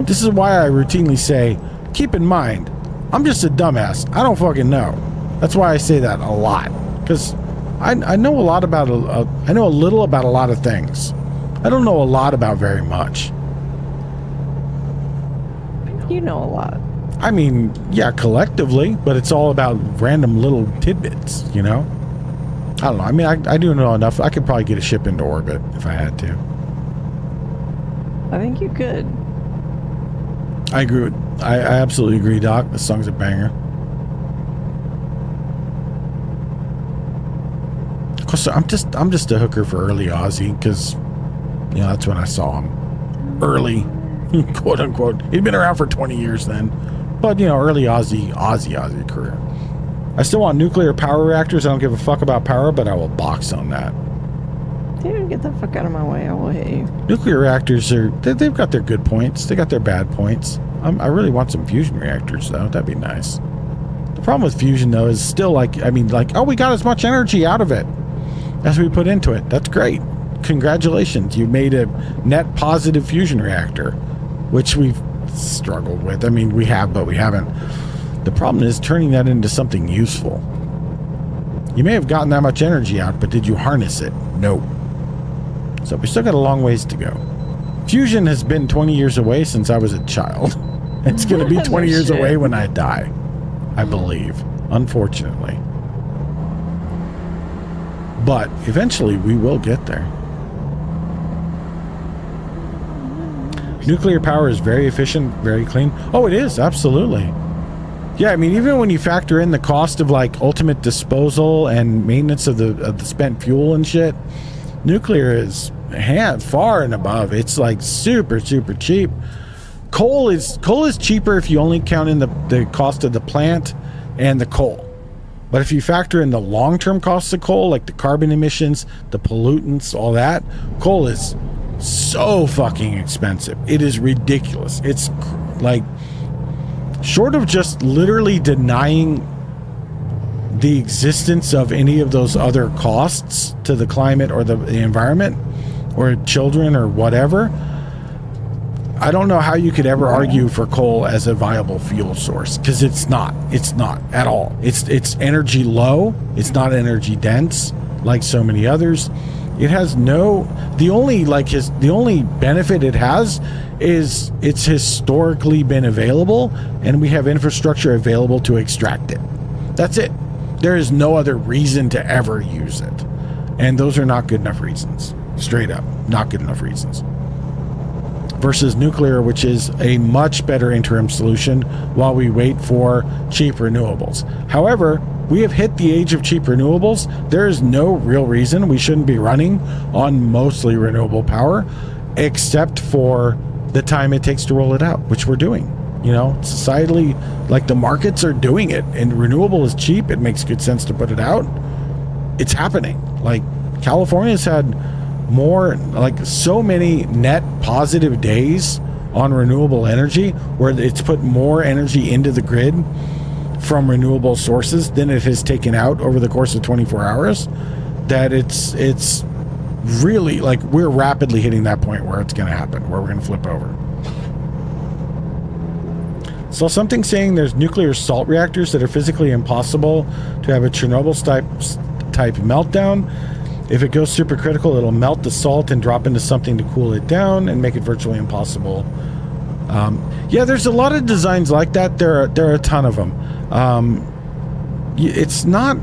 This is why I routinely say, keep in mind, I'm just a dumbass. I don't fucking know. That's why I say that a lot. Because I know a lot about I know a little about a lot of things. I don't know a lot about very much. You know a lot. I mean, yeah, collectively, but it's all about random little tidbits, you know? I don't know. I mean, I do know enough. I could probably get a ship into orbit if I had to. I think you could. I agree with, I absolutely agree, Doc. This song's a banger. So I'm just a hooker for early Ozzy because, you know, that's when I saw him. Early, quote unquote. He'd been around for 20 years then, but you know, early Ozzy career. I still want nuclear power reactors. I don't give a fuck about power, but I will box on that. Dude, get the fuck out of my way. I will hit you. Nuclear reactors they've got their good points. They got their bad points. I really want some fusion reactors though. That'd be nice. The problem with fusion though is still oh, we got as much energy out of it as we put into it. That's great. Congratulations. You made a net positive fusion reactor, which we've struggled with. I mean, we have, but we haven't. The problem is turning that into something useful. You may have gotten that much energy out, but did you harness it? No. So we still got a long ways to go. Fusion has been 20 years away since I was a child. It's going to be 20 years away when I die, I believe, unfortunately. But eventually we will get there. Nuclear power is very efficient, very clean. Oh, it is, absolutely. Yeah, I mean, even when you factor in the cost of like ultimate disposal and maintenance of the spent fuel and shit, nuclear is far and above. It's like super cheap. Coal is cheaper if you only count in the cost of the plant and the coal. But if you factor in the long-term costs of coal, like the carbon emissions, the pollutants, all that, coal is so fucking expensive. It is ridiculous. It's like, short of just literally denying the existence of any of those other costs to the climate or the environment or children or whatever, I don't know how you could ever argue for coal as a viable fuel source, because it's not at all. It's energy low. It's not energy dense like so many others. It has the only benefit it has is it's historically been available and we have infrastructure available to extract it. That's it. There is no other reason to ever use it. And those are not good enough reasons. Straight up, not good enough reasons. Versus nuclear, which is a much better interim solution while we wait for cheap renewables. However, we have hit the age of cheap renewables. There is no real reason we shouldn't be running on mostly renewable power, except for the time it takes to roll it out, which we're doing. You know, societally, like the markets are doing it, and renewable is cheap. It makes good sense to put it out. It's happening. Like California's had more, like so many net positive days on renewable energy where it's put more energy into the grid from renewable sources than it has taken out over the course of 24 hours, that it's really like we're rapidly hitting that point where it's going to happen, where we're going to flip over. So something saying there's nuclear salt reactors that are physically impossible to have a Chernobyl type meltdown. If it goes supercritical, it'll melt the salt and drop into something to cool it down and make it virtually impossible. Yeah, there's a lot of designs like that. There are a ton of them. It's not...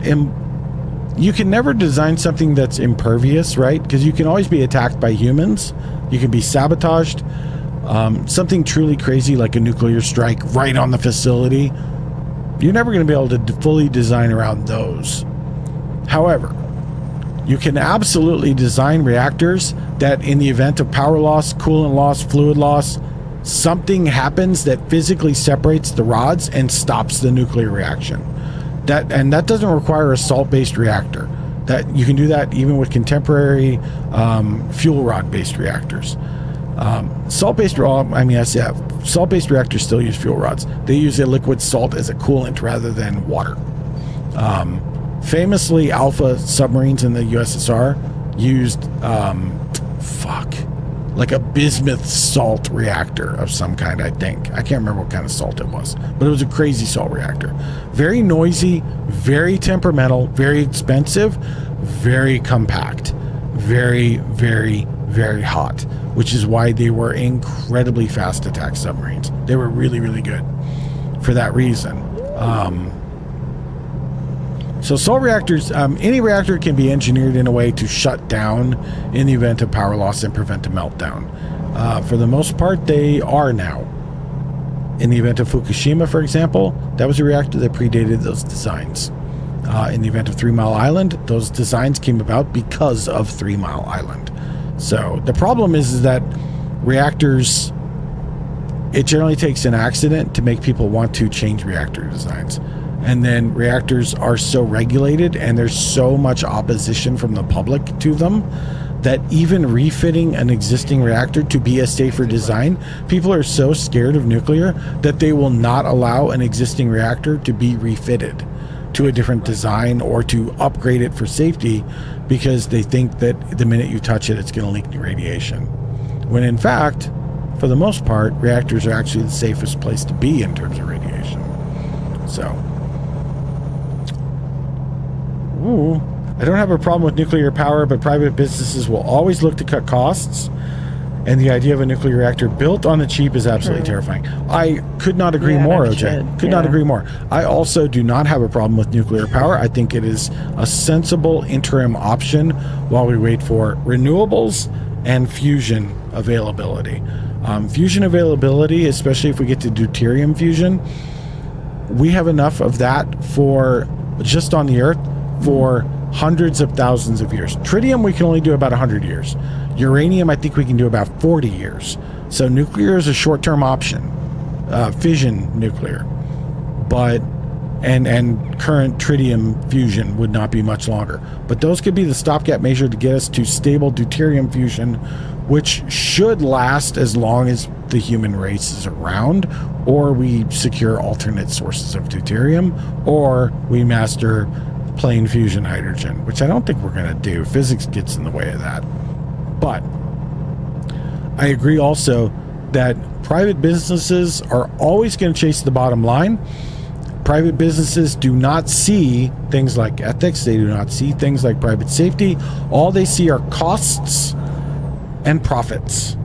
you can never design something that's impervious, right? Because you can always be attacked by humans. You can be sabotaged. Something truly crazy like a nuclear strike right on the facility, you're never going to be able to fully design around those. However, you can absolutely design reactors that in the event of power loss, coolant loss, fluid loss, something happens that physically separates the rods and stops the nuclear reaction. That doesn't require a salt-based reactor. That you can do that even with contemporary fuel rod-based reactors. Salt-based reactors still use fuel rods. They use a liquid salt as a coolant rather than water. Famously, Alpha submarines in the USSR used like a bismuth salt reactor of some kind, I think. I can't remember what kind of salt it was, but it was a crazy salt reactor. Very noisy, very temperamental, very expensive, very compact, very, very, very hot, which is why they were incredibly fast attack submarines. They were really, really good for that reason. So salt reactors, any reactor can be engineered in a way to shut down in the event of power loss and prevent a meltdown. For the most part, they are now. In the event of Fukushima, for example, that was a reactor that predated those designs. In the event of 3 Mile Island, those designs came about because of 3 Mile Island. So the problem is that reactors, it generally takes an accident to make people want to change reactor designs. And then reactors are so regulated and there's so much opposition from the public to them that even refitting an existing reactor to be a safer design, people are so scared of nuclear that they will not allow an existing reactor to be refitted to a different design or to upgrade it for safety because they think that the minute you touch it, it's going to leak radiation. When in fact, for the most part, reactors are actually the safest place to be in terms of radiation. So... Ooh, I don't have a problem with nuclear power, but private businesses will always look to cut costs, and the idea of a nuclear reactor built on the cheap is absolutely terrifying. I could not agree more, OJ. Could not agree more. I also do not have a problem with nuclear power. I think it is a sensible interim option while we wait for renewables and fusion availability. Fusion availability, especially if we get to deuterium fusion, we have enough of that for just on the Earth for hundreds of thousands of years. Tritium, we can only do about 100 years. Uranium, I think we can do about 40 years. So nuclear is a short-term option. Fission nuclear. But, and current tritium fusion would not be much longer. But those could be the stopgap measure to get us to stable deuterium fusion, which should last as long as the human race is around, or we secure alternate sources of deuterium, or we master plain fusion hydrogen, which I don't think we're going to do. Physics gets in the way of that. But I agree also that private businesses are always going to chase the bottom line. Private businesses do not see things like ethics. They do not see things like private safety. All they see are costs and profits.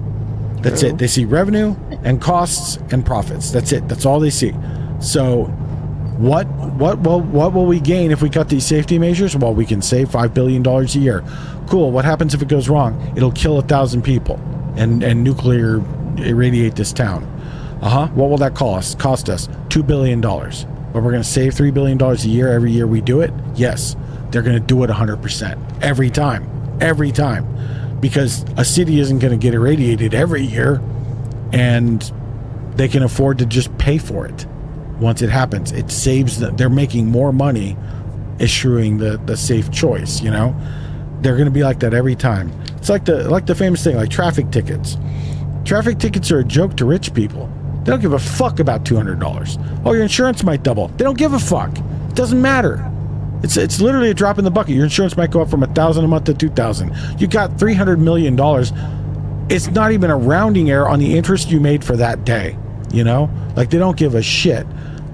That's it. They see revenue and costs and profits. That's it. That's all they see. So what will we gain if we cut these safety measures? Well, we can save $5 billion a year. Cool. What happens if it goes wrong? It'll kill 1,000 people and nuclear irradiate this town. What will that cost us? $2 billion. But we're going to save $3 billion a year every year we do it? Yes. They're going to do it 100%. Every time. Every time. Because a city isn't going to get irradiated every year, and they can afford to just pay for it. Once it happens, it saves them. They're making more money issuing the safe choice, you know? They're going to be like that every time. It's like the famous thing, like traffic tickets. Traffic tickets are a joke to rich people. They don't give a fuck about $200. Oh, your insurance might double. They don't give a fuck. It doesn't matter. It's literally a drop in the bucket. Your insurance might go up from $1,000 a month to $2,000. You got $300 million. It's not even a rounding error on the interest you made for that day. You know, like they don't give a shit.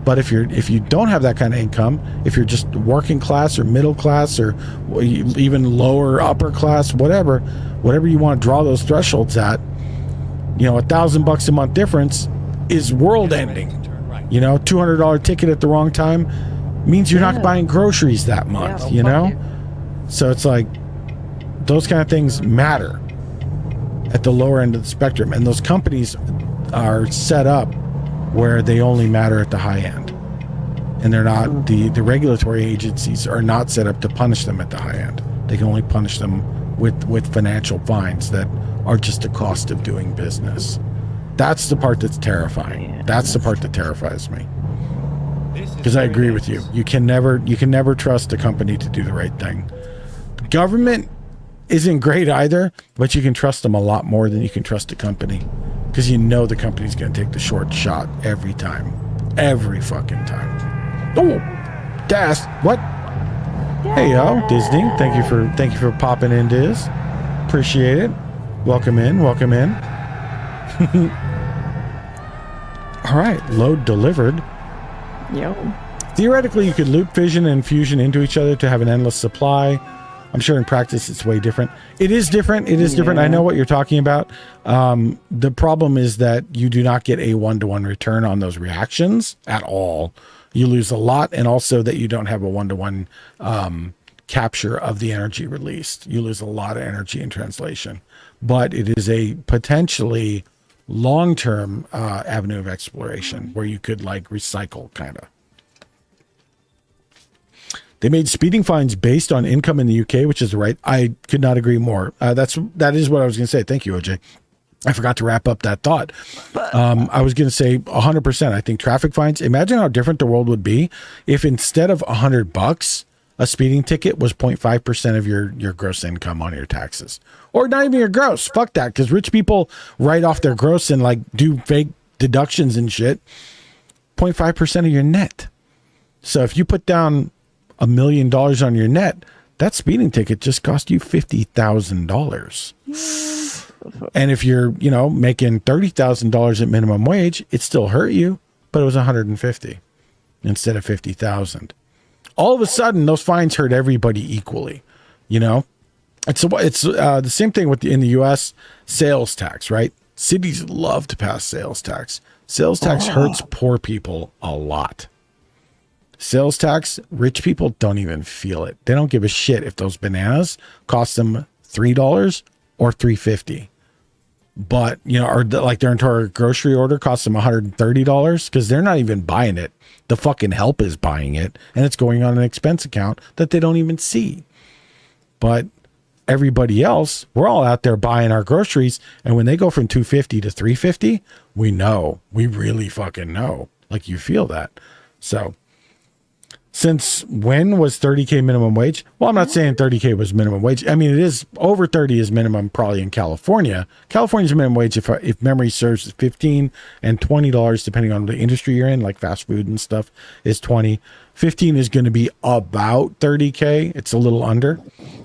But if you don't have that kind of income, if you're just working class or middle class or even lower upper class, whatever you want to draw those thresholds at, $1,000 a month difference is world ending. $200 ticket at the wrong time means you're not buying groceries that month. So it's like those kind of things matter at the lower end of the spectrum, and those companies are set up where they only matter at the high end, and they're not the regulatory agencies are not set up to punish them at the high end. They can only punish them with financial fines that are just the cost of doing business. That's the part that's terrifying. That's the part that terrifies me, because I agree with you. You can never trust a company to do the right thing. Government isn't great either, but you can trust them a lot more than you can trust a company, because the company's going to take the short shot every time, every fucking time. Oh, Das, what? Hey yo, Disney, thank you for popping in, Diz. Appreciate it. Welcome in. All right, load delivered. Yo. Theoretically, you could loop fission and fusion into each other to have an endless supply. I'm sure in practice it's way different. It is different. I know what you're talking about. The problem is that you do not get a one-to-one return on those reactions at all. You lose a lot, and also that you don't have a one-to-one capture of the energy released. You lose a lot of energy in translation. But it is a potentially long-term avenue of exploration where you could recycle, kind of. They made speeding fines based on income in the UK, which is right. I could not agree more. That is what I was going to say. Thank you, OJ. I forgot to wrap up that thought. I was going to say 100%. I think traffic fines. Imagine how different the world would be if instead of $100, a speeding ticket was 0.5% of your gross income on your taxes, or not even your gross. Fuck that, because rich people write off their gross and do fake deductions and shit. 0.5% of your net. So if you put down $1 million on your net, that speeding ticket just cost you $50,000. And if you're, making $30,000 at minimum wage, it still hurt you, but it was $150 instead of $50,000. All of a sudden, those fines hurt everybody equally. It's the same thing in the U.S. sales tax, right? Cities love to pass sales tax. Sales tax hurts poor people a lot. Sales tax, rich people don't even feel it. They don't give a shit if those bananas cost them $3 or $3.50. But, or their entire grocery order costs them $130 because they're not even buying it. The fucking help is buying it, and it's going on an expense account that they don't even see. But everybody else, we're all out there buying our groceries, and when they go from $2.50 to $3.50, we know. We really fucking know. You feel that. So, since when was 30K minimum wage? Well, I'm not saying 30K was minimum wage. I mean, it is over 30 is minimum probably in California. California's minimum wage, if memory serves, is $15 and $20, depending on the industry you're in, like fast food and stuff, is 20. 15 is going to be about 30K. It's a little under.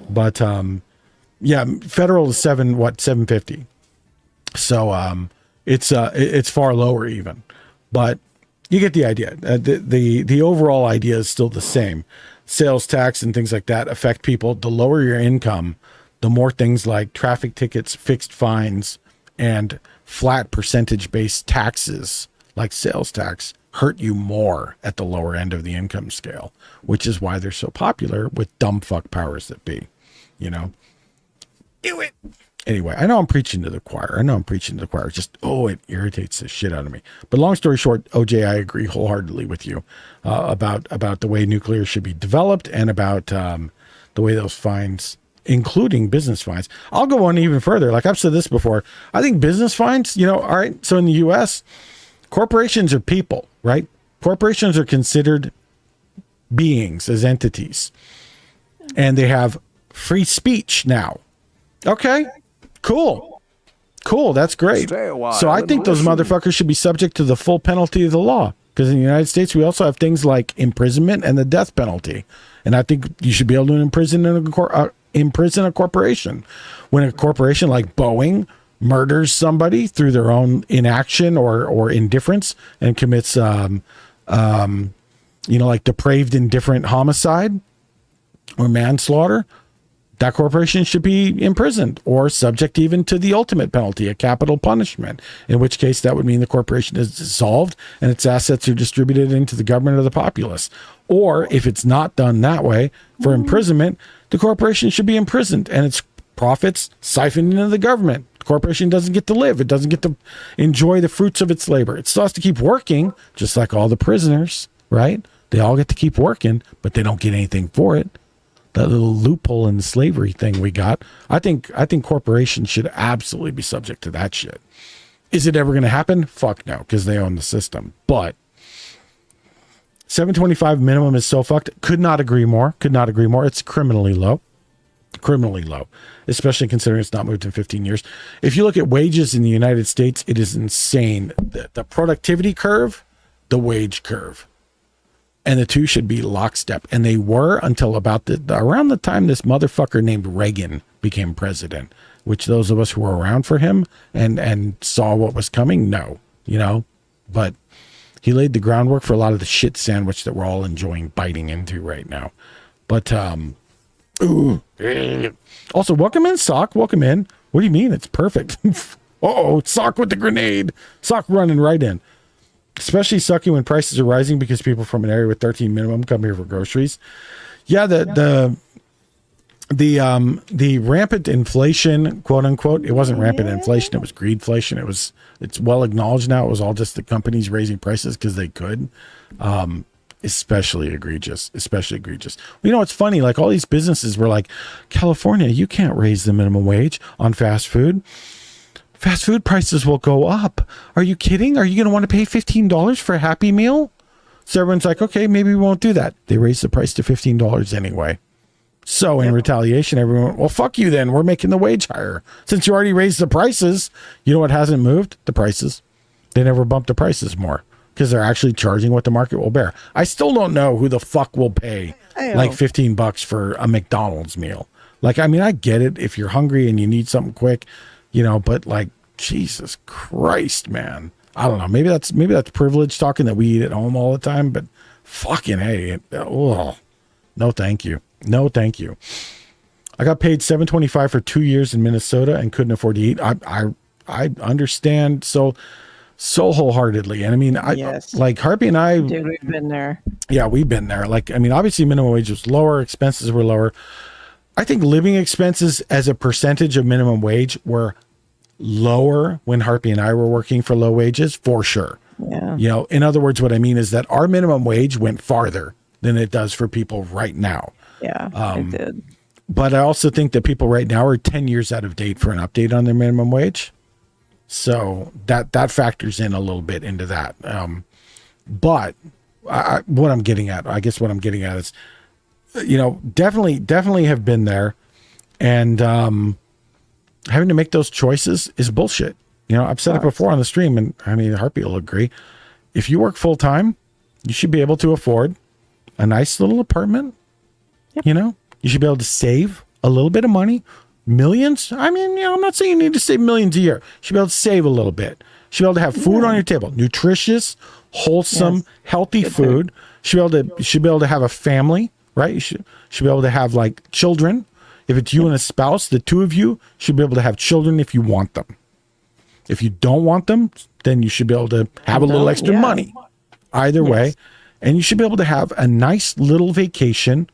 But, federal is $750. So, it's far lower even. But you get the idea. The overall idea is still the same. Sales tax and things like that affect people. The lower your income, the more things like traffic tickets, fixed fines, and flat percentage-based taxes like sales tax hurt you more at the lower end of the income scale, which is why they're so popular with dumb fuck powers that be. Do it. Anyway, I know I'm preaching to the choir. Just, it irritates the shit out of me. But long story short, OJ, I agree wholeheartedly with you about the way nuclear should be developed and about the way those fines, including business fines. I'll go on even further. I've said this before. I think business fines, all right. So in the U.S., corporations are people, right? Corporations are considered beings as entities. And they have free speech now. Okay. Cool. That's great. So I think those motherfuckers should be subject to the full penalty of the law, because in the United States, we also have things like imprisonment and the death penalty. And I think you should be able to imprison a corporation. When a corporation like Boeing murders somebody through their own inaction or indifference and commits Like depraved indifferent homicide or manslaughter, that corporation should be imprisoned or subject even to the ultimate penalty, a capital punishment, in which case that would mean the corporation is dissolved and its assets are distributed into the government or the populace. Or if it's not done that way, for imprisonment, the corporation should be imprisoned and its profits siphoned into the government. The corporation doesn't get to live. It doesn't get to enjoy the fruits of its labor. It still has to keep working, just like all the prisoners, right? They all get to keep working, but they don't get anything for it. That little loophole in the slavery thing we got. I think corporations should absolutely be subject to that shit. Is it ever going to happen? Fuck no, because they own the system. But $7.25 minimum is so fucked. Could not agree more. It's criminally low, especially considering it's not moved in 15 years. If you look at wages in the United States, it is insane. The productivity curve, the wage curve. And the two should be lockstep. And they were until about around the time this motherfucker named Reagan became president, which those of us who were around for him and saw what was coming, no, but he laid the groundwork for a lot of the shit sandwich that we're all enjoying biting into right now. But, also, welcome in, Sock. Welcome in. What do you mean? It's perfect. Sock with the grenade. Sock running right in. Especially sucky when prices are rising because people from an area with 13 minimum come here for groceries. Yeah, the rampant inflation, quote unquote, it wasn't rampant inflation, it was greedflation. It's well acknowledged now. It was all just the companies raising prices because they could. Especially egregious. It's funny, like all these businesses were like, California, you can't raise the minimum wage on fast food. Fast food prices will go up. Are you kidding? Are you going to want to pay $15 for a Happy Meal? So everyone's like, okay, maybe we won't do that. They raised the price to $15 anyway. So in retaliation, everyone went, well, fuck you then. We're making the wage higher. Since you already raised the prices, you know what hasn't moved? The prices. They never bumped the prices more because they're actually charging what the market will bear. I still don't know who the fuck will pay like $15 for a McDonald's meal. Like, I mean, I get it if you're hungry and you need something quick, but like, Jesus Christ, man. I don't know. Maybe that's privilege talking that we eat at home all the time, but fucking hey. No, thank you. No, thank you. I got paid $7.25 for 2 years in Minnesota and couldn't afford to eat. I understand so wholeheartedly. And I mean, like Harpy and I, dude, we've been there. Yeah, we've been there. Like, I mean, obviously minimum wage was lower. Expenses were lower. I think living expenses as a percentage of minimum wage were lower when Harpy and I were working for low wages, for sure. Yeah. In other words, what I mean is that our minimum wage went farther than it does for people right now. Yeah, it did. But I also think that people right now are 10 years out of date for an update on their minimum wage. So that factors in a little bit into that. But what I'm getting at is, definitely have been there. And, having to make those choices is bullshit. I've said it before on the stream, and I mean, Harpy will agree. If you work full time, you should be able to afford a nice little apartment. Yep. You should be able to save a little bit of money. Millions. I mean, I'm not saying you need to save millions a year. You should be able to save a little bit. You should be able to have food on your table, nutritious, wholesome, healthy food. You should be able to have a family, right? You should be able to have like children. If it's you and a spouse, the two of you should be able to have children if you want them. If you don't want them, then you should be able to have a little extra money. Either way. And you should be able to have a nice little vacation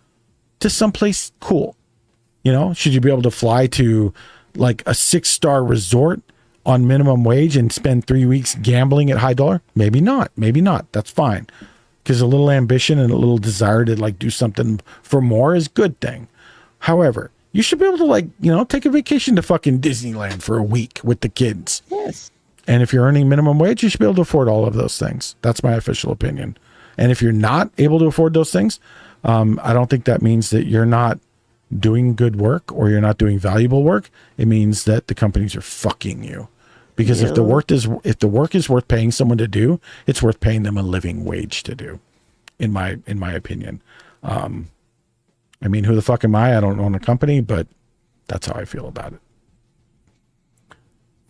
to someplace cool. Should you be able to fly to like a 6-star resort on minimum wage and spend 3 weeks gambling at high dollar? Maybe not. That's fine. Because a little ambition and a little desire to like do something for more is a good thing. However, you should be able to take a vacation to fucking Disneyland for a week with the kids. Yes. And if you're earning minimum wage, you should be able to afford all of those things. That's my official opinion. And if you're not able to afford those things, I don't think that means that you're not doing good work or you're not doing valuable work. It means that the companies are fucking you. Because if the work is worth paying someone to do, it's worth paying them a living wage to do, in my opinion. I mean, who the fuck am I? I don't own a company, but that's how I feel about it.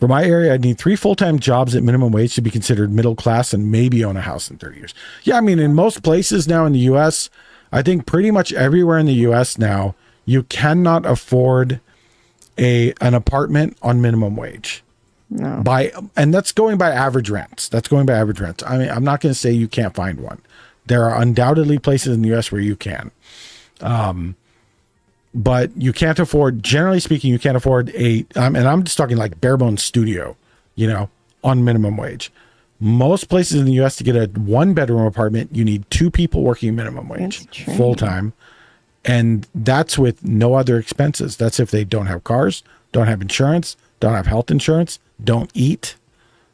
For my area, I'd need 3 full-time jobs at minimum wage to be considered middle class and maybe own a house in 30 years. Yeah, I mean, in most places now in the U.S., I think pretty much everywhere in the U.S. now, you cannot afford an apartment on minimum wage. No. And that's going by average rents. I mean, I'm not going to say you can't find one. There are undoubtedly places in the U.S. where you can. But you can't afford, generally speaking, you can't afford and I'm just talking like bare bones studio, on minimum wage. Most places in the U.S. to get a 1-bedroom apartment, you need 2 people working minimum wage full time. And that's with no other expenses. That's if they don't have cars, don't have insurance, don't have health insurance, don't eat,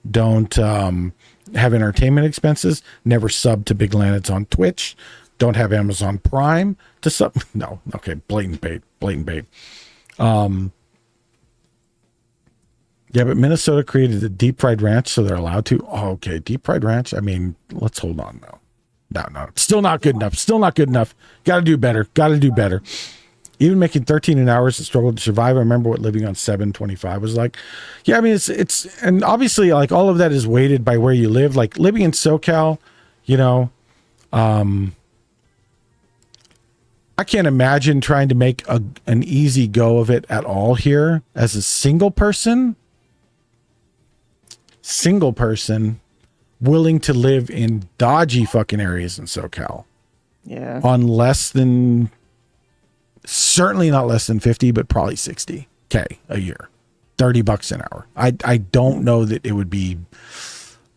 don't have entertainment expenses, never sub to Big Landeds on Twitch, don't have Amazon Prime to sub. No, okay, blatant bait. Yeah, but Minnesota created a deep fried ranch, so they're allowed to. Oh, okay, deep fried ranch. I mean, let's hold on now. No, still not good enough. Got to do better. Even making 13 an hour is a struggle to survive. I remember what living on $7.25 was like. Yeah, I mean, it's and obviously like all of that is weighted by where you live. Like living in SoCal, I can't imagine trying to make an easy go of it at all here as a single person willing to live in dodgy fucking areas in SoCal. Yeah. On certainly not less than 50, but probably 60K a year, $30 an hour. I don't know that it would be,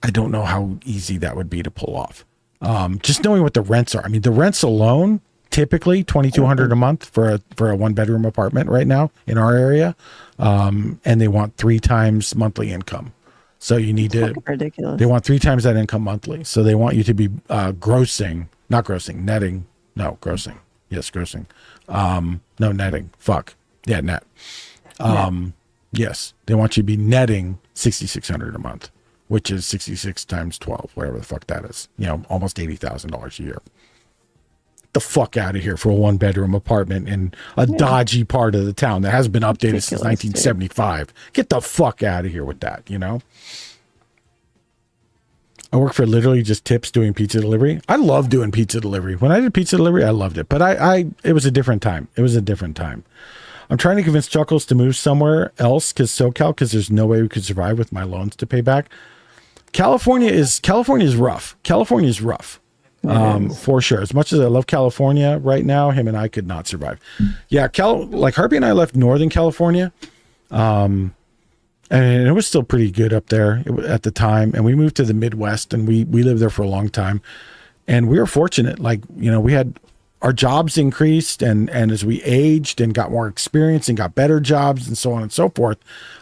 I don't know how easy that would be to pull off. Just knowing what the rents are. I mean, the rents alone, typically $2,200 a month for a 1-bedroom apartment right now in our area. And they want 3 times monthly income. So you need to, ridiculous. They want 3 times that income monthly. So they want you to be grossing. Yes, grossing. No, netting. Fuck. Yeah, net. Yes, they want you to be netting $6,600 a month, which is 66 times 12, whatever the fuck that is. Almost $80,000 a year. The fuck out of here for a 1-bedroom apartment in a dodgy part of the town that hasn't been updated since 1975. Get the fuck out of here with that, I work for literally just tips doing pizza delivery. I love doing pizza delivery. When I did pizza delivery, I loved it. But it was a different time. I'm trying to convince Chuckles to move somewhere else because there's no way we could survive with my loans to pay back. California is rough. For sure. As much as I love California right now, him and I could not survive. Yeah, like Harvey and I left Northern California. And it was still pretty good up there at the time. And we moved to the Midwest and we lived there for a long time. And we were fortunate. Like, we had our jobs increased and as we aged and got more experience and got better jobs and so on and so forth,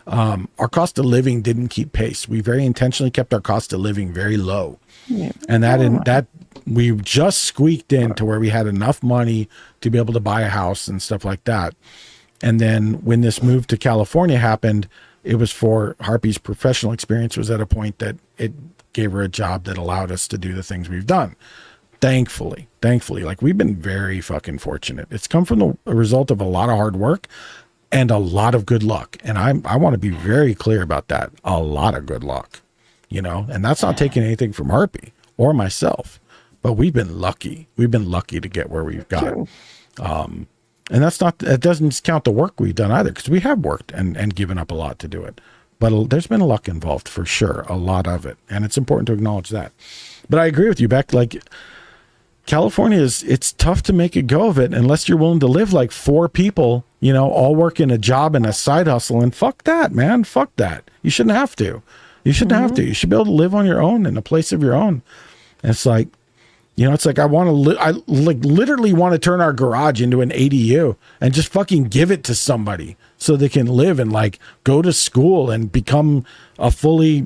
our cost of living didn't keep pace. We very intentionally kept our cost of living very low. Yeah. And that we just squeaked in to where we had enough money to be able to buy a house and stuff like that. And then when this move to California happened, it was for Harpy's professional experience was at a point that it gave her a job that allowed us to do the things we've done. Thankfully, like we've been very fucking fortunate. It's come from the result of a lot of hard work and a lot of good luck. And I want to be very clear about that. A lot of good luck, and that's not taking anything from Harpy or myself, but we've been lucky. We've been lucky to get where we've got. And that doesn't count the work we've done either, because we have worked and given up a lot to do it. But there's been luck involved for sure, a lot of it. And it's important to acknowledge that. But I agree with you, Beck. Like, California it's tough to make a go of it unless you're willing to live like 4 people, all working a job and a side hustle. And fuck that, man. Fuck that. You shouldn't have to. You shouldn't be able to live on your own in a place of your own. And it's like, it's like I literally want to turn our garage into an ADU and just fucking give it to somebody so they can live and like go to school and become a fully,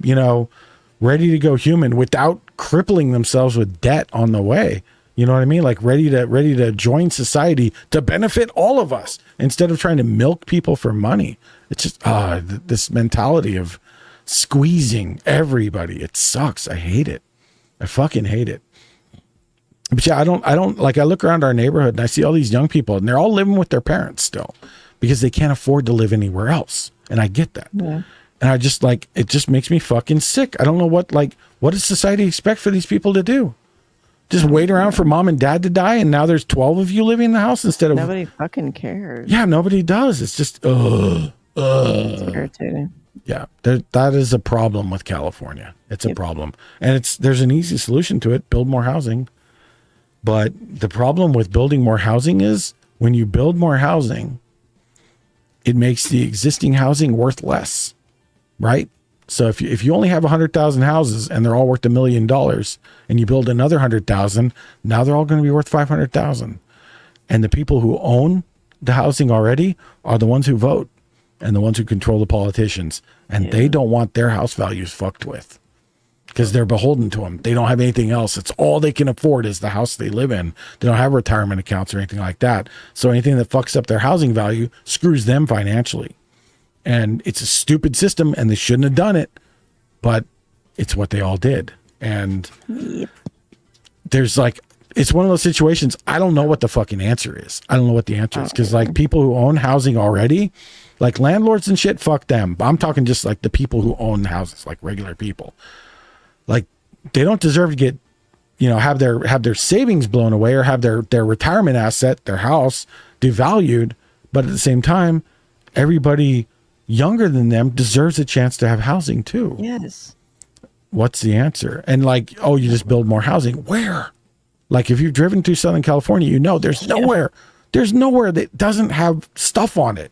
ready to go human without crippling themselves with debt on the way. You know what I mean? Like ready to join society to benefit all of us instead of trying to milk people for money. It's just this mentality of squeezing everybody. It sucks. I hate it. I fucking hate it. But yeah, I don't like, I look around our neighborhood and I see all these young people and they're all living with their parents still because they can't afford to live anywhere else. And I get that. Yeah. And I just like, it just makes me fucking sick. I don't know what does society expect for these people to do? Just wait around for mom and dad to die, and now there's 12 of you living in the house instead of... Nobody fucking cares. Yeah, nobody does. It's just, It's irritating. Yeah, that is a problem with California. It's a problem. And there's an easy solution to it, build more housing. But the problem with building more housing is when you build more housing, it makes the existing housing worth less, right? So if you only have 100,000 houses and they're all worth $1 million and you build another 100,000, now they're all going to be worth 500,000. And the people who own the housing already are the ones who vote and the ones who control the politicians. And they don't want their house values fucked with because they're beholden to them. They don't have anything else. It's all they can afford is the house they live in. They don't have retirement accounts or anything like that. So anything that fucks up their housing value screws them financially. And it's a stupid system and they shouldn't have done it, but it's what they all did. And there's like, it's one of those situations. I don't know what the fucking answer is. I don't know what the answer is. Cause like people who own housing already, like landlords and shit, fuck them. I'm talking just like the people who own houses, like regular people. Like they don't deserve to get, have their savings blown away or have their retirement asset, their house devalued. But at the same time, everybody younger than them deserves a chance to have housing too. Yes. What's the answer? And like, oh, you just build more housing. Where? Like if you've driven through Southern California, there's nowhere that doesn't have stuff on it.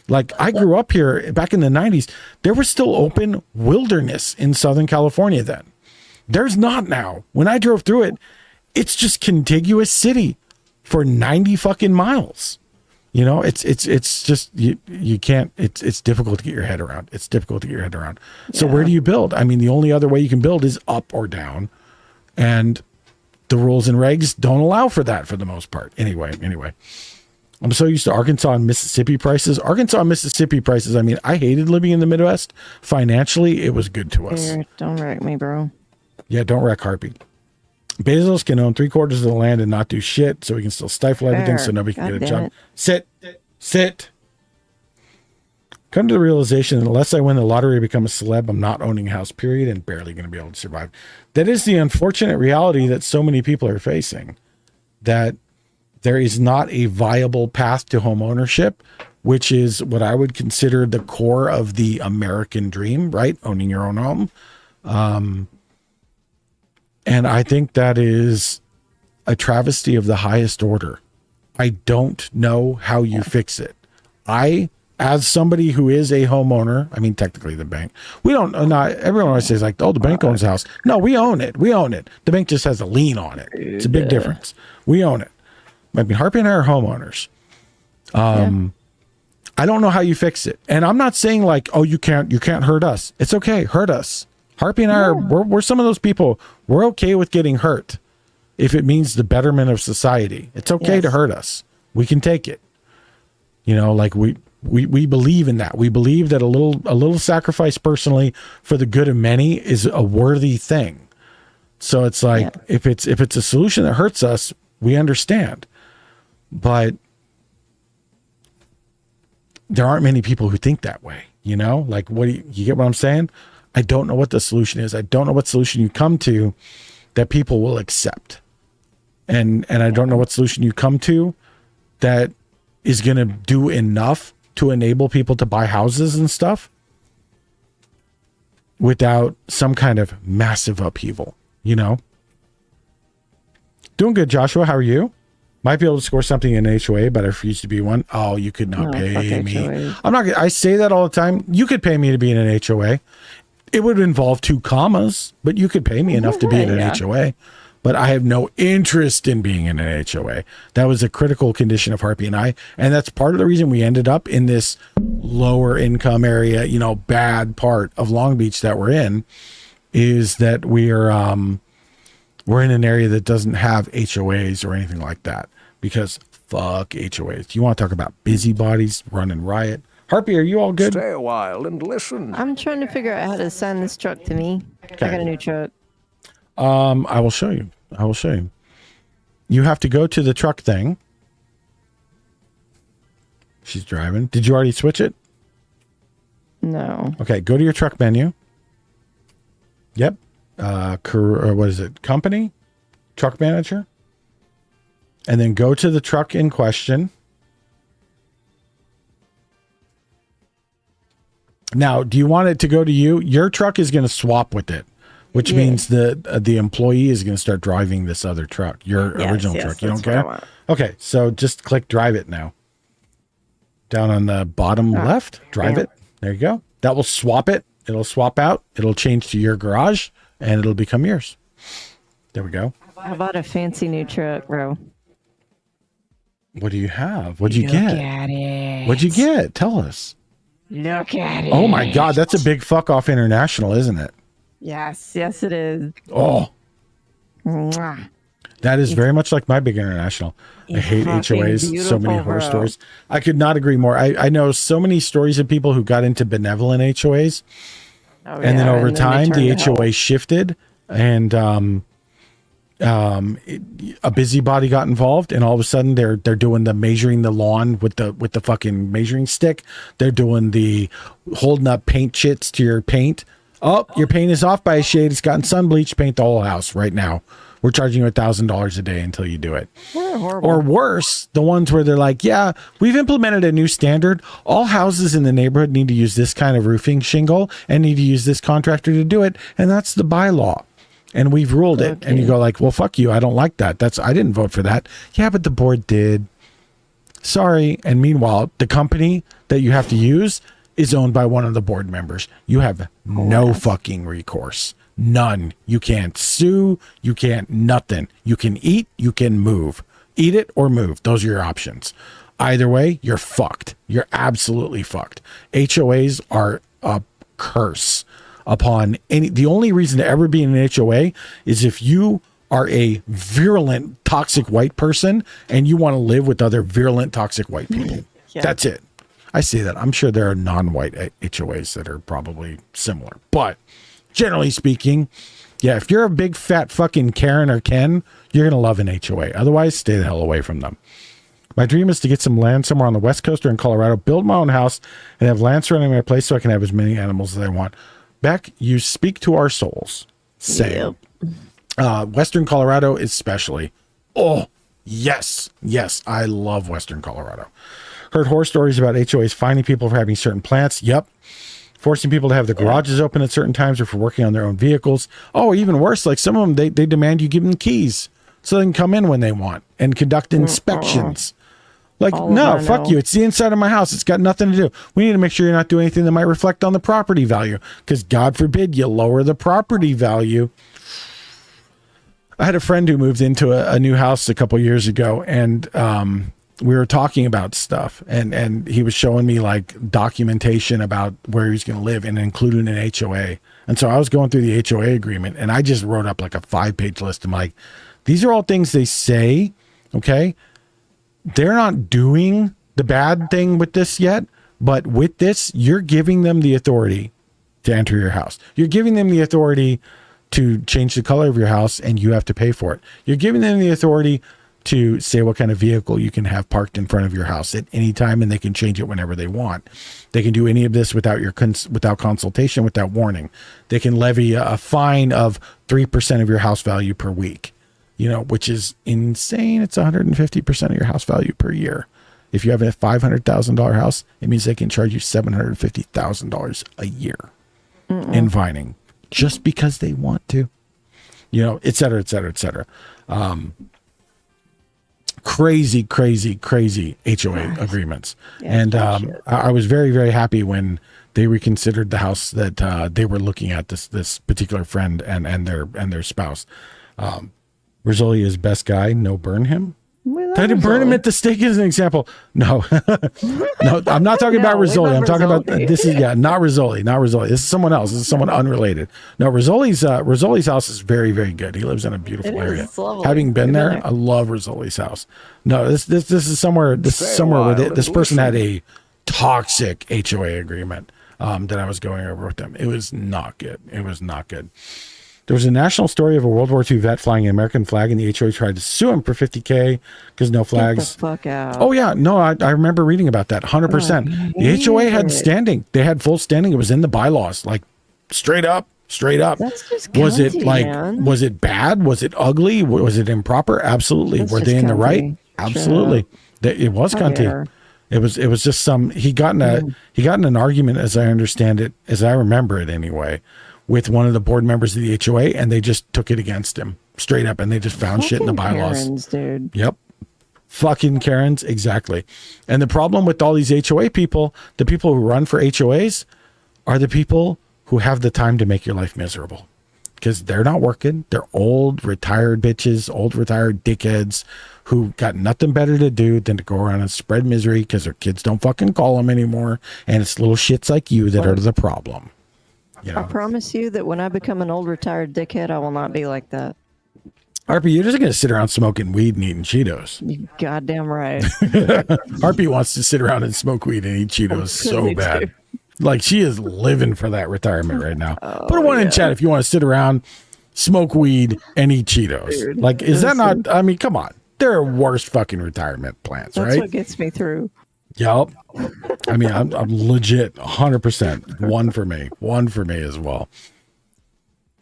Like I grew up here back in the 90s. There was still open wilderness in Southern California then. There's not now. When I drove through it, it's just contiguous city for 90 fucking miles. It's just you can't. It's difficult to get your head around. So where do you build? I mean, the only other way you can build is up or down, and the rules and regs don't allow for that for the most part. Anyway, I'm so used to Arkansas and Mississippi prices. I mean, I hated living in the Midwest. Financially, it was good to us. Don't wreck me, bro. Yeah, don't wreck Harpy. Bezos can own 3/4 of the land and not do shit, so he can still stifle everything so nobody can get a job. Sit. Come to the realization that unless I win the lottery and become a celeb, I'm not owning a house, period, and barely going to be able to survive. That is the unfortunate reality that so many people are facing, that there is not a viable path to home ownership, which is what I would consider the core of the American dream, right? Owning your own home. And I think that is a travesty of the highest order. I don't know how you fix it. As somebody who is a homeowner, I mean, technically the bank, not everyone always says like, oh, the bank owns the house. No, we own it. The bank just has a lien on it. It's a big difference. We own it. I mean, Harpy and I are homeowners. I don't know how you fix it. And I'm not saying like, oh, you can't hurt us. It's okay. Hurt us. Harpy and I we're some of those people. We're okay with getting hurt if it means the betterment of society. It's okay to hurt us. We can take it. Like we believe in that. We believe that a little sacrifice personally for the good of many is a worthy thing. So it's like if it's a solution that hurts us, we understand. But there aren't many people who think that way, like you get what I'm saying? I don't know what the solution is. I don't know what solution you come to that people will accept. And I don't know what solution you come to that is going to do enough to enable people to buy houses and stuff without some kind of massive upheaval, Doing good, Joshua. How are you? Might be able to score something in an HOA, but I refuse to be one. Oh, you could not pay me. HOAs. I say that all the time. You could pay me to be in an HOA. It would involve 2 commas, but you could pay me enough to be in an HOA. But I have no interest in being in an HOA. That was a critical condition of Harpy and I. And that's part of the reason we ended up in this lower income area, bad part of Long Beach that we're in, is that we're in an area that doesn't have HOAs or anything like that. Because fuck HOAs. You want to talk about busybodies running riot? Harpy, are you all good? Stay a while and listen. I'm trying to figure out how to assign this truck to me. Okay. I got a new truck. I will show you. You have to go to the truck thing. She's driving. Did you already switch it? No. Okay, go to your truck menu. Yep. Or what is it? Company? Truck manager? And then go to the truck in question. Now, do you want it to go to you? Your truck is going to swap with it, which means the employee is going to start driving this other truck, your original truck. You don't care? Okay, so just click drive it now. Down on the bottom left, drive it. There you go. That will swap it. It'll swap out. It'll change to your garage, and it'll become yours. There we go. How about a fancy new truck, bro? What do you have? What'd you get? Look at it. What'd you get? Tell us. Look at it. Oh my God, that's a big fuck off international, isn't it? Yes, yes, it is. Oh, Mwah. that is very much like my big international. I hate HOAs. So many horror stories. I could not agree more. I know so many stories of people who got into benevolent HOAs, and then over time the HOA shifted, and a busybody got involved, and all of a sudden they're doing the measuring the lawn with the fucking measuring stick. They're doing the holding up paint chits to your paint. Oh, your paint is off by a shade. It's gotten sun bleach. Paint the whole house right now. We're charging you $1,000 a day until you do it. Or worse, the ones where they're like, yeah, we've implemented a new standard. All houses in the neighborhood need to use this kind of roofing shingle and need to use this contractor to do it. And that's the bylaw. And we've ruled it. And you go like, well, fuck you. I don't like that. I didn't vote for that. Yeah, but the board did. Sorry. And meanwhile, the company that you have to use is owned by one of the board members. You have no fucking recourse. None. You can't sue. You can't nothing. You can eat. You can move. Eat it or move. Those are your options. Either way, you're fucked. You're absolutely fucked. HOAs are a curse upon any. The only reason to ever be in an HOA is if you are a virulent, toxic white person and you want to live with other virulent, toxic white people. Yeah. That's it. I see that. I'm sure there are non-white HOAs that are probably similar, but generally speaking, yeah, if you're a big fat fucking Karen or Ken, you're going to love an HOA. Otherwise, stay the hell away from them. My dream is to get some land somewhere on the West Coast or in Colorado, build my own house, and have land surrounding my place so I can have as many animals as I want. Beck, you speak to our souls. Same. Yep. Western Colorado especially. Oh, yes. Yes, I love Western Colorado. Heard horror stories about HOAs finding people for having certain plants. Yep. Forcing people to have their garages open at certain times or for working on their own vehicles. Oh, even worse, like some of them, they demand you give them keys so they can come in when they want and conduct inspections. Like, no, fuck you. It's the inside of my house. It's got nothing to do. We need to make sure you're not doing anything that might reflect on the property value because God forbid you lower the property value. I had a friend who moved into a new house a couple years ago, and we were talking about stuff, and he was showing me like documentation about where he was going to live and including an HOA. And so I was going through the HOA agreement, and I just wrote up like a 5-page list. I'm like, these are all things they say, okay? They're not doing the bad thing with this yet, but with this, you're giving them the authority to enter your house. You're giving them the authority to change the color of your house, and you have to pay for it. You're giving them the authority to say what kind of vehicle you can have parked in front of your house at any time, and they can change it whenever they want. They can do any of this without without consultation, without warning. They can levy a fine of 3% of your house value per week, which is insane. It's 150% of your house value per year. If you have a $500,000 house, it means they can charge you $750,000 a year in fining just because they want to, et cetera, et cetera, et cetera. Crazy HOA agreements. Yeah, and I was very, very happy when they reconsidered the house that they were looking at, this particular friend and their spouse. Rizzoli is best guy, no burn him. I didn't burn him at the stake as an example. No, no, I'm not talking about Rizzoli. I'm talking about this is not Rizzoli, not Rizzoli. This is someone else. This is someone unrelated. No, Rizzoli's house is very, very good. He lives in a beautiful area. Having been there, I love Rizzoli's house. No, this is somewhere. This is somewhere where this person had a toxic HOA agreement that I was going over with them. It was not good. It was not good. There was a national story of a World War II vet flying an American flag, and the HOA tried to sue him for $50K because no flags. Get the fuck out. Oh yeah, no, I remember reading about that. 100%. The HOA had standing. They had full standing. It was in the bylaws, like straight up. That's just Was it cunty, like? man. Was it bad? Was it ugly? Was it improper? Absolutely. That's Were just they in the cunty. right? Absolutely. It was How cunty. dare. It was just some. He got in an argument, as I understand it, as I remember it anyway, with one of the board members of the HOA, and they just took it against him straight up, and they just found shit in the Fucking bylaws. Karens, dude. Yep. Fucking Karens, exactly. And the problem with all these HOA people, the people who run for HOAs, are the people who have the time to make your life miserable. Because they're not working. They're old, retired bitches, old, retired dickheads who got nothing better to do than to go around and spread misery because their kids don't fucking call them anymore. And it's little shits like you that are the problem. You I know? promise you that when I become an old retired dickhead, I will not be like that. Harpy, you're just going to sit around smoking weed and eating Cheetos. You goddamn right. Harpy wants to sit around and smoke weed and eat Cheetos so really bad. do. Like she is living for that retirement right now. Oh, Put a one in yeah. chat if you want to sit around, smoke weed, and eat Cheetos. Dude, like, is that listen. not? I mean, come on. There are worse fucking retirement plans, That's right? what gets me through. Yep. I mean, I'm legit 100%. One for me as well.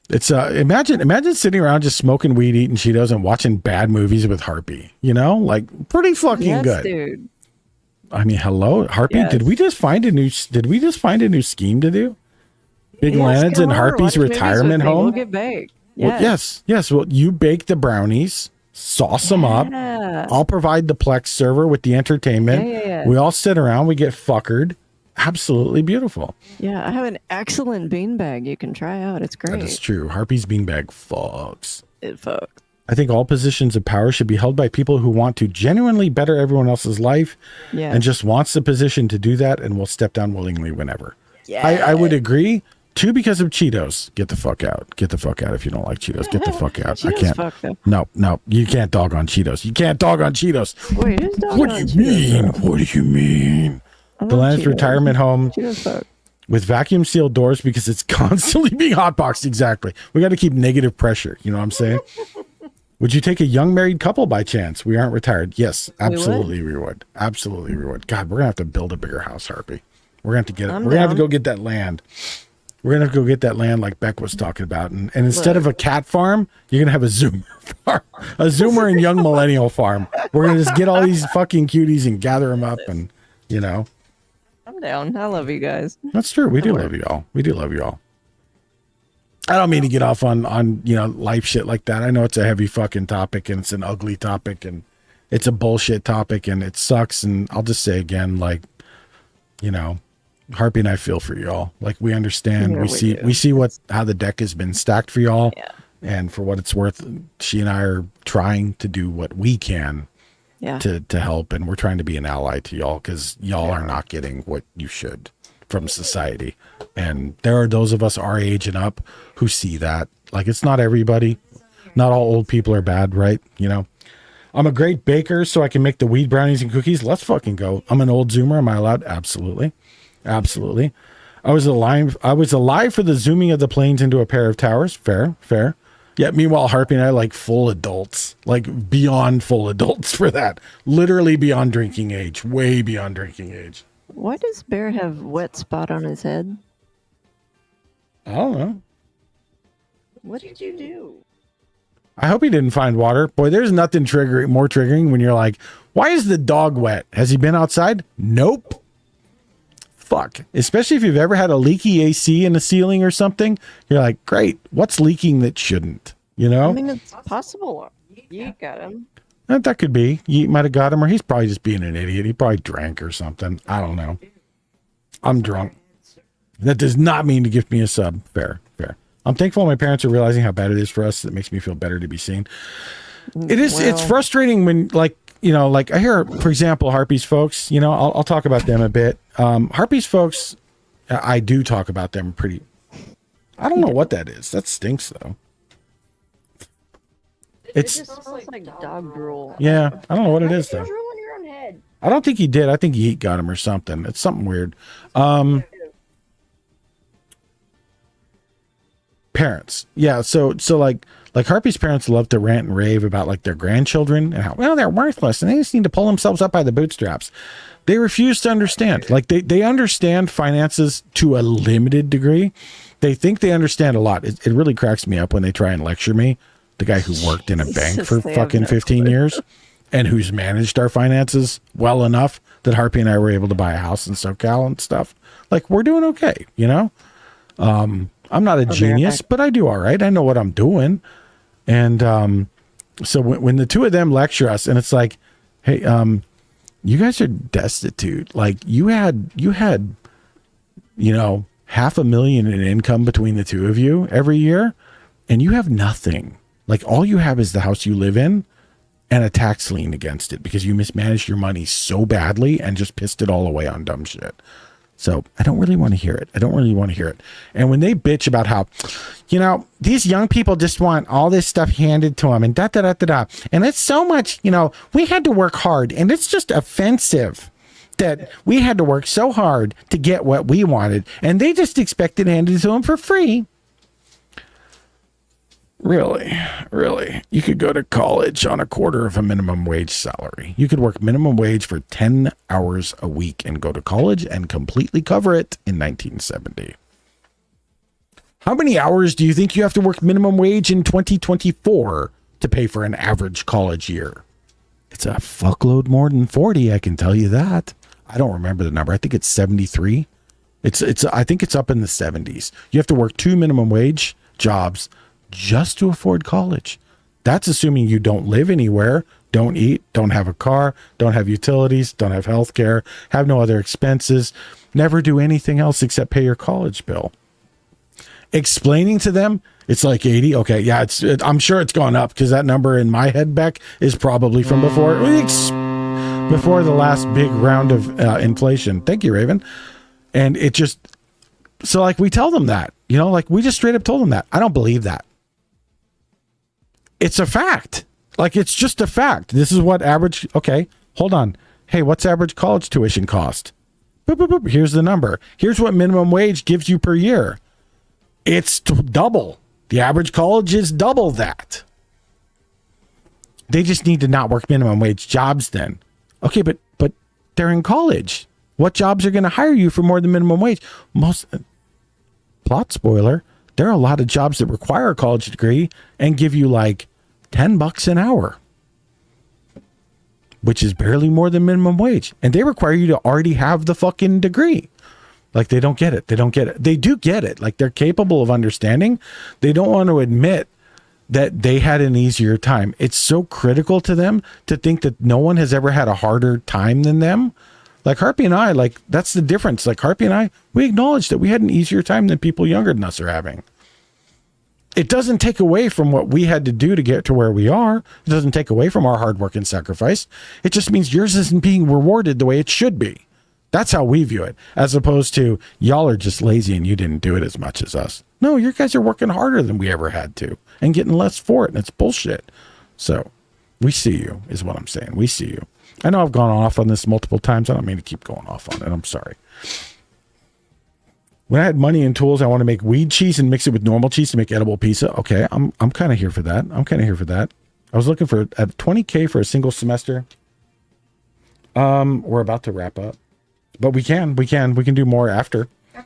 It's imagine sitting around just smoking weed, eating Cheetos, and watching bad movies with Harpy. You know, like pretty fucking Yes, good. dude. I mean, hello, Harpy. Yes. Did we just find a new scheme to do? Big Yes, Lands come and over, Harpy's watch movies retirement with me. home. We'll get baked. Well, yes. Well, you bake the brownies, sauce them up. Yeah. I'll provide the Plex server with the entertainment. Yeah. We all sit around. We get fuckered. Absolutely beautiful. Yeah, I have an excellent beanbag you can try out. It's great. That is true. Harpy's beanbag fucks. It fucks. I think all positions of power should be held by people who want to genuinely better everyone else's life Yeah. and just wants the position to do that and will step down willingly whenever. Yeah. I would agree. Too, because of Cheetos. Get the fuck out. Get the fuck out if you don't like Cheetos. Get the fuck out. I Cheetos can't. fuck, though. No. You can't dog on Cheetos. You can't dog on Cheetos. Wait, who's dogging What on do you mean? Cheetos? What do you mean? I The love Land's Cheetos. retirement home Cheetos fuck. with vacuum sealed doors because it's constantly being hotboxed. Exactly. We got to keep negative pressure. You know what I'm saying? Would you take a young married couple by chance? We aren't retired. Yes, absolutely we would. Absolutely we would. God, we're going to have to build a bigger house, Harpy. We're going to have to get it. I'm We're going to have to down. go get that land. We're going to have to go get that land like Beck was talking about. And instead of a cat farm, you're going to have a Zoomer farm. A Zoomer and young millennial farm. We're going to just get all these fucking cuties and gather them up and, you know. I'm down. I love you guys. That's true. We do love you all. We do love you all. I don't mean to get off on you know, life shit like that. I know it's a heavy fucking topic and it's an ugly topic and it's a bullshit topic and it sucks. And I'll just say again, like, you know, Harpy and I feel for y'all. Like we understand. Yeah, we see how the deck has been stacked for y'all. Yeah. And for what it's worth, she and I are trying to do what we can Yeah. to help, and we're trying to be an ally to y'all because y'all are not getting what you should from society. And there are those of us our age and up who see that. Like, it's not everybody. Not all old people are bad, right? You know, I'm a great baker, so I can make the weed brownies and cookies. Let's fucking go. I'm an old Zoomer. Am I allowed? Absolutely. Absolutely. I was alive for the zooming of the planes into a pair of towers. Fair. Yeah, meanwhile, Harpy and I like full adults, like beyond full adults for that. Literally beyond drinking age, way beyond drinking age. Why does Bear have wet spot on his head? I don't know. What did you do? I hope he didn't find water. Boy, there's nothing more triggering when you're like, why is the dog wet? Has he been outside? Nope. Fuck. Especially if you've ever had a leaky AC in the ceiling or something. You're like, great. What's leaking that shouldn't? You know? I mean, it's possible. You got him. That could be. You might have got him, or he's probably just being an idiot. He probably drank or something. I don't know. I'm drunk. That does not mean to gift me a sub. Fair. I'm thankful my parents are realizing how bad it is for us. That makes me feel better to be seen. It is. It's frustrating when, like, you know, like I hear, for example, Harpy's folks, you know, I'll talk about them a bit. Harpy's folks, I do talk about them pretty. I don't know what that is. That stinks, though. It just smells like dog drool. Yeah, I don't know what it is, though. Drool on your own head. I don't think he did. I think Yeet got him or something. It's something weird. Parents. Yeah. So like Harpy's parents love to rant and rave about like their grandchildren and how, well, they're worthless and they just need to pull themselves up by the bootstraps. They refuse to understand. Like they understand finances to a limited degree. They think they understand a lot. It really cracks me up when they try and lecture me, the guy who worked in a bank for fucking 15 years and who's managed our finances well enough that Harpy and I were able to buy a house in SoCal and stuff. Like, we're doing okay, you know? I'm not a genius, but I do all right. I know what I'm doing. And so when the two of them lecture us and it's like, hey, you guys are destitute. Like you had, you know, $500,000 in income between the two of you every year, and you have nothing. Like all you have is the house you live in and a tax lien against it because you mismanaged your money so badly and just pissed it all away on dumb shit. So I don't really want to hear it. And when they bitch about how, you know, these young people just want all this stuff handed to them and da-da-da-da-da. And it's so much, you know, we had to work hard and it's just offensive that we had to work so hard to get what we wanted. And they just expected it handed to them for free. Really? You could go to college on a quarter of a minimum wage salary. You could work minimum wage for 10 hours a week and go to college and completely cover it in 1970. How many hours do you think you have to work minimum wage in 2024 to pay for an average college year? It's a fuckload more than 40, I can tell you that. I don't remember the number. I think it's 73. I think it's up in the 70s. You have to work 2 minimum wage jobs just to afford college. That's assuming you don't live anywhere, don't eat, don't have a car, don't have utilities, don't have health care, have no other expenses, never do anything else except pay your college bill. Explaining to them, it's like 80. Okay, yeah, I'm sure it's gone up because that number in my head, Beck, is probably from before the last big round of inflation. Thank you, Raven. And it just, so like we tell them that, you know, like we just straight up told them that. I don't believe that. It's a fact. Like, it's just a fact. This is what average, okay, hold on. Hey, what's average college tuition cost? Boop, boop, boop. Here's the number. Here's what minimum wage gives you per year. It's double. The average college is double that. They just need to not work minimum wage jobs then. Okay, but they're in college. What jobs are going to hire you for more than minimum wage? Plot spoiler, there are a lot of jobs that require a college degree and give you like $10 an hour, which is barely more than minimum wage. And they require you to already have the fucking degree. Like they don't get it. They do get it. Like they're capable of understanding. They don't want to admit that they had an easier time. It's so critical to them to think that no one has ever had a harder time than them. Like Harpy and I, like that's the difference. Like Harpy and I, we acknowledge that we had an easier time than people younger than us are having. It doesn't take away from what we had to do to get to where we are. It doesn't take away from our hard work and sacrifice. It just means yours isn't being rewarded the way it should be. That's how we view it, as opposed to y'all are just lazy and you didn't do it as much as us. No, you guys are working harder than we ever had to and getting less for it. And it's bullshit. So we see you is what I'm saying. We see you. I know I've gone off on this multiple times. I don't mean to keep going off on it. I'm sorry. When I had money and tools, I want to make weed cheese and mix it with normal cheese to make edible pizza. Okay, I'm kind of here for that. I was looking for $20K for a single semester. We're about to wrap up, but we can do more after. Okay.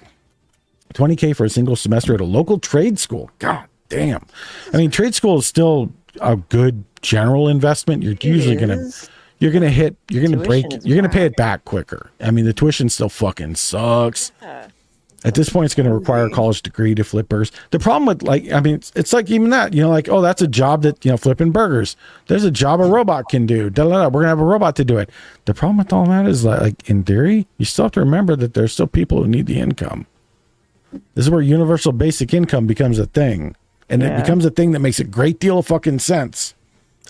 $20K for a single semester at a local trade school. God damn. I mean, trade school is still a good general investment. You're usually going to pay it back quicker. I mean, the tuition still fucking sucks. Yeah. At this point, it's going to require a college degree to flip burgers. The problem with it's like even that, like, oh, that's a job that, flipping burgers. There's a job a robot can do. We're going to have a robot to do it. The problem with all that is like in theory, you still have to remember that there's still people who need the income. This is where universal basic income becomes a thing. And it becomes a thing that makes a great deal of fucking sense.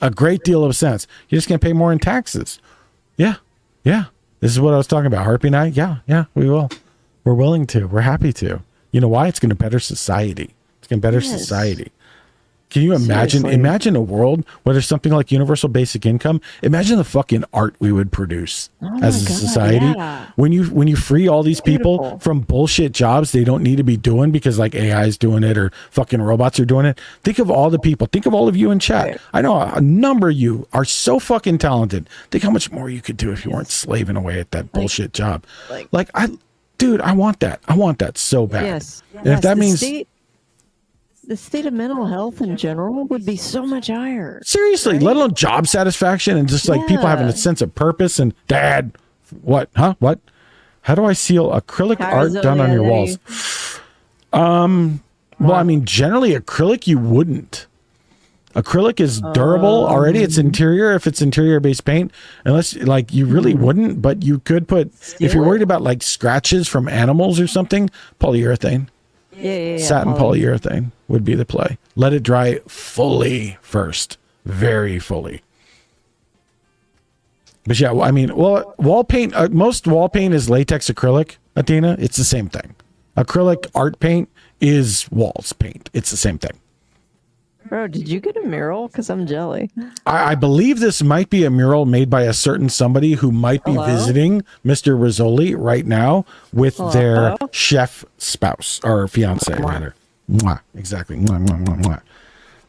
A great deal of sense. You're just going to pay more in taxes. Yeah. Yeah. This is what I was talking about. Harpy and I. Yeah, we will. We're willing to. We're happy to. You know why? It's going to better society. It's going to better society. Can you imagine? Seriously. Imagine a world where there's something like universal basic income. Imagine the fucking art we would produce as a society. yeah. When you free all these people Beautiful. from bullshit jobs they don't need to be doing because like AI is doing it or fucking robots are doing it. Think of all the people. Think of all of you in chat. Right. I know a number of you are so fucking talented. Think how much more you could do if you weren't slaving away at that bullshit job. Dude, I want that. I want that so bad. Yes. And if that means the state of mental health in general would be so much higher. seriously, let alone job satisfaction and just like people having a Yeah. sense of purpose and dad, what? Huh? What? How do I seal acrylic Tires art done on your walls? Well, I mean, generally acrylic you wouldn't. Acrylic is durable already. It's interior if it's interior based paint, unless like you really wouldn't, but you could put if you're worried about like scratches from animals or something, polyurethane. Yeah. Satin polyurethane would be the play. Let it dry fully first, very fully. But yeah, I mean, well, wall paint, most wall paint is latex acrylic, Athena. It's the same thing. Acrylic art paint is walls paint. It's the same thing. Bro, did you get a mural? Because I'm jelly. I believe this might be a mural made by a certain somebody who might be visiting Mr. Rizzoli right now with their chef spouse or fiance, rather. Mwah, exactly. Mwah, mwah, mwah, mwah.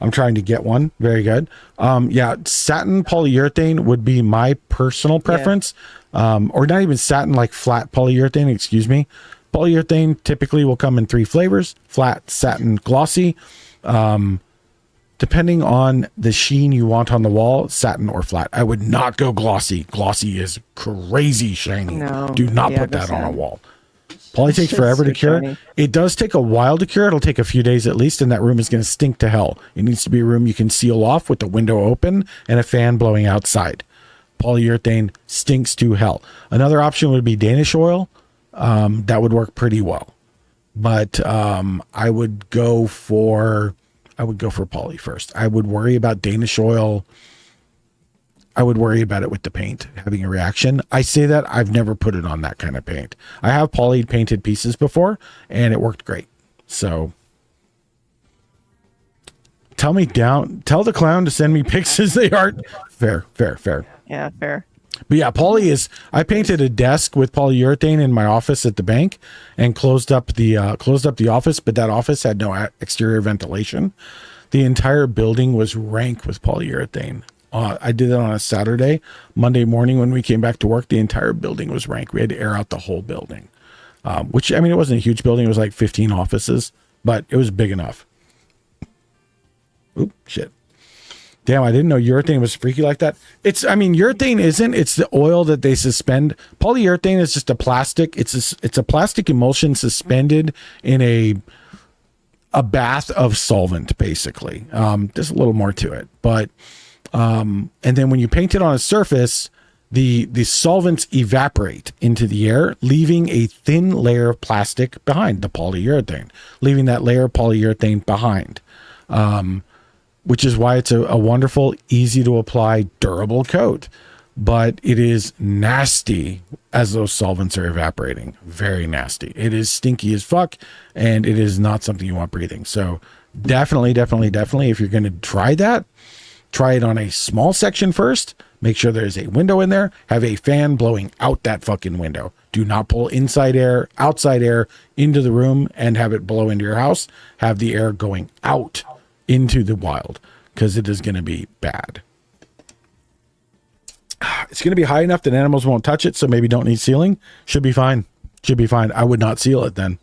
I'm trying to get one. Very good. Yeah, satin polyurethane would be my personal preference. Or not even satin, like flat polyurethane, excuse me. Polyurethane typically will come in 3 flavors: flat, satin, glossy. Depending on the sheen you want on the wall, satin or flat. I would not go glossy. Glossy is crazy shiny. No. Do not Yeah, put that go on a satin. wall. Poly takes shit's forever to so cure. shiny. It does take a while to cure. It'll take a few days at least, and that room is going to stink to hell. It needs to be a room you can seal off with the window open and a fan blowing outside. Polyurethane stinks to hell. Another option would be Danish oil. That would work pretty well. But I would go for poly first. I would worry about Danish oil. I would worry about it with the paint having a reaction. I say that I've never put it on that kind of paint. I have poly painted pieces before and it worked great. So tell the clown to send me pics as they are. Fair. Yeah, fair. But yeah, poly is. I painted a desk with polyurethane in my office at the bank, and closed up the office. But that office had no exterior ventilation. The entire building was rank with polyurethane. I did that on a Saturday. Monday morning when we came back to work, the entire building was rank. We had to air out the whole building. Which, I mean, it wasn't a huge building. It was like 15 offices, but it was big enough. Oop, shit. Damn, I didn't know urethane was freaky like that. Urethane isn't. It's the oil that they suspend. Polyurethane is just a plastic. It's a plastic emulsion suspended in a bath of solvent, basically. There's a little more to it. But, and then when you paint it on a surface, the solvents evaporate into the air, leaving a thin layer of plastic behind, the polyurethane, leaving that layer of polyurethane behind. Which is why it's a wonderful, easy to apply, durable coat. But it is nasty as those solvents are evaporating. Very nasty. It is stinky as fuck, and it is not something you want breathing. So definitely, if you're going to try that, try it on a small section first. Make sure there's a window in there. Have a fan blowing out that fucking window. Do not pull inside air, outside air into the room and have it blow into your house. Have the air going out into the wild, because it is going to be bad. It's going to be high enough that animals won't touch it, so maybe don't need sealing. Should be fine. I would not seal it then.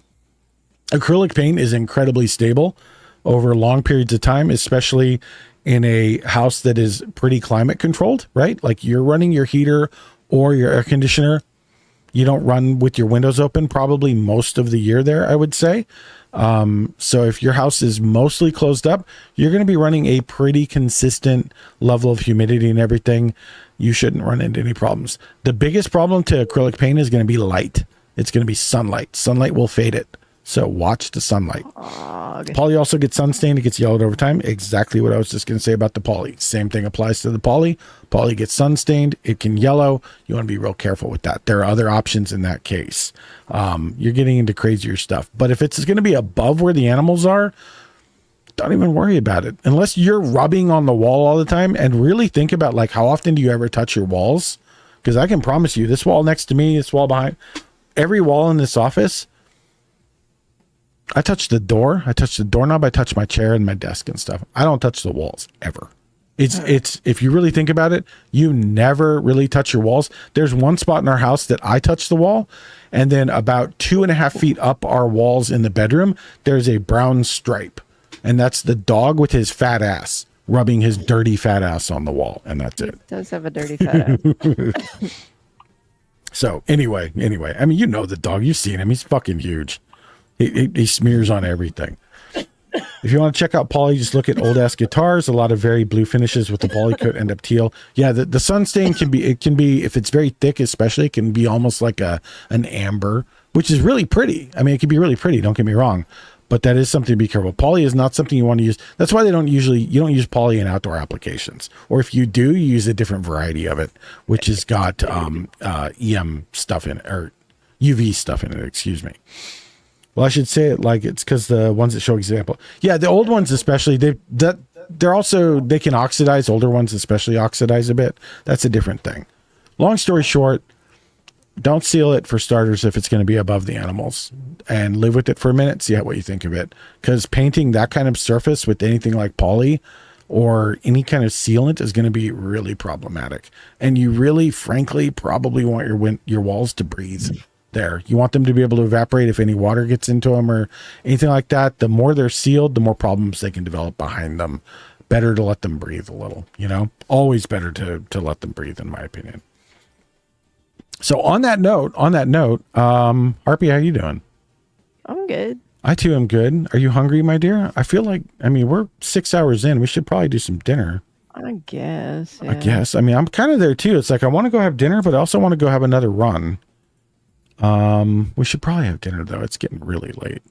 Acrylic paint is incredibly stable over long periods of time, especially in a house that is pretty climate controlled, right? Like you're running your heater or your air conditioner. You don't run with your windows open probably most of the year there, I would say. So if your house is mostly closed up, you're going to be running a pretty consistent level of humidity and everything. You shouldn't run into any problems. The biggest problem to acrylic paint is going to be light. It's going to be sunlight. Sunlight will fade it. So watch the sunlight. Okay. Poly also gets sun stained. It gets yellowed over time. Exactly what I was just going to say about the poly. Same thing applies to the poly. Poly gets sun stained. It can yellow. You want to be real careful with that. There are other options in that case. You're getting into crazier stuff. But if it's going to be above where the animals are, don't even worry about it. Unless you're rubbing on the wall all the time, and really think about like how often do you ever touch your walls? Because I can promise you, this wall next to me, this wall behind, every wall in this office, I touch the door, I touch the doorknob, I touch my chair and my desk and stuff. I don't touch the walls ever. It's if you really think about it, you never really touch your walls. There's one spot in our house that I touch the wall, and then about 2.5 feet up our walls in the bedroom, there's a brown stripe, and that's the dog with his fat ass rubbing his dirty fat ass on the wall, and that's it. He does have a dirty fat ass. So anyway, I mean, you know the dog, you've seen him, he's fucking huge. He smears on everything. If you want to check out poly, just look at old ass guitars. A lot of very blue finishes with the poly coat end up teal. Yeah, the sun stain can be if it's very thick, especially, it can be almost like an amber, which is really pretty. I mean, it can be really pretty, don't get me wrong, but that is something to be careful. Poly is not something you want to use. That's why you don't use poly in outdoor applications. Or if you do, you use a different variety of it, which has got EM stuff in it, or UV stuff in it, excuse me. Well, I should say it like it's because the ones that show example. Yeah, the old ones especially, they can oxidize. Older ones especially oxidize a bit. That's a different thing. Long story short, don't seal it for starters if it's going to be above the animals, and live with it for a minute. See what you think of it. Because painting that kind of surface with anything like poly or any kind of sealant is going to be really problematic. And you really, frankly, probably want your walls to breathe. There, you want them to be able to evaporate if any water gets into them or anything like that. The more they're sealed, the more problems they can develop behind them. Better to let them breathe a little, always better to let them breathe, in my opinion. So on that note, Harpy, how you doing? I'm good. I too am good. Are you hungry, my dear? I feel like, we're 6 hours in. We should probably do some dinner. I guess. Yeah. I guess. I'm kind of there too. It's like, I want to go have dinner, but I also want to go have another run. We should probably have dinner though. It's getting really late.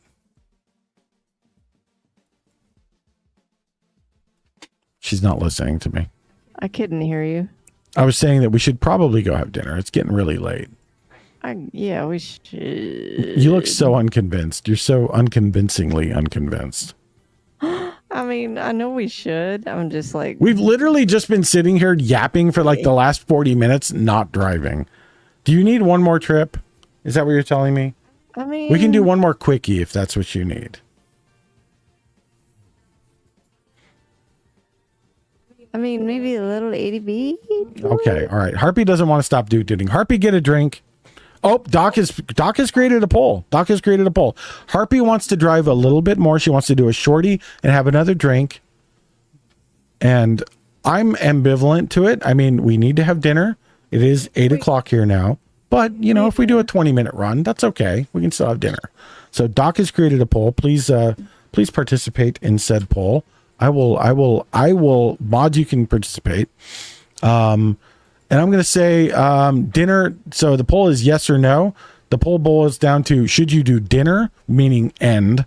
She's not listening to me. I couldn't hear you. I was saying that we should probably go have dinner. It's getting really late. Yeah, we should. You look so unconvinced. You're so unconvincingly unconvinced. I know we should. I'm just like, we've literally just been sitting here yapping for like the last 40 minutes, not driving. Do you need one more trip? Is that what you're telling me? We can do one more quickie if that's what you need. Maybe a little ADB. Okay, all right. Harpy doesn't want to stop doing. Harpy, get a drink. Oh, Doc has created a poll. Harpy wants to drive a little bit more. She wants to do a shorty and have another drink. And I'm ambivalent to it. We need to have dinner. It is 8 o'clock here now. But, if we do a 20-minute run, that's okay. We can still have dinner. So Doc has created a poll. Please participate in said poll. I will mod, you can participate. And I'm going to say dinner. So the poll is yes or no. The poll boils down to, should you do dinner, meaning end,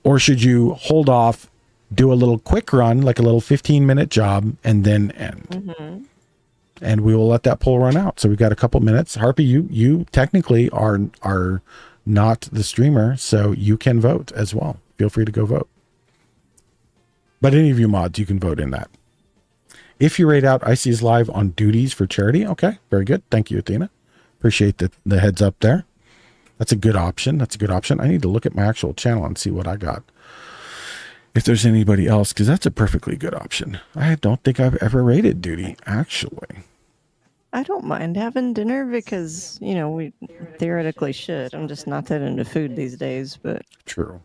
or should you hold off, do a little quick run, like a little 15-minute job, and then end? Mm-hmm. And we will let that poll run out. So we've got a couple minutes. Harpy, you technically are not the streamer, so you can vote as well. Feel free to go vote. But any of you mods, you can vote in that. If you rate out Icy's live on duties for charity, okay, very good. Thank you, Athena. Appreciate the heads up there. That's a good option. I need to look at my actual channel and see what I got. If there's anybody else, because that's a perfectly good option. I don't think I've ever rated duty, actually. I don't mind having dinner because, we theoretically should. I'm just not that into food these days, but... True.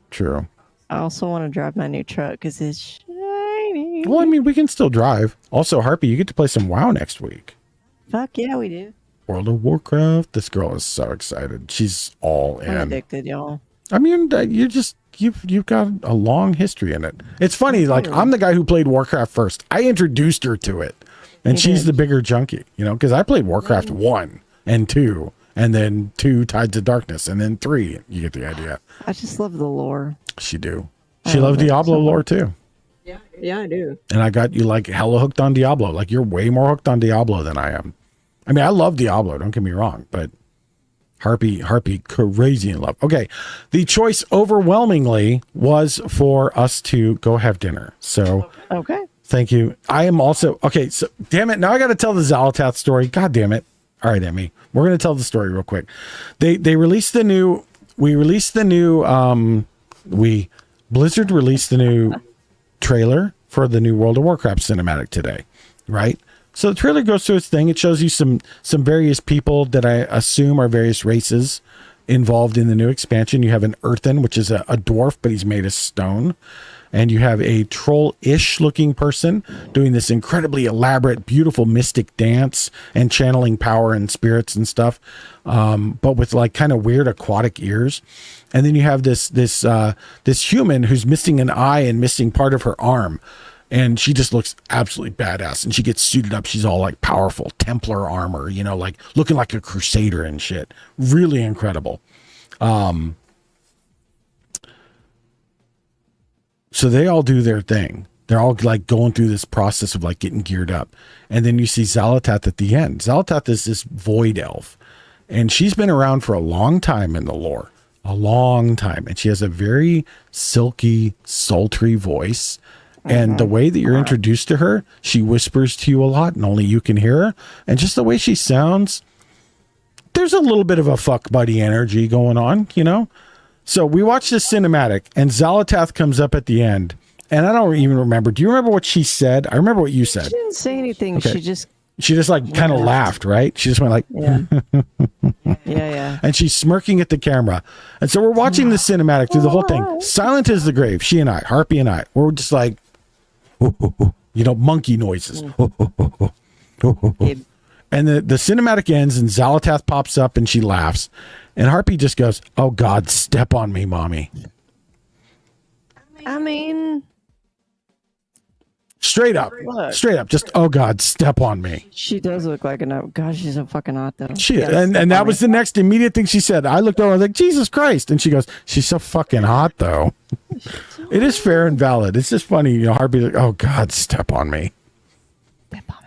I also want to drive my new truck because it's shiny. Well, we can still drive. Also, Harpy, you get to play some WoW next week. Fuck yeah, we do. World of Warcraft. This girl is so excited. She's all in. I'm addicted, y'all. You've got a long history in it. It's funny, like, I'm the guy who played Warcraft first. I introduced her to it. And she's the bigger junkie, because I played Warcraft 1 and 2, and then 2 Tides of Darkness, and then 3. You get the idea. I just love the lore. She loved Diablo lore too. Yeah, I do. And I got you like hella hooked on Diablo. Like, you're way more hooked on Diablo than I am. I love Diablo, don't get me wrong, but Harpy, crazy in love. Okay, the choice overwhelmingly was for us to go have dinner. So, Okay. thank you. I am also okay. So, damn it! Now I got to tell the Xalatath story. God damn it! All right, Emmy, we're gonna tell the story real quick. They released the new. We released the new. Blizzard released the new trailer for the new World of Warcraft cinematic today, right? So the trailer goes through its thing. It shows you some various people that I assume are various races involved in the new expansion. You have an earthen, which is a dwarf, but he's made of stone. And you have a troll-ish looking person doing this incredibly elaborate, beautiful mystic dance and channeling power and spirits and stuff, but with like kind of weird aquatic ears. And then you have this human who's missing an eye and missing part of her arm. And she just looks absolutely badass. And she gets suited up. She's all like powerful Templar armor, you know, like looking like a crusader and shit. Really incredible. So they all do their thing. They're all like going through this process of like getting geared up. And then you see Xalatath at the end. Xalatath is this void elf. And she's been around for a long time in the lore. A long time. And she has a very silky, sultry voice. And the way that you're introduced to her, she whispers to you a lot and only you can hear her. And just the way she sounds, there's a little bit of a fuck buddy energy going on, you know? So we watched this cinematic and Xalatath comes up at the end. And I don't even remember. Do you remember what she said? I remember what you said. She didn't say anything. Okay. She just like kind of laughed, right? She just went like, yeah. Yeah. And she's smirking at the camera. And so we're watching the cinematic through the whole thing. Silent as the grave. She and I, Harpy and I, we're just like, you know, monkey noises. And the cinematic ends and Xalatath pops up and she laughs. And Harpy just goes, "Oh God, step on me, mommy." I mean, straight up, just, "Oh God, step on me." she does look like an. God, she's so fucking hot though. She and that was the next immediate thing she said. I looked over, I was like, "Jesus Christ!" And she goes, "She's so fucking hot, though." It is fair and valid. It's just funny, you know. Harpy's like, "Oh God, step on me."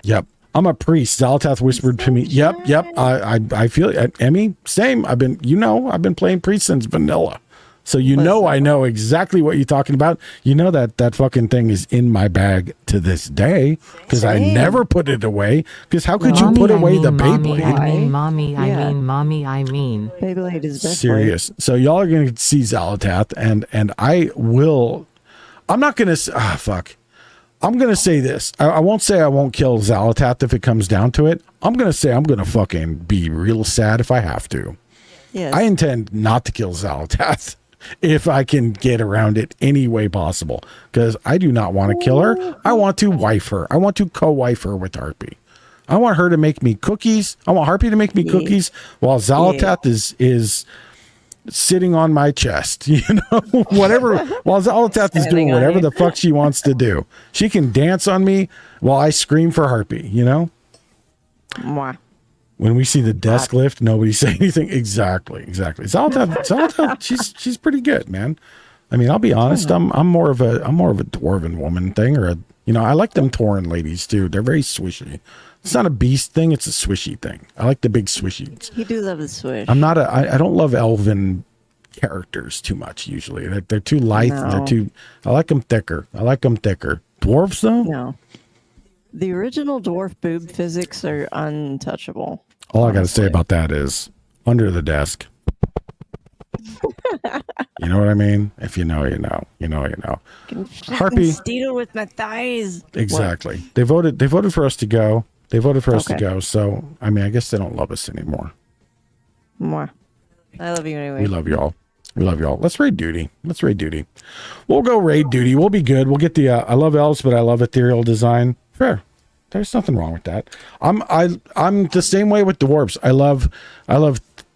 Yep. I'm a priest. Xalatath whispered to me. Yep. I feel it. Emmy, same. I've been playing priest since vanilla. So I know exactly what you're talking about. You know that fucking thing is in my bag to this day because I never put it away. Because how could you put away the Beyblade? Mommy, I mean. Beyblade is best. Serious. So y'all are going to see Xalatath, and I will. I'm not going to. Fuck. I'm going to say this. I won't say I won't kill Xalatath if it comes down to it. I'm going to say I'm going to fucking be real sad if I have to. Yes. I intend not to kill Xalatath if I can get around it any way possible. Because I do not want to kill her. I want to wife her. I want to co-wife her with Harpy. I want her to make me cookies. I want Harpy to make me cookies while Xalatath is sitting on my chest, you know, whatever, while Xalatath is doing whatever the fuck she wants to do. She can dance on me while I scream for Harpy, you know? Mwah. When we see the desk lift, nobody say anything. Exactly. Xalatath, she's pretty good, man. I mean, I'll be honest, I'm more of a dwarven woman thing, or I like them Tauren ladies too. They're very swishy. It's not a beast thing, it's a swishy thing. I like the big swishies. You do love the swish. I don't love elven characters too much usually. They're too lithe. No. I like them thicker. Dwarves though? No. The original dwarf boob physics are untouchable. All I got to say about that is under the desk. You know what I mean? If you know, you know. You know, you know. Harpy. Steal with my thighs. Exactly. What? They voted for us to go. To go. So, I mean, I guess they don't love us anymore. Mwah. I love you anyway. We love y'all. Let's raid duty. We'll go raid duty. We'll be good. We'll get the I love elves, but I love ethereal design. Fair. There's nothing wrong with that. I'm the same way with dwarves. I love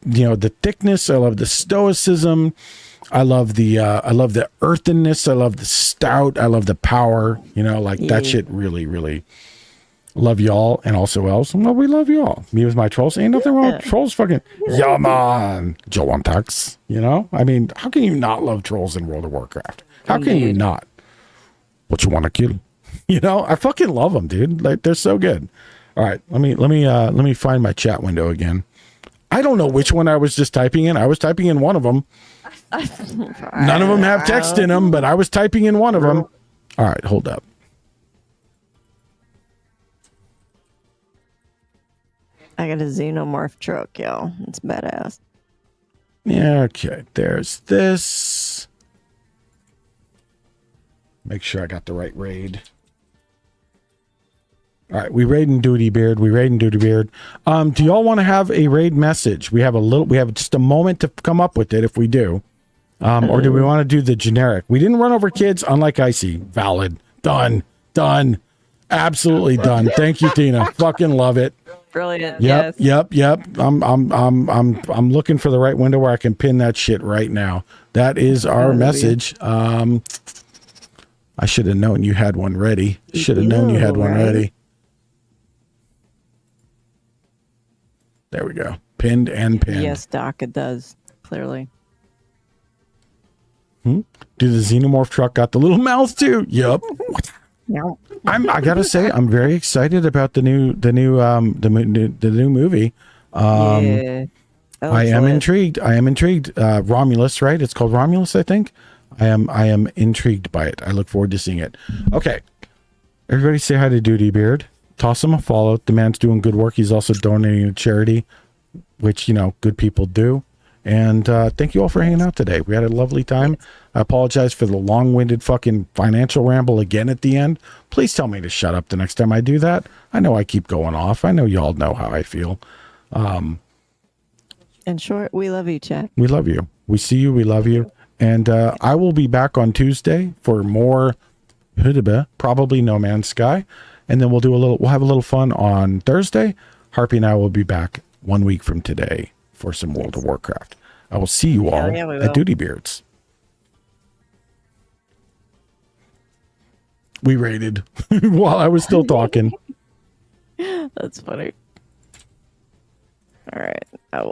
the thickness. I love the stoicism. I love the earthenness. I love the stout. I love the power. That shit really, really. Love y'all, and also elves. Well, we love y'all. Me with my trolls. Ain't nothing wrong with trolls. Fucking yeah, man. Joantax. I mean, how can you not love trolls in World of Warcraft? How can you not? What you want to kill? I fucking love them, dude. Like, they're so good. All right, let me find my chat window again. I don't know which one I was just typing in. I was typing in one of them. None of them have text in them, but I was typing in one of them. All right, hold up. I got a xenomorph truck, y'all. It's badass. Yeah, okay. There's this. Make sure I got the right raid. All right, we raid and Duty Beard. Do y'all want to have a raid message? We have just a moment to come up with it if we do. Or do we want to do the generic? We didn't run over kids, unlike Icy. Valid. Done. Absolutely done. Thank you, Tina. Fucking love it. Brilliant. Yep. Yes. I'm looking for the right window where I can pin that shit right now. That is our message. I should have known you had one ready. Ready. There we go. Pinned and pinned. Yes, Doc, it does. Clearly. Do the xenomorph truck got the little mouth too? Yep. No. I gotta say, I'm very excited about the new movie. Yeah. I am intrigued. Romulus, right? It's called Romulus, I think. I am intrigued by it. I look forward to seeing it. Okay. Everybody say hi to Duty Beard. Toss him a follow. The man's doing good work. He's also donating to charity, which, good people do. And thank you all for hanging out today. We had a lovely time. I apologize for the long-winded fucking financial ramble again at the end. Please tell me to shut up the next time I do that. I know I keep going off. I know y'all know how I feel. In short, we love you, chat. We love you. We see you. We love you. And I will be back on Tuesday for more probably No Man's Sky. And then we'll have a little fun on Thursday. Harpy and I will be back 1 week from today for some World of Warcraft. I will see you all at Duty Beards. We raided while I was still talking. That's funny. All right. I will